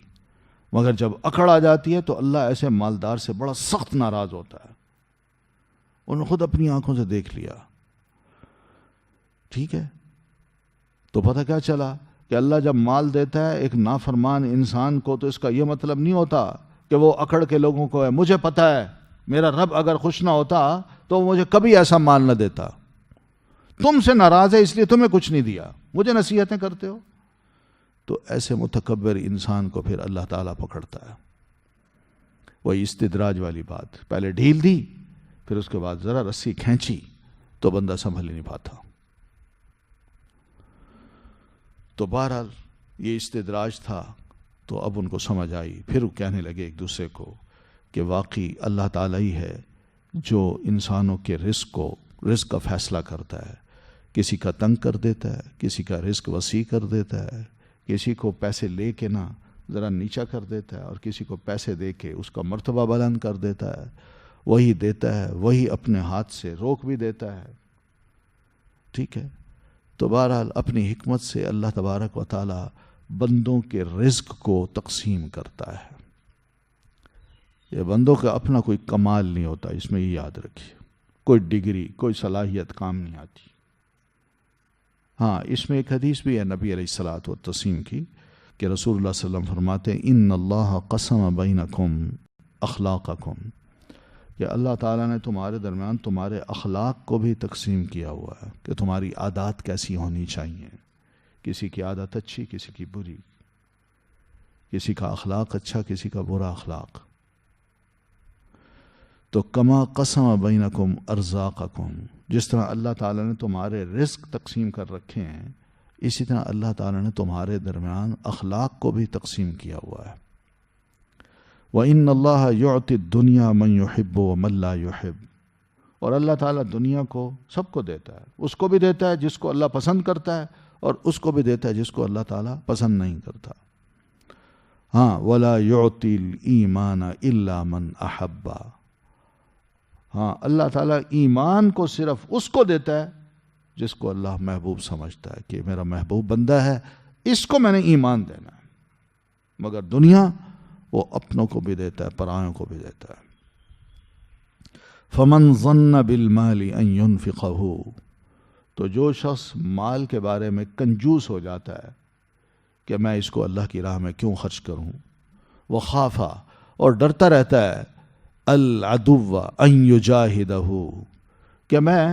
مگر جب اکڑ آ جاتی ہے تو اللہ ایسے مالدار سے بڑا سخت ناراض ہوتا ہے. انہوں نے خود اپنی آنکھوں سے دیکھ لیا. ٹھیک ہے. تو پتہ کیا چلا کہ اللہ جب مال دیتا ہے ایک نافرمان انسان کو تو اس کا یہ مطلب نہیں ہوتا کہ وہ اکڑ کے لوگوں کو ہے. مجھے پتہ ہے میرا رب اگر خوش نہ ہوتا تو وہ مجھے کبھی ایسا مال نہ دیتا. تم سے ناراض ہے اس لیے تمہیں کچھ نہیں دیا، مجھے نصیحتیں کرتے ہو. تو ایسے متکبر انسان کو پھر اللہ تعالیٰ پکڑتا ہے. وہی استدراج والی بات، پہلے ڈھیل دی پھر اس کے بعد ذرا رسی کھینچی تو بندہ سنبھل ہی نہیں پاتا. تو بہرحال یہ استدراج تھا. تو اب ان کو سمجھ آئی، پھر وہ کہنے لگے ایک دوسرے کو کہ واقعی اللہ تعالیٰ ہی ہے جو انسانوں کے رزق کا فیصلہ کرتا ہے. کسی کا تنگ کر دیتا ہے، کسی کا رزق وسیع کر دیتا ہے، کسی کو پیسے لے کے نہ ذرا نیچا کر دیتا ہے، اور کسی کو پیسے دے کے اس کا مرتبہ بلند کر دیتا ہے. وہی دیتا ہے، وہی اپنے ہاتھ سے روک بھی دیتا ہے. ٹھیک ہے. تو بہرحال اپنی حکمت سے اللہ تبارک و تعالی بندوں کے رزق کو تقسیم کرتا ہے. یہ بندوں کا اپنا کوئی کمال نہیں ہوتا، اس میں یہ یاد رکھیے. کوئی ڈگری، کوئی صلاحیت کام نہیں آتی. ہاں اس میں ایک حدیث بھی ہے نبی علیہ الصلوۃ والتسلیم کی کہ رسول اللہ صلی اللہ علیہ وسلم فرماتے ہیں ان اللہ قسم بینکم اخلاقکم، کہ اللہ تعالیٰ نے تمہارے درمیان تمہارے اخلاق کو بھی تقسیم کیا ہوا ہے کہ تمہاری عادات کیسی ہونی چاہیے. کسی کی عادت اچھی، کسی کی بری. کسی کا اخلاق اچھا، کسی کا برا اخلاق. تو کما قسم بینکم ارزاقکم، جس طرح اللہ تعالیٰ نے تمہارے رزق تقسیم کر رکھے ہیں، اسی طرح اللہ تعالیٰ نے تمہارے درمیان اخلاق کو بھی تقسیم کیا ہوا ہے. وَإِنَّ اللَّهَ يُعْطِي الدُّنْيَا مَنْ يُحِبُّ وَمَنْ لَا يُحِبُّ، اور اللہ تعالیٰ دنیا کو سب کو دیتا ہے، اس کو بھی دیتا ہے جس کو اللہ پسند کرتا ہے، اور اس کو بھی دیتا ہے جس کو اللہ تعالیٰ پسند نہیں کرتا. ہاں وَلَا يُعْطِي الْإِيمَانَ إِلَّا مَنْ أَحَبَّ، ہاں اللہ تعالیٰ ایمان کو صرف اس کو دیتا ہے جس کو اللہ محبوب سمجھتا ہے کہ میرا محبوب بندہ ہے، اس کو میں نے ایمان دینا ہے. مگر دنیا وہ اپنوں کو بھی دیتا ہے، پرایوں کو بھی دیتا ہے. فَمَنْ ظَنَّ بِالْمَالِ أَنْ يُنْفِقَهُ، تو جو شخص مال کے بارے میں کنجوس ہو جاتا ہے کہ میں اس کو اللہ کی راہ میں کیوں خرچ کروں، وَخَافَ، اور ڈرتا رہتا ہے، العدو ان یجاہدہ، کہ میں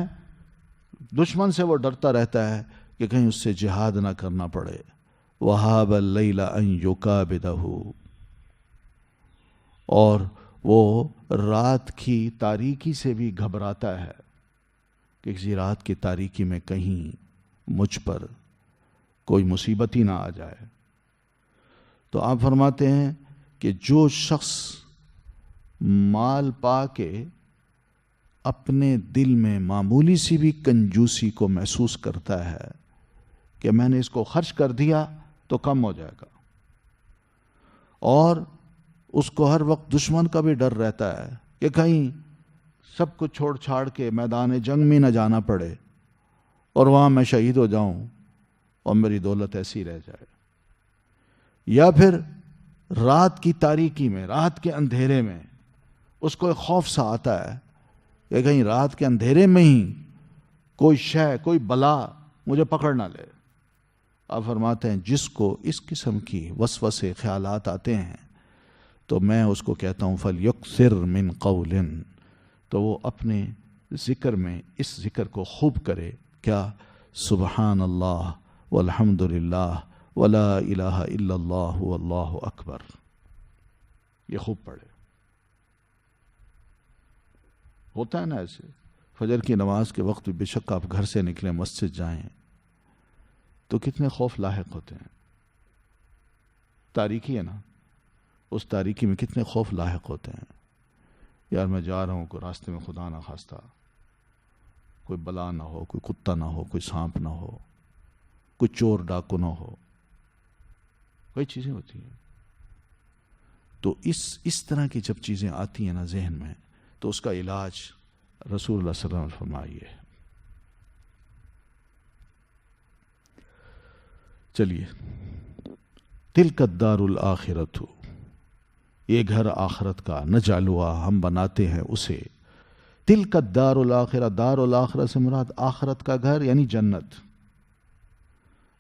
دشمن سے وہ ڈرتا رہتا ہے کہ کہیں اس سے جہاد نہ کرنا پڑے. وہاب اللیل ان یکابدہ، اور وہ رات کی تاریکی سے بھی گھبراتا ہے کہ کسی رات کی تاریکی میں کہیں مجھ پر کوئی مصیبت ہی نہ آ جائے. تو آپ فرماتے ہیں کہ جو شخص مال پا کے اپنے دل میں معمولی سی بھی کنجوسی کو محسوس کرتا ہے کہ میں نے اس کو خرچ کر دیا تو کم ہو جائے گا، اور اس کو ہر وقت دشمن کا بھی ڈر رہتا ہے کہ کہیں سب کچھ چھوڑ چھاڑ کے میدان جنگ میں نہ جانا پڑے اور وہاں میں شہید ہو جاؤں اور میری دولت ایسی رہ جائے. یا پھر رات کی تاریکی میں، رات کے اندھیرے میں اس کو ایک خوف سا آتا ہے کہ کہیں رات کے اندھیرے میں ہی کوئی شے، کوئی بلا مجھے پکڑ نہ لے. آپ فرماتے ہیں جس کو اس قسم کی وسوسے خیالات آتے ہیں تو میں اس کو کہتا ہوں فَلْيُكْثِرْ مِنْ قَوْلٍ، تو وہ اپنے ذکر میں اس ذکر کو خوب کرے. کیا؟ سبحان اللہ والحمد للہ ولا الہ الا اللہ واللہ اکبر. یہ خوب پڑھے. ہوتا ہے نا ایسے فجر کی نماز کے وقت بے شک آپ گھر سے نکلیں، مسجد جائیں تو کتنے خوف لاحق ہوتے ہیں. تاریکی ہے نا، اس تاریکی میں کتنے خوف لاحق ہوتے ہیں. یار میں جا رہا ہوں، کوئی راستے میں خدا نہ خواستہ کوئی بلا نہ ہو، کوئی کتا نہ ہو، کوئی سانپ نہ ہو، کوئی چور ڈاکو نہ ہو، کئی چیزیں ہوتی ہیں. تو اس طرح کی جب چیزیں آتی ہیں نا ذہن میں، تو اس کا علاج رسول اللہ صلی اللہ علیہ وسلم نے فرمائیے. چلیے، تلک الدار الآخرۃ، یہ گھر آخرت کا، نجعلها، ہم بناتے ہیں اسے. تلک الدار الآخرہ، دار الآخرہ سے مراد آخرت کا گھر یعنی جنت،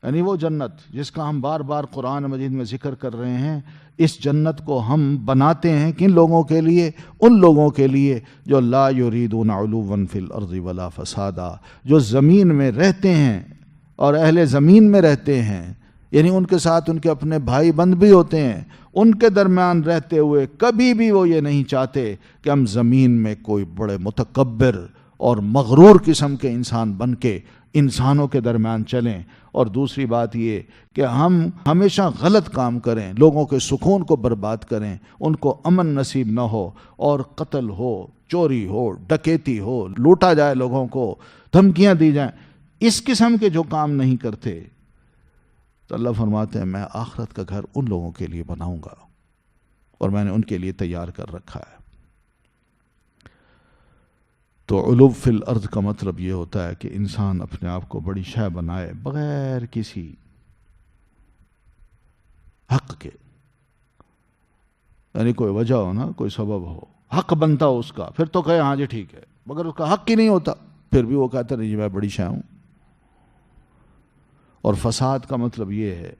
یعنی وہ جنت جس کا ہم بار بار قرآن مجید میں ذکر کر رہے ہیں. اس جنت کو ہم بناتے ہیں کن لوگوں کے لیے؟ ان لوگوں کے لیے جو لا یریدون علوا فی الارض ولا فسادا، جو زمین میں رہتے ہیں اور اہل زمین میں رہتے ہیں، یعنی ان کے ساتھ ان کے اپنے بھائی بند بھی ہوتے ہیں. ان کے درمیان رہتے ہوئے کبھی بھی وہ یہ نہیں چاہتے کہ ہم زمین میں کوئی بڑے متکبر اور مغرور قسم کے انسان بن کے انسانوں کے درمیان چلیں. اور دوسری بات یہ کہ ہم ہمیشہ غلط کام کریں، لوگوں کے سکون کو برباد کریں، ان کو امن نصیب نہ ہو، اور قتل ہو، چوری ہو، ڈکیتی ہو، لوٹا جائے، لوگوں کو دھمکیاں دی جائیں. اس قسم کے جو کام نہیں کرتے تو اللہ فرماتے ہیں میں آخرت کا گھر ان لوگوں کے لیے بناؤں گا، اور میں نے ان کے لیے تیار کر رکھا ہے. تو علو فی الارض کا مطلب یہ ہوتا ہے کہ انسان اپنے آپ کو بڑی شے بنائے بغیر کسی حق کے، یعنی کوئی وجہ ہو نا، کوئی سبب ہو، حق بنتا ہو اس کا، پھر تو کہے ہاں جی ٹھیک ہے. مگر اس کا حق ہی نہیں ہوتا پھر بھی وہ کہتا نہیں جی میں بڑی شے ہوں. اور فساد کا مطلب یہ ہے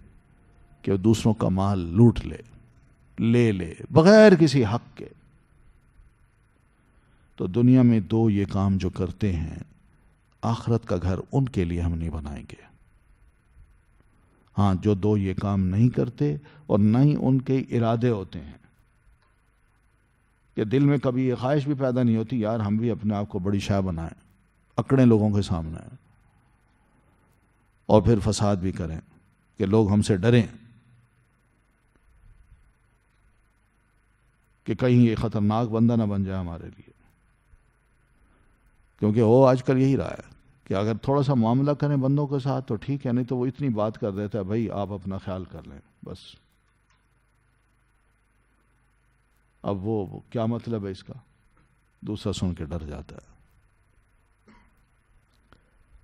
کہ وہ دوسروں کا مال لوٹ لے بغیر کسی حق کے. تو دنیا میں دو یہ کام جو کرتے ہیں، آخرت کا گھر ان کے لیے ہم نہیں بنائیں گے. ہاں جو دو یہ کام نہیں کرتے اور نہ ہی ان کے ارادے ہوتے ہیں کہ دل میں کبھی یہ خواہش بھی پیدا نہیں ہوتی یار ہم بھی اپنے آپ کو بڑی شاہ بنائیں، اکڑیں لوگوں کے سامنے اور پھر فساد بھی کریں کہ لوگ ہم سے ڈریں کہ کہیں یہ خطرناک بندہ نہ بن جائے ہمارے لیے. کیونکہ وہ آج کل یہی رہا ہے کہ اگر تھوڑا سا معاملہ کریں بندوں کے ساتھ تو ٹھیک ہے، نہیں تو وہ اتنی بات کر دیتا ہے بھائی آپ اپنا خیال کر لیں بس. اب وہ کیا مطلب ہے اس کا؟ دوسرا سن کے ڈر جاتا ہے.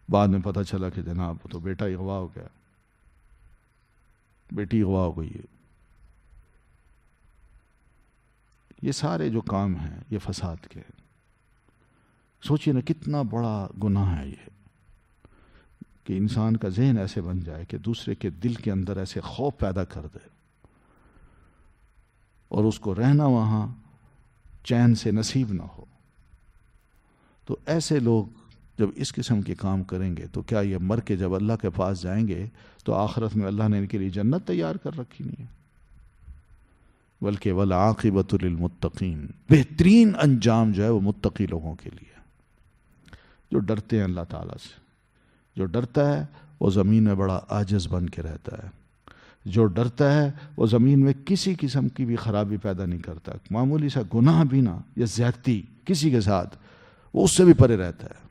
بعد میں پتہ چلا کہ جناب وہ تو بیٹا اغوا ہو گیا، بیٹی اغوا ہو گئی ہے. یہ سارے جو کام ہیں یہ فساد کے ہیں. سوچئے نا کتنا بڑا گناہ ہے یہ کہ انسان کا ذہن ایسے بن جائے کہ دوسرے کے دل کے اندر ایسے خوف پیدا کر دے اور اس کو رہنا وہاں چین سے نصیب نہ ہو. تو ایسے لوگ جب اس قسم کے کام کریں گے تو کیا یہ مر کے جب اللہ کے پاس جائیں گے تو آخرت میں اللہ نے ان کے لیے جنت تیار کر رکھی نہیں ہے؟ بلکہ والعاقبۃ للمتقین، بہترین انجام جو ہے وہ متقی لوگوں کے لیے، جو ڈرتے ہیں اللہ تعالیٰ سے. جو ڈرتا ہے وہ زمین میں بڑا عاجز بن کے رہتا ہے. جو ڈرتا ہے وہ زمین میں کسی قسم کی بھی خرابی پیدا نہیں کرتا. معمولی سا گناہ بھی نہ یا زیادتی کسی کے ساتھ وہ اس سے بھی پرے رہتا ہے.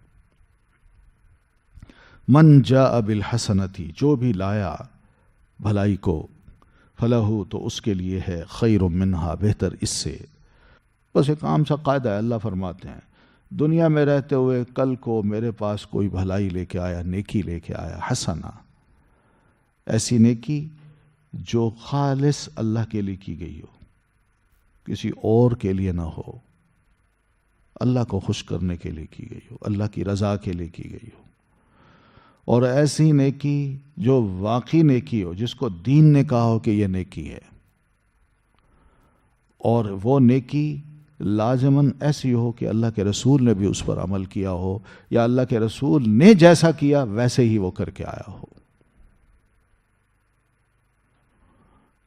من جاء بالحسنۃ، جو بھی لایا بھلائی کو، فلہ تو اس کے لیے ہے خیر منہا، بہتر اس سے. بس ایک عام سا قاعدہ ہے. اللہ فرماتے ہیں دنیا میں رہتے ہوئے کل کو میرے پاس کوئی بھلائی لے کے آیا، نیکی لے کے آیا، حسنہ، ایسی نیکی جو خالص اللہ کے لیے کی گئی ہو، کسی اور کے لیے نہ ہو، اللہ کو خوش کرنے کے لیے کی گئی ہو، اللہ کی رضا کے لیے کی گئی ہو. اور ایسی نیکی جو واقعی نیکی ہو، جس کو دین نے کہا ہو کہ یہ نیکی ہے، اور وہ نیکی لازماً ایسی ہو کہ اللہ کے رسول نے بھی اس پر عمل کیا ہو، یا اللہ کے رسول نے جیسا کیا ویسے ہی وہ کر کے آیا ہو.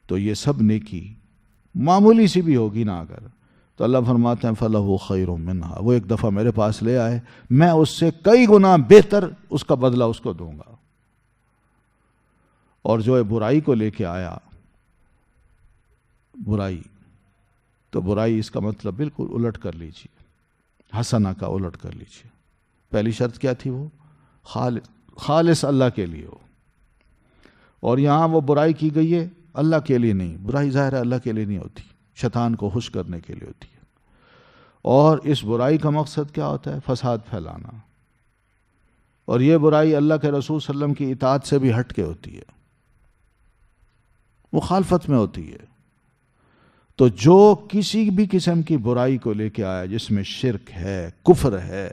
تو یہ سب نیکی معمولی سی بھی ہوگی نا اگر، تو اللہ فرماتے ہیں فَلَهُ خَيْرٌ مِّنْهَا، وہ ایک دفعہ میرے پاس لے آئے، میں اس سے کئی گنا بہتر اس کا بدلہ اس کو دوں گا. اور جو برائی کو لے کے آیا، برائی، تو برائی اس کا مطلب بالکل الٹ کر لیجیے، حسنہ کا الٹ کر لیجیے. پہلی شرط کیا تھی؟ وہ خالص اللہ کے لیے ہو. اور یہاں وہ برائی کی گئی ہے اللہ کے لیے نہیں. برائی ظاہر ہے اللہ کے لیے نہیں ہوتی، شیطان کو خوش کرنے کے لیے ہوتی ہے. اور اس برائی کا مقصد کیا ہوتا ہے؟ فساد پھیلانا. اور یہ برائی اللہ کے رسول صلی اللہ علیہ وسلم کی اطاعت سے بھی ہٹ کے ہوتی ہے، مخالفت میں ہوتی ہے. تو جو کسی بھی قسم کی برائی کو لے کے آیا جس میں شرک ہے، کفر ہے،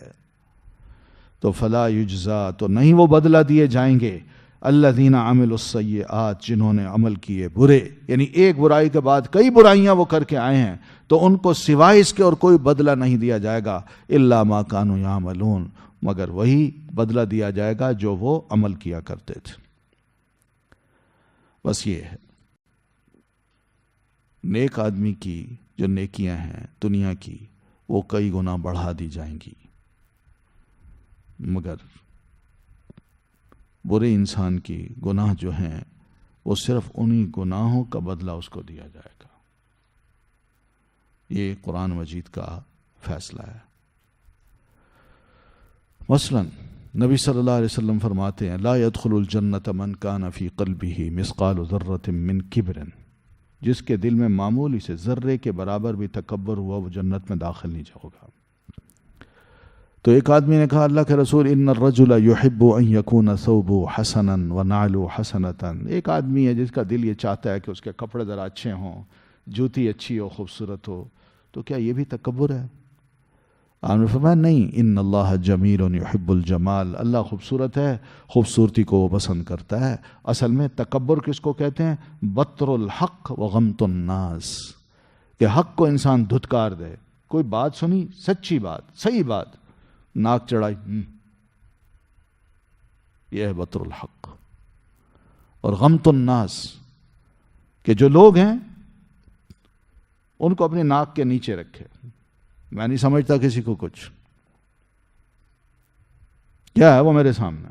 تو فلا یجزا، تو نہیں وہ بدلہ دیے جائیں گے، الذین عملوا السیئات، جنہوں نے عمل کیے برے. یعنی ایک برائی کے بعد کئی برائیاں وہ کر کے آئے ہیں تو ان کو سوائے اس کے اور کوئی بدلہ نہیں دیا جائے گا. الا ما کانوا یعملون، مگر وہی بدلہ دیا جائے گا جو وہ عمل کیا کرتے تھے. بس یہ ہے نیک آدمی کی جو نیکیاں ہیں دنیا کی، وہ کئی گنا بڑھا دی جائیں گی، مگر برے انسان کی گناہ جو ہیں وہ صرف انہی گناہوں کا بدلہ اس کو دیا جائے گا. یہ قرآن مجید کا فیصلہ ہے. مثلا نبی صلی اللہ علیہ وسلم فرماتے ہیں لا يدخل الجنت من کان فی قلبہ مثقال ذرۃ من کبر، جس کے دل میں معمولی سے ذرے کے برابر بھی تکبر ہوا وہ جنت میں داخل نہیں ہوگا. تو ایک آدمی نے کہا اللہ کے رسول ان الرجل يحب ان يكون ثوبه حسنا ونعله حسنة، ایک آدمی ہے جس کا دل یہ چاہتا ہے کہ اس کے کپڑے ذرا اچھے ہوں، جوتی اچھی ہو، خوبصورت ہو، تو کیا یہ بھی تکبر ہے؟ آپ نے فرمایا نہیں، ان اللہ جمیل یحب الجمال، اللہ خوبصورت ہے، خوبصورتی کو وہ پسند کرتا ہے. اصل میں تکبر کس کو کہتے ہیں؟ بطر الحق وغمط الناس، کہ حق کو انسان دھتکار دے. کوئی بات سنی، سچی بات، صحیح بات، ناک چڑھائی، یہ ہے بطر الحق. اور غمت الناس کہ جو لوگ ہیں ان کو اپنے ناک کے نیچے رکھے. میں نہیں سمجھتا کسی کو کچھ، کیا ہے وہ میرے سامنے،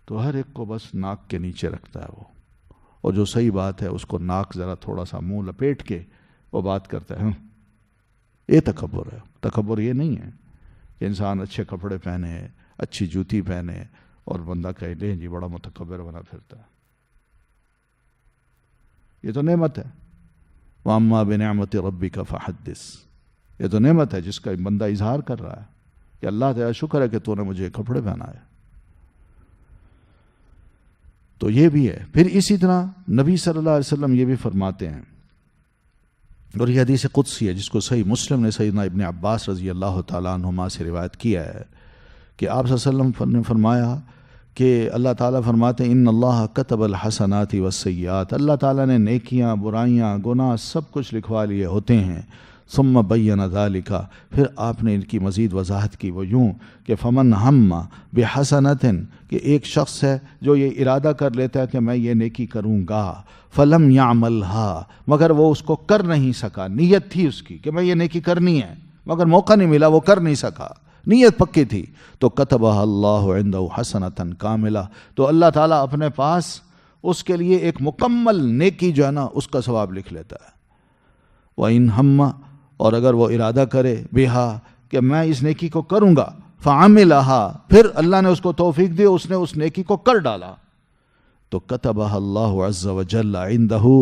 تو ہر ایک کو بس ناک کے نیچے رکھتا ہے وہ، اور جو صحیح بات ہے اس کو ناک ذرا تھوڑا سا منہ لپیٹ کے وہ بات کرتا ہے. یہ تکبر ہے. تکبر یہ نہیں ہے کہ انسان اچھے کپڑے پہنے، اچھی جوتی پہنے اور بندہ کہے لے جی بڑا متکبر بنا پھرتا ہے. یہ تو نعمت ہے. وَأَمَّا بِنِعْمَةِ رَبِّكَ فَحَدِّثْ. یہ تو نعمت ہے جس کا بندہ اظہار کر رہا ہے کہ اللہ تعالیٰ شکر ہے کہ تو نے مجھے کپڑے پہنائے. تو یہ بھی ہے. پھر اسی طرح نبی صلی اللہ علیہ وسلم یہ بھی فرماتے ہیں، اور یہ حدیث قدسی ہے جس کو صحیح مسلم نے سیدنا ابن عباس رضی اللہ تعالیٰ عنہما سے روایت کیا ہے کہ آپ صلی اللہ علیہ وسلم نے فرمایا کہ اللہ تعالیٰ فرماتے ہیں ان اللہ کتب الحسنات والسیئات. اللہ تعالیٰ نے نیکیاں، برائیاں، گناہ سب کچھ لکھوا لیے ہوتے ہیں. ثم بین ذالک، پھر آپ نے ان کی مزید وضاحت کی، وہ یوں کہ فمن ہم بحسنۃ، کہ ایک شخص ہے جو یہ ارادہ کر لیتا ہے کہ میں یہ نیکی کروں گا، فلم یعملھا، مگر وہ اس کو کر نہیں سکا. نیت تھی اس کی کہ میں یہ نیکی کرنی ہے مگر موقع نہیں ملا، وہ کر نہیں سکا، نیت پکی تھی. تو کتبہ اللہ عنده حسنۃ کاملہ، تو اللہ تعالیٰ اپنے پاس اس کے لیے ایک مکمل نیکی جو ہے نا اس کا ثواب لکھ لیتا ہے. وَإِنْ ہم، اور اگر وہ ارادہ کرے بہا کہ میں اس نیکی کو کروں گا، فعملها، پھر اللہ نے اس کو توفیق دی، اس نے اس نیکی کو کر ڈالا، تو کتبہ اللہ عز وجل عنده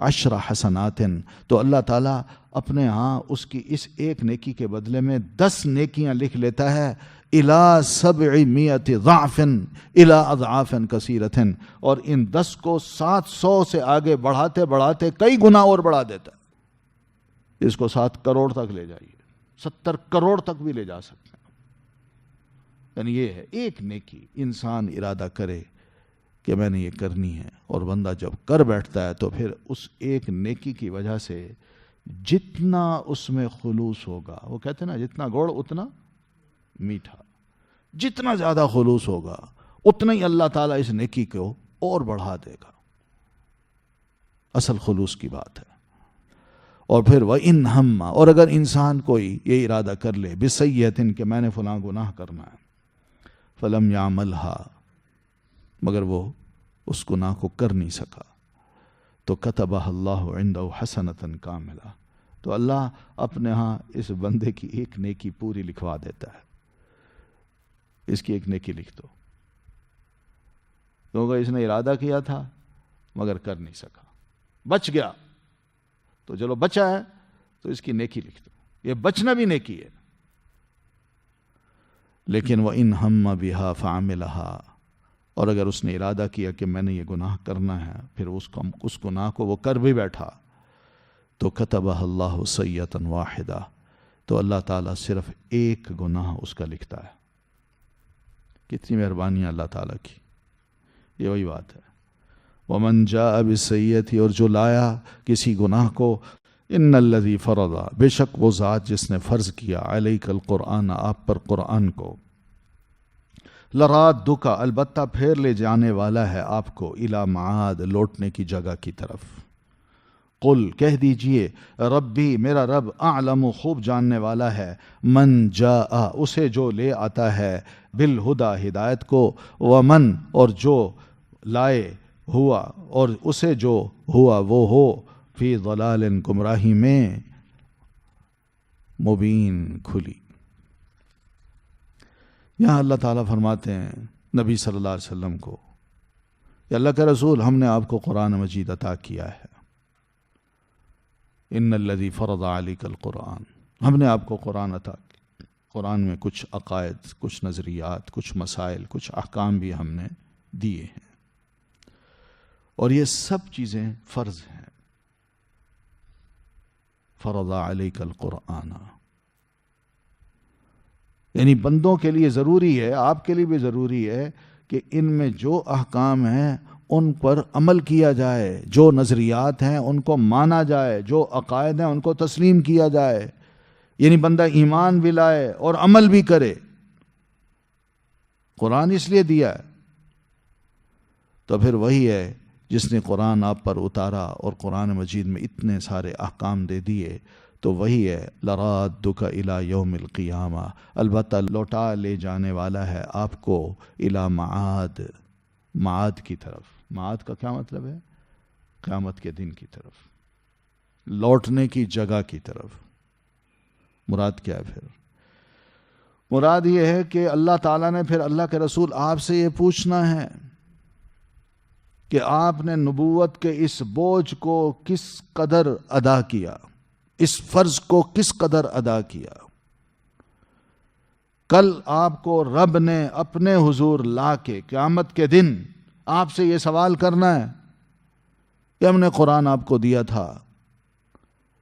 10 حسنات، تو اللہ تعالیٰ اپنے ہاں اس کی اس ایک نیکی کے بدلے میں 10 نیکیاں لکھ لیتا ہے. الى 700 ضعف الى اضعاف کثیرۃ، اور ان 10 کو 700 سے آگے بڑھاتے بڑھاتے کئی گنا اور بڑھا دیتا ہے. اس کو 7 کروڑ تک لے جائیے، 70 کروڑ تک بھی لے جا سکتے ہیں. یعنی یہ ہے ایک نیکی انسان ارادہ کرے کہ میں نے یہ کرنی ہے، اور بندہ جب کر بیٹھتا ہے تو پھر اس ایک نیکی کی وجہ سے جتنا اس میں خلوص ہوگا، وہ کہتے ہیں نا جتنا گڑ اتنا میٹھا، جتنا زیادہ خلوص ہوگا اتنا ہی اللہ تعالیٰ اس نیکی کو اور بڑھا دے گا. اصل خلوص کی بات ہے. اور پھر وَإِنْ ہَمَّ، اور اگر انسان کوئی یہ ارادہ کر لے بِسَیِّئَةٍ کہ میں نے فلاں گناہ کرنا ہے، فَلَمْ يَعْمَلْهَا، مگر وہ اس گناہ کو کر نہیں سکا، تو کتبہ اللہ عنده حسنۃ کاملہ، تو اللہ اپنے ہاں اس بندے کی ایک نیکی پوری لکھوا دیتا ہے. اس کی ایک نیکی لکھ دو، کیونکہ اس نے ارادہ کیا تھا مگر کر نہیں سکا، بچ گیا، تو چلو بچا ہے تو اس کی نیکی لکھ دو. یہ بچنا بھی نیکی ہے. لیکن وَإِنْ هَمَّ بِهَا فَعَمِلَهَا، اور اگر اس نے ارادہ کیا کہ میں نے یہ گناہ کرنا ہے، پھر اس گناہ کو وہ کر بھی بیٹھا، تو کتبہ اللہ سیئۃ واحدہ، تو اللہ تعالیٰ صرف ایک گناہ اس کا لکھتا ہے. کتنی مہربانی اللہ تعالیٰ کی. یہ وہی بات ہے. وَمَنْ جَاءَ بِالسَّیِّئَةِ، اور جو لایا کسی گناہ کو، ان الذی فرض، بے شک وہ ذات جس نے فرض کیا، علیک القرآن، آپ پر قرآن کو، لرادک، البتہ پھیر لے جانے والا ہے آپ کو، الی معاد، لوٹنے کی جگہ کی طرف. قل، کہہ دیجئے، ربی، میرا رب، اعلم، خوب جاننے والا ہے، من جاء، اسے جو لے آتا ہے، بالہدا، ہدایت کو، ومن، اور جو لائے، ہوا، اور اسے جو ہوا وہ ہو، فی ضلال، گمراہی میں، مبین، کھلی. یہاں اللہ تعالیٰ فرماتے ہیں نبی صلی اللہ علیہ وسلم کو، کہ اللہ کے رسول، ہم نے آپ کو قرآن مجید عطا کیا ہے. ان الذی فرض علیک القرآن، ہم نے آپ کو قرآن عطا کیا. قرآن میں کچھ عقائد، کچھ نظریات، کچھ مسائل، کچھ احکام بھی ہم نے دیے ہیں، اور یہ سب چیزیں فرض ہیں. فرض علیک القرآن، یعنی بندوں کے لیے ضروری ہے، آپ کے لیے بھی ضروری ہے کہ ان میں جو احکام ہیں ان پر عمل کیا جائے، جو نظریات ہیں ان کو مانا جائے، جو عقائد ہیں ان کو تسلیم کیا جائے. یعنی بندہ ایمان بھی لائے اور عمل بھی کرے. قرآن اس لیے دیا ہے. تو پھر وہی ہے جس نے قرآن آپ پر اتارا اور قرآن مجید میں اتنے سارے احکام دے دیے، تو وہی ہے لرادک الی یوم القیامہ، البتہ لوٹا لے جانے والا ہے آپ کو الی معاد، معاد کی طرف۔ معاد کا کیا مطلب ہے؟ قیامت کے دن کی طرف، لوٹنے کی جگہ کی طرف۔ مراد کیا ہے پھر؟ مراد یہ ہے کہ اللہ تعالیٰ نے پھر اللہ کے رسول آپ سے یہ پوچھنا ہے کہ آپ نے نبوت کے اس بوجھ کو کس قدر ادا کیا، اس فرض کو کس قدر ادا کیا۔ کل آپ کو رب نے اپنے حضور لا کے قیامت کے دن آپ سے یہ سوال کرنا ہے کہ ہم نے قرآن آپ کو دیا تھا،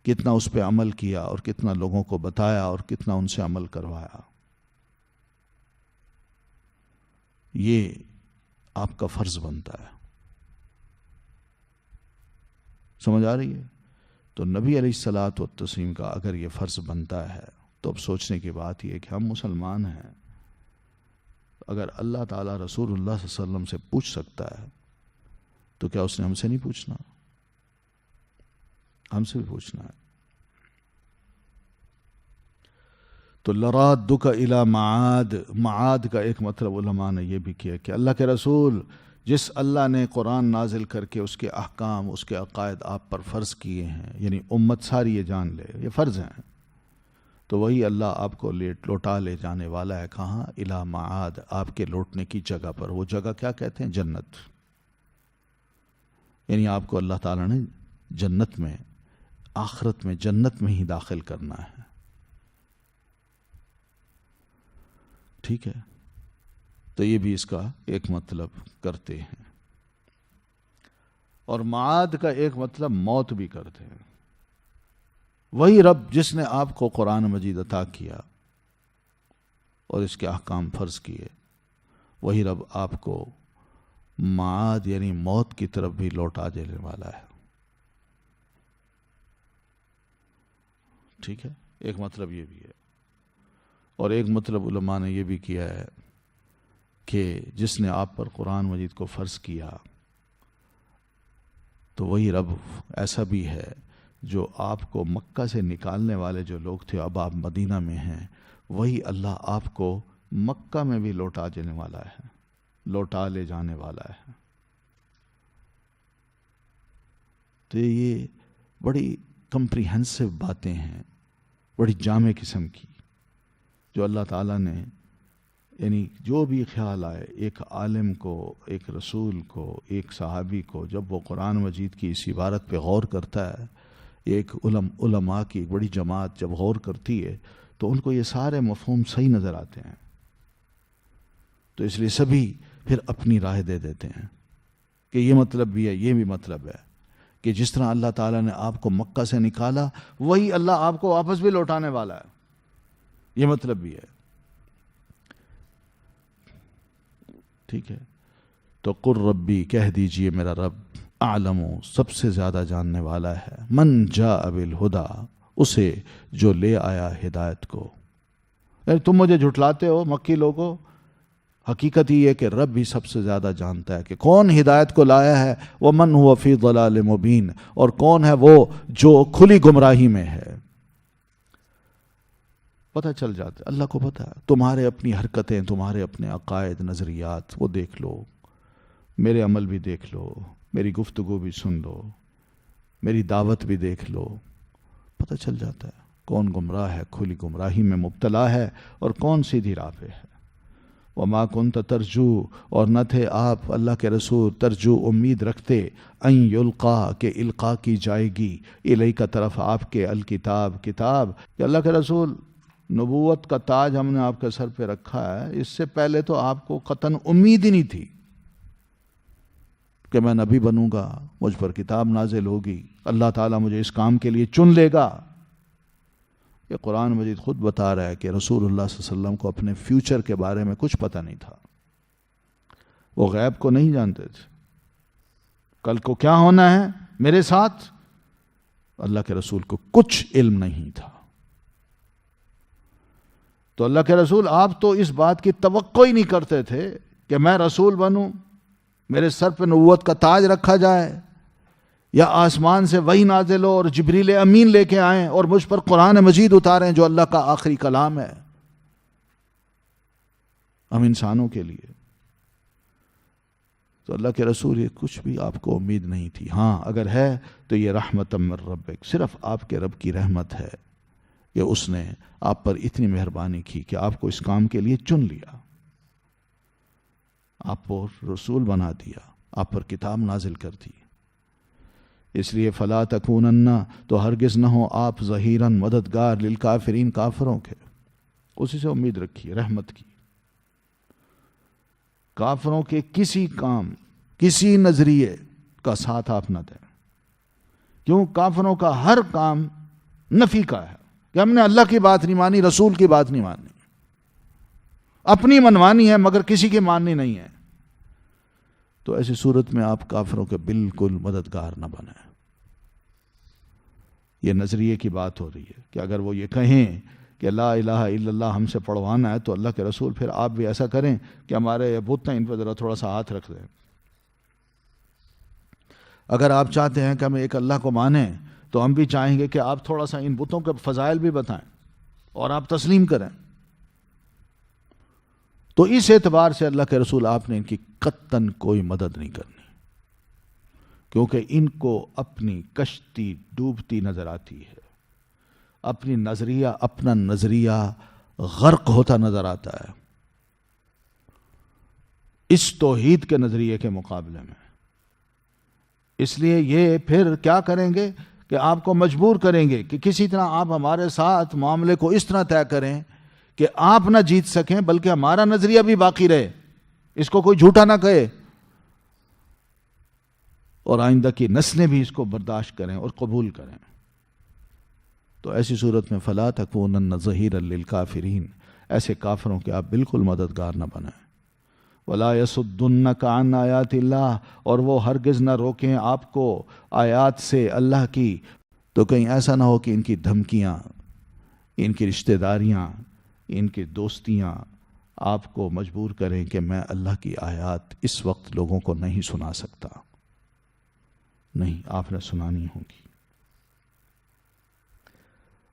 کتنا اس پہ عمل کیا اور کتنا لوگوں کو بتایا اور کتنا ان سے عمل کروایا۔ یہ آپ کا فرض بنتا ہے۔ سمجھ آ رہی ہے؟ تو نبی علیہ الصلاۃ والتسلیم کا اگر یہ فرض بنتا ہے تو اب سوچنے کی بات یہ ہے کہ ہم مسلمان ہیں، اگر اللہ تعالیٰ رسول اللہ صلی اللہ علیہ وسلم سے پوچھ سکتا ہے تو کیا اس نے ہم سے نہیں پوچھنا؟ ہم سے بھی پوچھنا ہے۔ تو لرادک الی معاد، معاد کا ایک مطلب علماء نے یہ بھی کیا کہ اللہ کے رسول جس اللہ نے قرآن نازل کر کے اس کے احکام، اس کے عقائد آپ پر فرض کیے ہیں، یعنی امت ساری یہ جان لے یہ فرض ہیں، تو وہی اللہ آپ کو لوٹا لے جانے والا ہے۔ کہاں؟ الی معاد، آپ کے لوٹنے کی جگہ پر۔ وہ جگہ کیا کہتے ہیں؟ جنت۔ یعنی آپ کو اللہ تعالیٰ نے جنت میں، آخرت میں جنت میں ہی داخل کرنا ہے۔ ٹھیک ہے؟ تو یہ بھی اس کا ایک مطلب کرتے ہیں، اور معاد کا ایک مطلب موت بھی کرتے ہیں۔ وہی رب جس نے آپ کو قرآن مجید عطا کیا اور اس کے احکام فرض کیے، وہی رب آپ کو معاد یعنی موت کی طرف بھی لوٹا دینے والا ہے۔ ٹھیک ہے؟ ایک مطلب یہ بھی ہے، اور ایک مطلب علماء نے یہ بھی کیا ہے کہ جس نے آپ پر قرآن مجید کو فرض کیا تو وہی رب ایسا بھی ہے جو آپ کو مکہ سے نکالنے والے جو لوگ تھے، اب آپ مدینہ میں ہیں، وہی اللہ آپ کو مکہ میں بھی لوٹا دینے والا ہے، لوٹا لے جانے والا ہے۔ تو یہ بڑی کمپریہنسو باتیں ہیں، بڑی جامع قسم کی، جو اللہ تعالیٰ نے، یعنی جو بھی خیال آئے ایک عالم کو، ایک رسول کو، ایک صحابی کو، جب وہ قرآن مجید کی اس عبارت پہ غور کرتا ہے، ایک علماء کی ایک بڑی جماعت جب غور کرتی ہے تو ان کو یہ سارے مفہوم صحیح نظر آتے ہیں، تو اس لیے سبھی پھر اپنی رائے دے دیتے ہیں کہ یہ مطلب بھی ہے، یہ بھی مطلب ہے کہ جس طرح اللہ تعالیٰ نے آپ کو مکہ سے نکالا، وہی اللہ آپ کو واپس بھی لوٹانے والا ہے، یہ مطلب بھی ہے۔ ٹھیک ہے؟ تو قل ربی، کہہ دیجئے میرا رب، اعلم، سب سے زیادہ جاننے والا ہے، من جاء بالہدی، اسے جو لے آیا ہدایت کو۔ یعنی تم مجھے جھٹلاتے ہو مکی لوگو، حقیقت یہ ہے کہ رب بھی سب سے زیادہ جانتا ہے کہ کون ہدایت کو لایا ہے، ومن هو فی ضلال مبین، اور کون ہے وہ جو کھلی گمراہی میں ہے۔ پتہ چل جاتا ہے، اللہ کو پتہ ہے تمہارے اپنی حرکتیں، تمہارے اپنے عقائد، نظریات، وہ دیکھ لو، میرے عمل بھی دیکھ لو، میری گفتگو بھی سن لو، میری دعوت بھی دیکھ لو، پتہ چل جاتا ہے کون گمراہ ہے، کھلی گمراہی میں مبتلا ہے، اور کون سیدھی راہ پہ ہے۔ وما کنت ترجو، اور نہ تھے آپ اللہ کے رسول ترجو امید رکھتے، ان یلقا، کہ القا کی جائے گی، الیک طرف آپ کے، الکتاب، کتاب، کہ اللہ کے رسول نبوت کا تاج ہم نے آپ کے سر پہ رکھا ہے، اس سے پہلے تو آپ کو قطعاً امید ہی نہیں تھی کہ میں نبی بنوں گا، مجھ پر کتاب نازل ہوگی، اللہ تعالیٰ مجھے اس کام کے لیے چن لے گا۔ یہ قرآن مجید خود بتا رہا ہے کہ رسول اللہ صلی اللہ علیہ وسلم کو اپنے فیوچر کے بارے میں کچھ پتہ نہیں تھا، وہ غیب کو نہیں جانتے تھے، کل کو کیا ہونا ہے میرے ساتھ، اللہ کے رسول کو کچھ علم نہیں تھا۔ تو اللہ کے رسول آپ تو اس بات کی توقع ہی نہیں کرتے تھے کہ میں رسول بنوں، میرے سر پہ نبوت کا تاج رکھا جائے، یا آسمان سے وحی نازل ہو اور جبریل امین لے کے آئیں اور مجھ پر قرآن مجید اتاریں جو اللہ کا آخری کلام ہے ہم انسانوں کے لیے. تو اللہ کے رسول یہ کچھ بھی آپ کو امید نہیں تھی. ہاں اگر ہے تو یہ رحمت من ربک، صرف آپ کے رب کی رحمت ہے کہ اس نے آپ پر اتنی مہربانی کی کہ آپ کو اس کام کے لیے چن لیا، آپ کو رسول بنا دیا، آپ پر کتاب نازل کر دی. اس لیے فلا تکونن، تو ہرگز نہ ہو آپ ظہیراً مددگار للکافرین، کافروں کے. اسی سے امید رکھیے رحمت کی. کافروں کے کسی کام، کسی نظریے کا ساتھ آپ نہ دیں. کیوں؟ کافروں کا ہر کام نفی کا ہے کہ ہم نے اللہ کی بات نہیں مانی، رسول کی بات نہیں مانی، اپنی منوانی ہے مگر کسی کی ماننی نہیں ہے. تو ایسی صورت میں آپ کافروں کے بالکل مددگار نہ بنیں. یہ نظریے کی بات ہو رہی ہے کہ اگر وہ یہ کہیں کہ لا الہ الا اللہ ہم سے پڑھوانا ہے تو اللہ کے رسول پھر آپ بھی ایسا کریں کہ ہمارے یہ بت ہیں ان پہ ذرا تھوڑا سا ہاتھ رکھ دیں. اگر آپ چاہتے ہیں کہ ہم ایک اللہ کو مانیں تو ہم بھی چاہیں گے کہ آپ تھوڑا سا ان بتوں کے فضائل بھی بتائیں اور آپ تسلیم کریں. تو اس اعتبار سے اللہ کے رسول آپ نے ان کی قطعاً کوئی مدد نہیں کرنی، کیونکہ ان کو اپنی کشتی ڈوبتی نظر آتی ہے، اپنا نظریہ غرق ہوتا نظر آتا ہے اس توحید کے نظریے کے مقابلے میں. اس لیے یہ پھر کیا کریں گے کہ آپ کو مجبور کریں گے کہ کسی طرح آپ ہمارے ساتھ معاملے کو اس طرح طے کریں کہ آپ نہ جیت سکیں بلکہ ہمارا نظریہ بھی باقی رہے، اس کو کوئی جھوٹا نہ کہے اور آئندہ کی نسلیں بھی اس کو برداشت کریں اور قبول کریں. تو ایسی صورت میں فلا تکونن ظہیرا للکافرین، ایسے کافروں کے آپ بالکل مددگار نہ بنائیں. ولا یصدنک عن آیات اللہ، اور وہ ہرگز نہ روکیں آپ کو آیات سے اللہ کی. تو کہیں ایسا نہ ہو کہ ان کی دھمکیاں، ان کی رشتہ داریاں، ان کی دوستیاں آپ کو مجبور کریں کہ میں اللہ کی آیات اس وقت لوگوں کو نہیں سنا سکتا. نہیں، آپ نے سنانی ہوگی.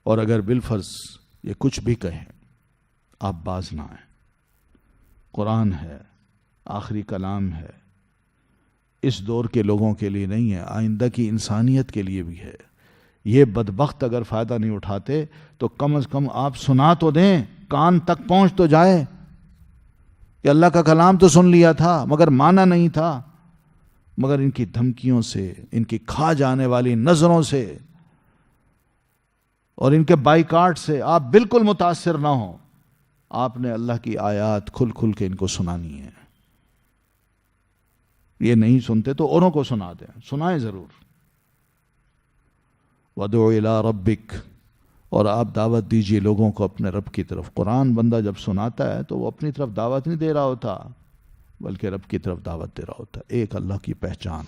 اور اگر بالفرض یہ کچھ بھی کہیں آپ باز نہ آئیں. قرآن ہے، آخری کلام ہے، اس دور کے لوگوں کے لیے نہیں ہے، آئندہ کی انسانیت کے لیے بھی ہے. یہ بدبخت اگر فائدہ نہیں اٹھاتے تو کم از کم آپ سنا تو دیں، کان تک پہنچ تو جائے کہ اللہ کا کلام تو سن لیا تھا مگر مانا نہیں تھا. مگر ان کی دھمکیوں سے، ان کی کھا جانے والی نظروں سے اور ان کے بائیکاٹ سے آپ بالکل متاثر نہ ہوں. آپ نے اللہ کی آیات کھل کھل کے ان کو سنانی ہے. یہ نہیں سنتے تو اوروں کو سنا دیں، سنائیں ضرور. وَدُعُ إِلَىٰ رَبِّكَ، اور آپ دعوت دیجئے لوگوں کو اپنے رب کی طرف. قرآن بندہ جب سناتا ہے تو وہ اپنی طرف دعوت نہیں دے رہا ہوتا بلکہ رب کی طرف دعوت دے رہا ہوتا ہے. ایک اللہ کی پہچان،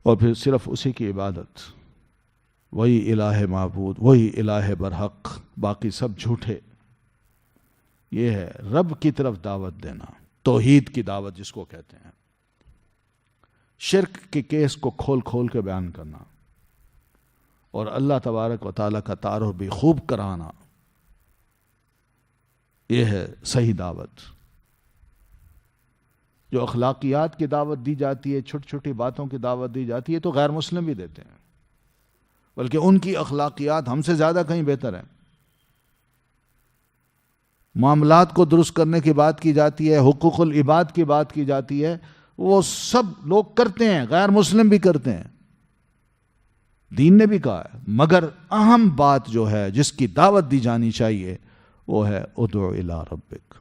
اور پھر صرف اسی کی عبادت. وہی الہ معبود، وہی الہ برحق، باقی سب جھوٹے. یہ ہے رب کی طرف دعوت دینا، توحید کی دعوت جس کو کہتے ہیں. شرک کے کیس کو کھول کھول کے بیان کرنا اور اللہ تبارک و تعالیٰ کا تعارف بھی خوب کرانا، یہ ہے صحیح دعوت. جو اخلاقیات کی دعوت دی جاتی ہے، چھوٹی چھوٹی باتوں کی دعوت دی جاتی ہے تو غیر مسلم بھی دیتے ہیں، بلکہ ان کی اخلاقیات ہم سے زیادہ کہیں بہتر ہیں. معاملات کو درست کرنے کی بات کی جاتی ہے، حقوق العباد کی بات کی جاتی ہے، وہ سب لوگ کرتے ہیں، غیر مسلم بھی کرتے ہیں. دین نے بھی کہا ہے، مگر اہم بات جو ہے جس کی دعوت دی جانی چاہیے وہ ہے ادعو الی ربک،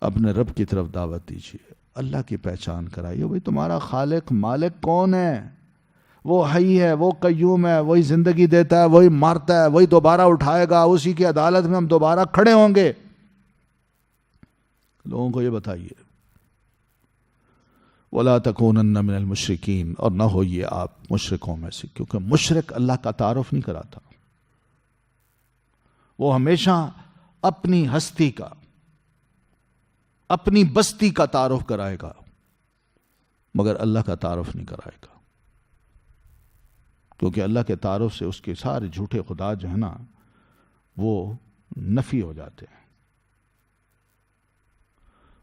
اپنے رب کی طرف دعوت دیجیے. اللہ کی پہچان کرائیے. بھئی تمہارا خالق مالک کون ہے؟ وہ حی ہے، وہ قیوم ہے، وہی زندگی دیتا ہے، وہی مارتا ہے، وہی دوبارہ اٹھائے گا، اسی کی عدالت میں ہم دوبارہ کھڑے ہوں گے. لوگوں کو یہ بتائیے. وَلَا تَكُونَنَّ مِنَ الْمُشْرِكِينَ، اور نہ ہوئیے آپ مشرکوں میں سے، کیونکہ مشرک اللہ کا تعارف نہیں کراتا. وہ ہمیشہ اپنی ہستی کا، اپنی بستی کا تعارف کرائے گا مگر اللہ کا تعارف نہیں کرائے گا، کیونکہ اللہ کے تعارف سے اس کے سارے جھوٹے خدا جو ہیں نا وہ نفی ہو جاتے ہیں۔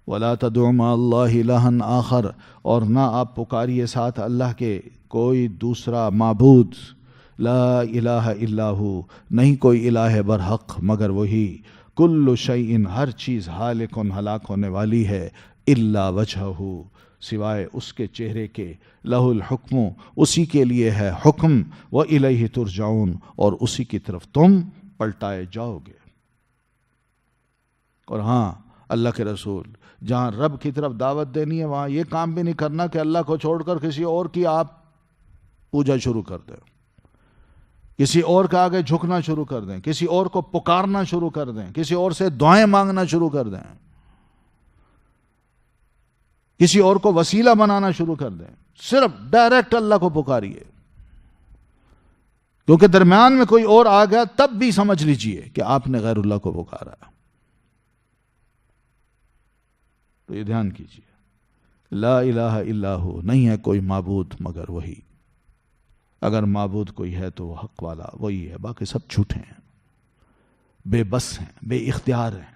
وَلَا تَدْعُ مَعَ اللَّهِ إِلَٰهًا آخر، اور نہ آپ پکاریے ساتھ اللہ کے کوئی دوسرا معبود، لا الہ الا ہو، نہیں کوئی الہ برحق مگر وہی، کل شیء، ہر چیز، ہالک، ہلاک ہونے والی ہے، الا وجہہ، سوائے اس کے چہرے کے، لہ الحکم، اسی کے لیے ہے حکم، وإلیہ ترجعون، اور اسی کی طرف تم پلٹائے جاؤ گے۔ اور ہاں اللہ کے رسول جہاں رب کی طرف دعوت دینی ہے وہاں یہ کام بھی نہیں کرنا کہ اللہ کو چھوڑ کر کسی اور کی آپ پوجا شروع کر دیں، کسی اور کے آگے جھکنا شروع کر دیں، کسی اور کو پکارنا شروع کر دیں، کسی اور سے دعائیں مانگنا شروع کر دیں، کسی اور کو وسیلہ بنانا شروع کر دیں۔ صرف ڈائریکٹ اللہ کو پکاریے، کیونکہ درمیان میں کوئی اور آ گیا تب بھی سمجھ لیجئے کہ آپ نے غیر اللہ کو پکارا ہے۔ تو یہ دھیان کیجئے، لا الہ الا ہو، نہیں ہے کوئی معبود مگر وہی، اگر معبود کوئی ہے تو وہ حق والا وہی ہے، باقی سب جھوٹے ہیں، بے بس ہیں، بے اختیار ہیں۔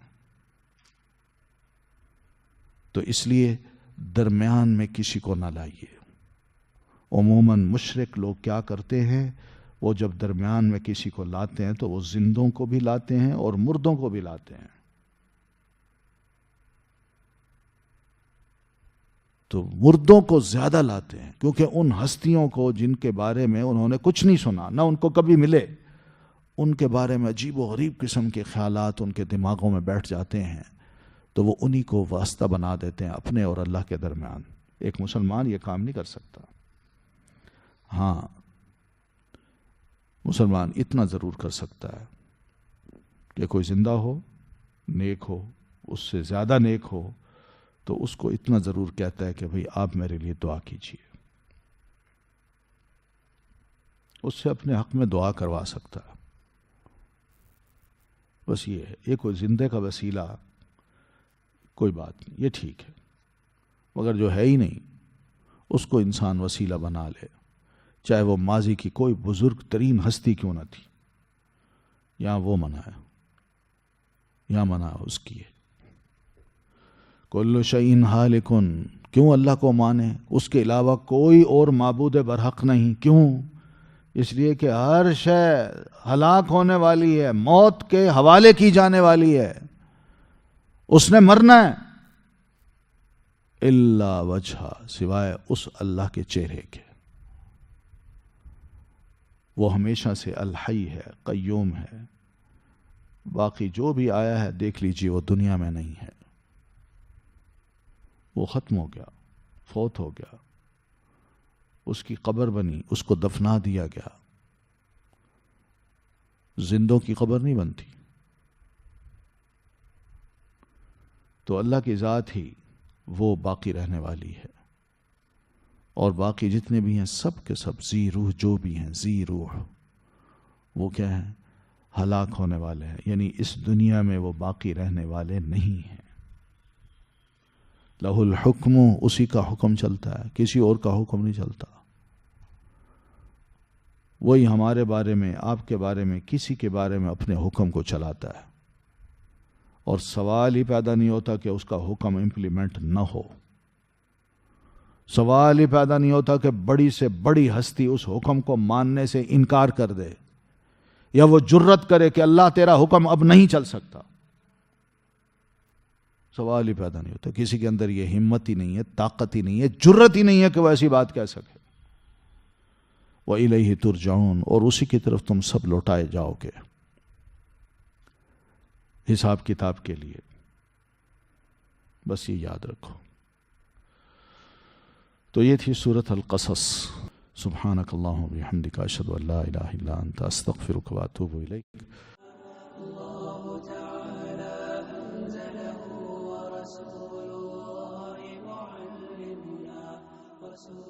تو اس لیے درمیان میں کسی کو نہ لائیے۔ عموماً مشرک لوگ کیا کرتے ہیں، وہ جب درمیان میں کسی کو لاتے ہیں تو وہ زندوں کو بھی لاتے ہیں اور مردوں کو بھی لاتے ہیں۔ تو مردوں کو زیادہ لاتے ہیں، کیونکہ ان ہستیوں کو جن کے بارے میں انہوں نے کچھ نہیں سنا، نہ ان کو کبھی ملے، ان کے بارے میں عجیب و غریب قسم کے خیالات ان کے دماغوں میں بیٹھ جاتے ہیں، تو وہ انہی کو واسطہ بنا دیتے ہیں اپنے اور اللہ کے درمیان۔ ایک مسلمان یہ کام نہیں کر سکتا۔ ہاں مسلمان اتنا ضرور کر سکتا ہے کہ کوئی زندہ ہو، نیک ہو، اس سے زیادہ نیک ہو، تو اس کو اتنا ضرور کہتا ہے کہ بھئی آپ میرے لیے دعا کیجئے، اس سے اپنے حق میں دعا کروا سکتا ہے۔ بس یہ ہے، یہ کوئی زندے کا وسیلہ کوئی بات نہیں، یہ ٹھیک ہے، مگر جو ہے ہی نہیں اس کو انسان وسیلہ بنا لے، چاہے وہ ماضی کی کوئی بزرگ ترین ہستی کیوں نہ تھی، یہاں وہ منع ہے، یہاں منع ہے اس کی ہے۔ کل شیء ہالک، کیوں اللہ کو مانے، اس کے علاوہ کوئی اور معبود برحق نہیں، کیوں؟ اس لیے کہ ہر شے ہلاک ہونے والی ہے، موت کے حوالے کی جانے والی ہے، اس نے مرنا ہے، الا وجہ، سوائے اس اللہ کے چہرے کے، وہ ہمیشہ سے الحی ہے، قیوم ہے، باقی جو بھی آیا ہے دیکھ لیجئے وہ دنیا میں نہیں ہے، وہ ختم ہو گیا، فوت ہو گیا، اس کی قبر بنی، اس کو دفنا دیا گیا، زندوں کی قبر نہیں بنتی۔ تو اللہ کی ذات ہی وہ باقی رہنے والی ہے، اور باقی جتنے بھی ہیں سب کے سب ذی روح، جو بھی ہیں ذی روح، وہ کیا ہیں؟ ہلاک ہونے والے ہیں، یعنی اس دنیا میں وہ باقی رہنے والے نہیں ہیں۔ لہ الحکم، اسی کا حکم چلتا ہے، کسی اور کا حکم نہیں چلتا۔ وہی ہمارے بارے میں، آپ کے بارے میں، کسی کے بارے میں اپنے حکم کو چلاتا ہے، اور سوال ہی پیدا نہیں ہوتا کہ اس کا حکم امپلیمنٹ نہ ہو، سوال ہی پیدا نہیں ہوتا کہ بڑی سے بڑی ہستی اس حکم کو ماننے سے انکار کر دے، یا وہ جرت کرے کہ اللہ تیرا حکم اب نہیں چل سکتا، سوال ہی پیدا نہیں ہوتا۔ کسی کے اندر یہ ہمت ہی نہیں ہے، طاقت ہی نہیں ہے، جرت ہی نہیں ہے کہ وہ ایسی بات کہہ سکے۔ وَإِلَيْهِ تُرْجَعُونَ، اور اسی کی طرف تم سب لوٹائے جاؤ گے حساب کتاب کے لیے، بس یہ یاد رکھو۔ تو یہ تھی سورۃ القصص۔ سبحانک اللہم وبحمدک، اشہد ان لا الہ الا انت، استغفرک واتوب الیک۔ رسول الله معلمنا رسول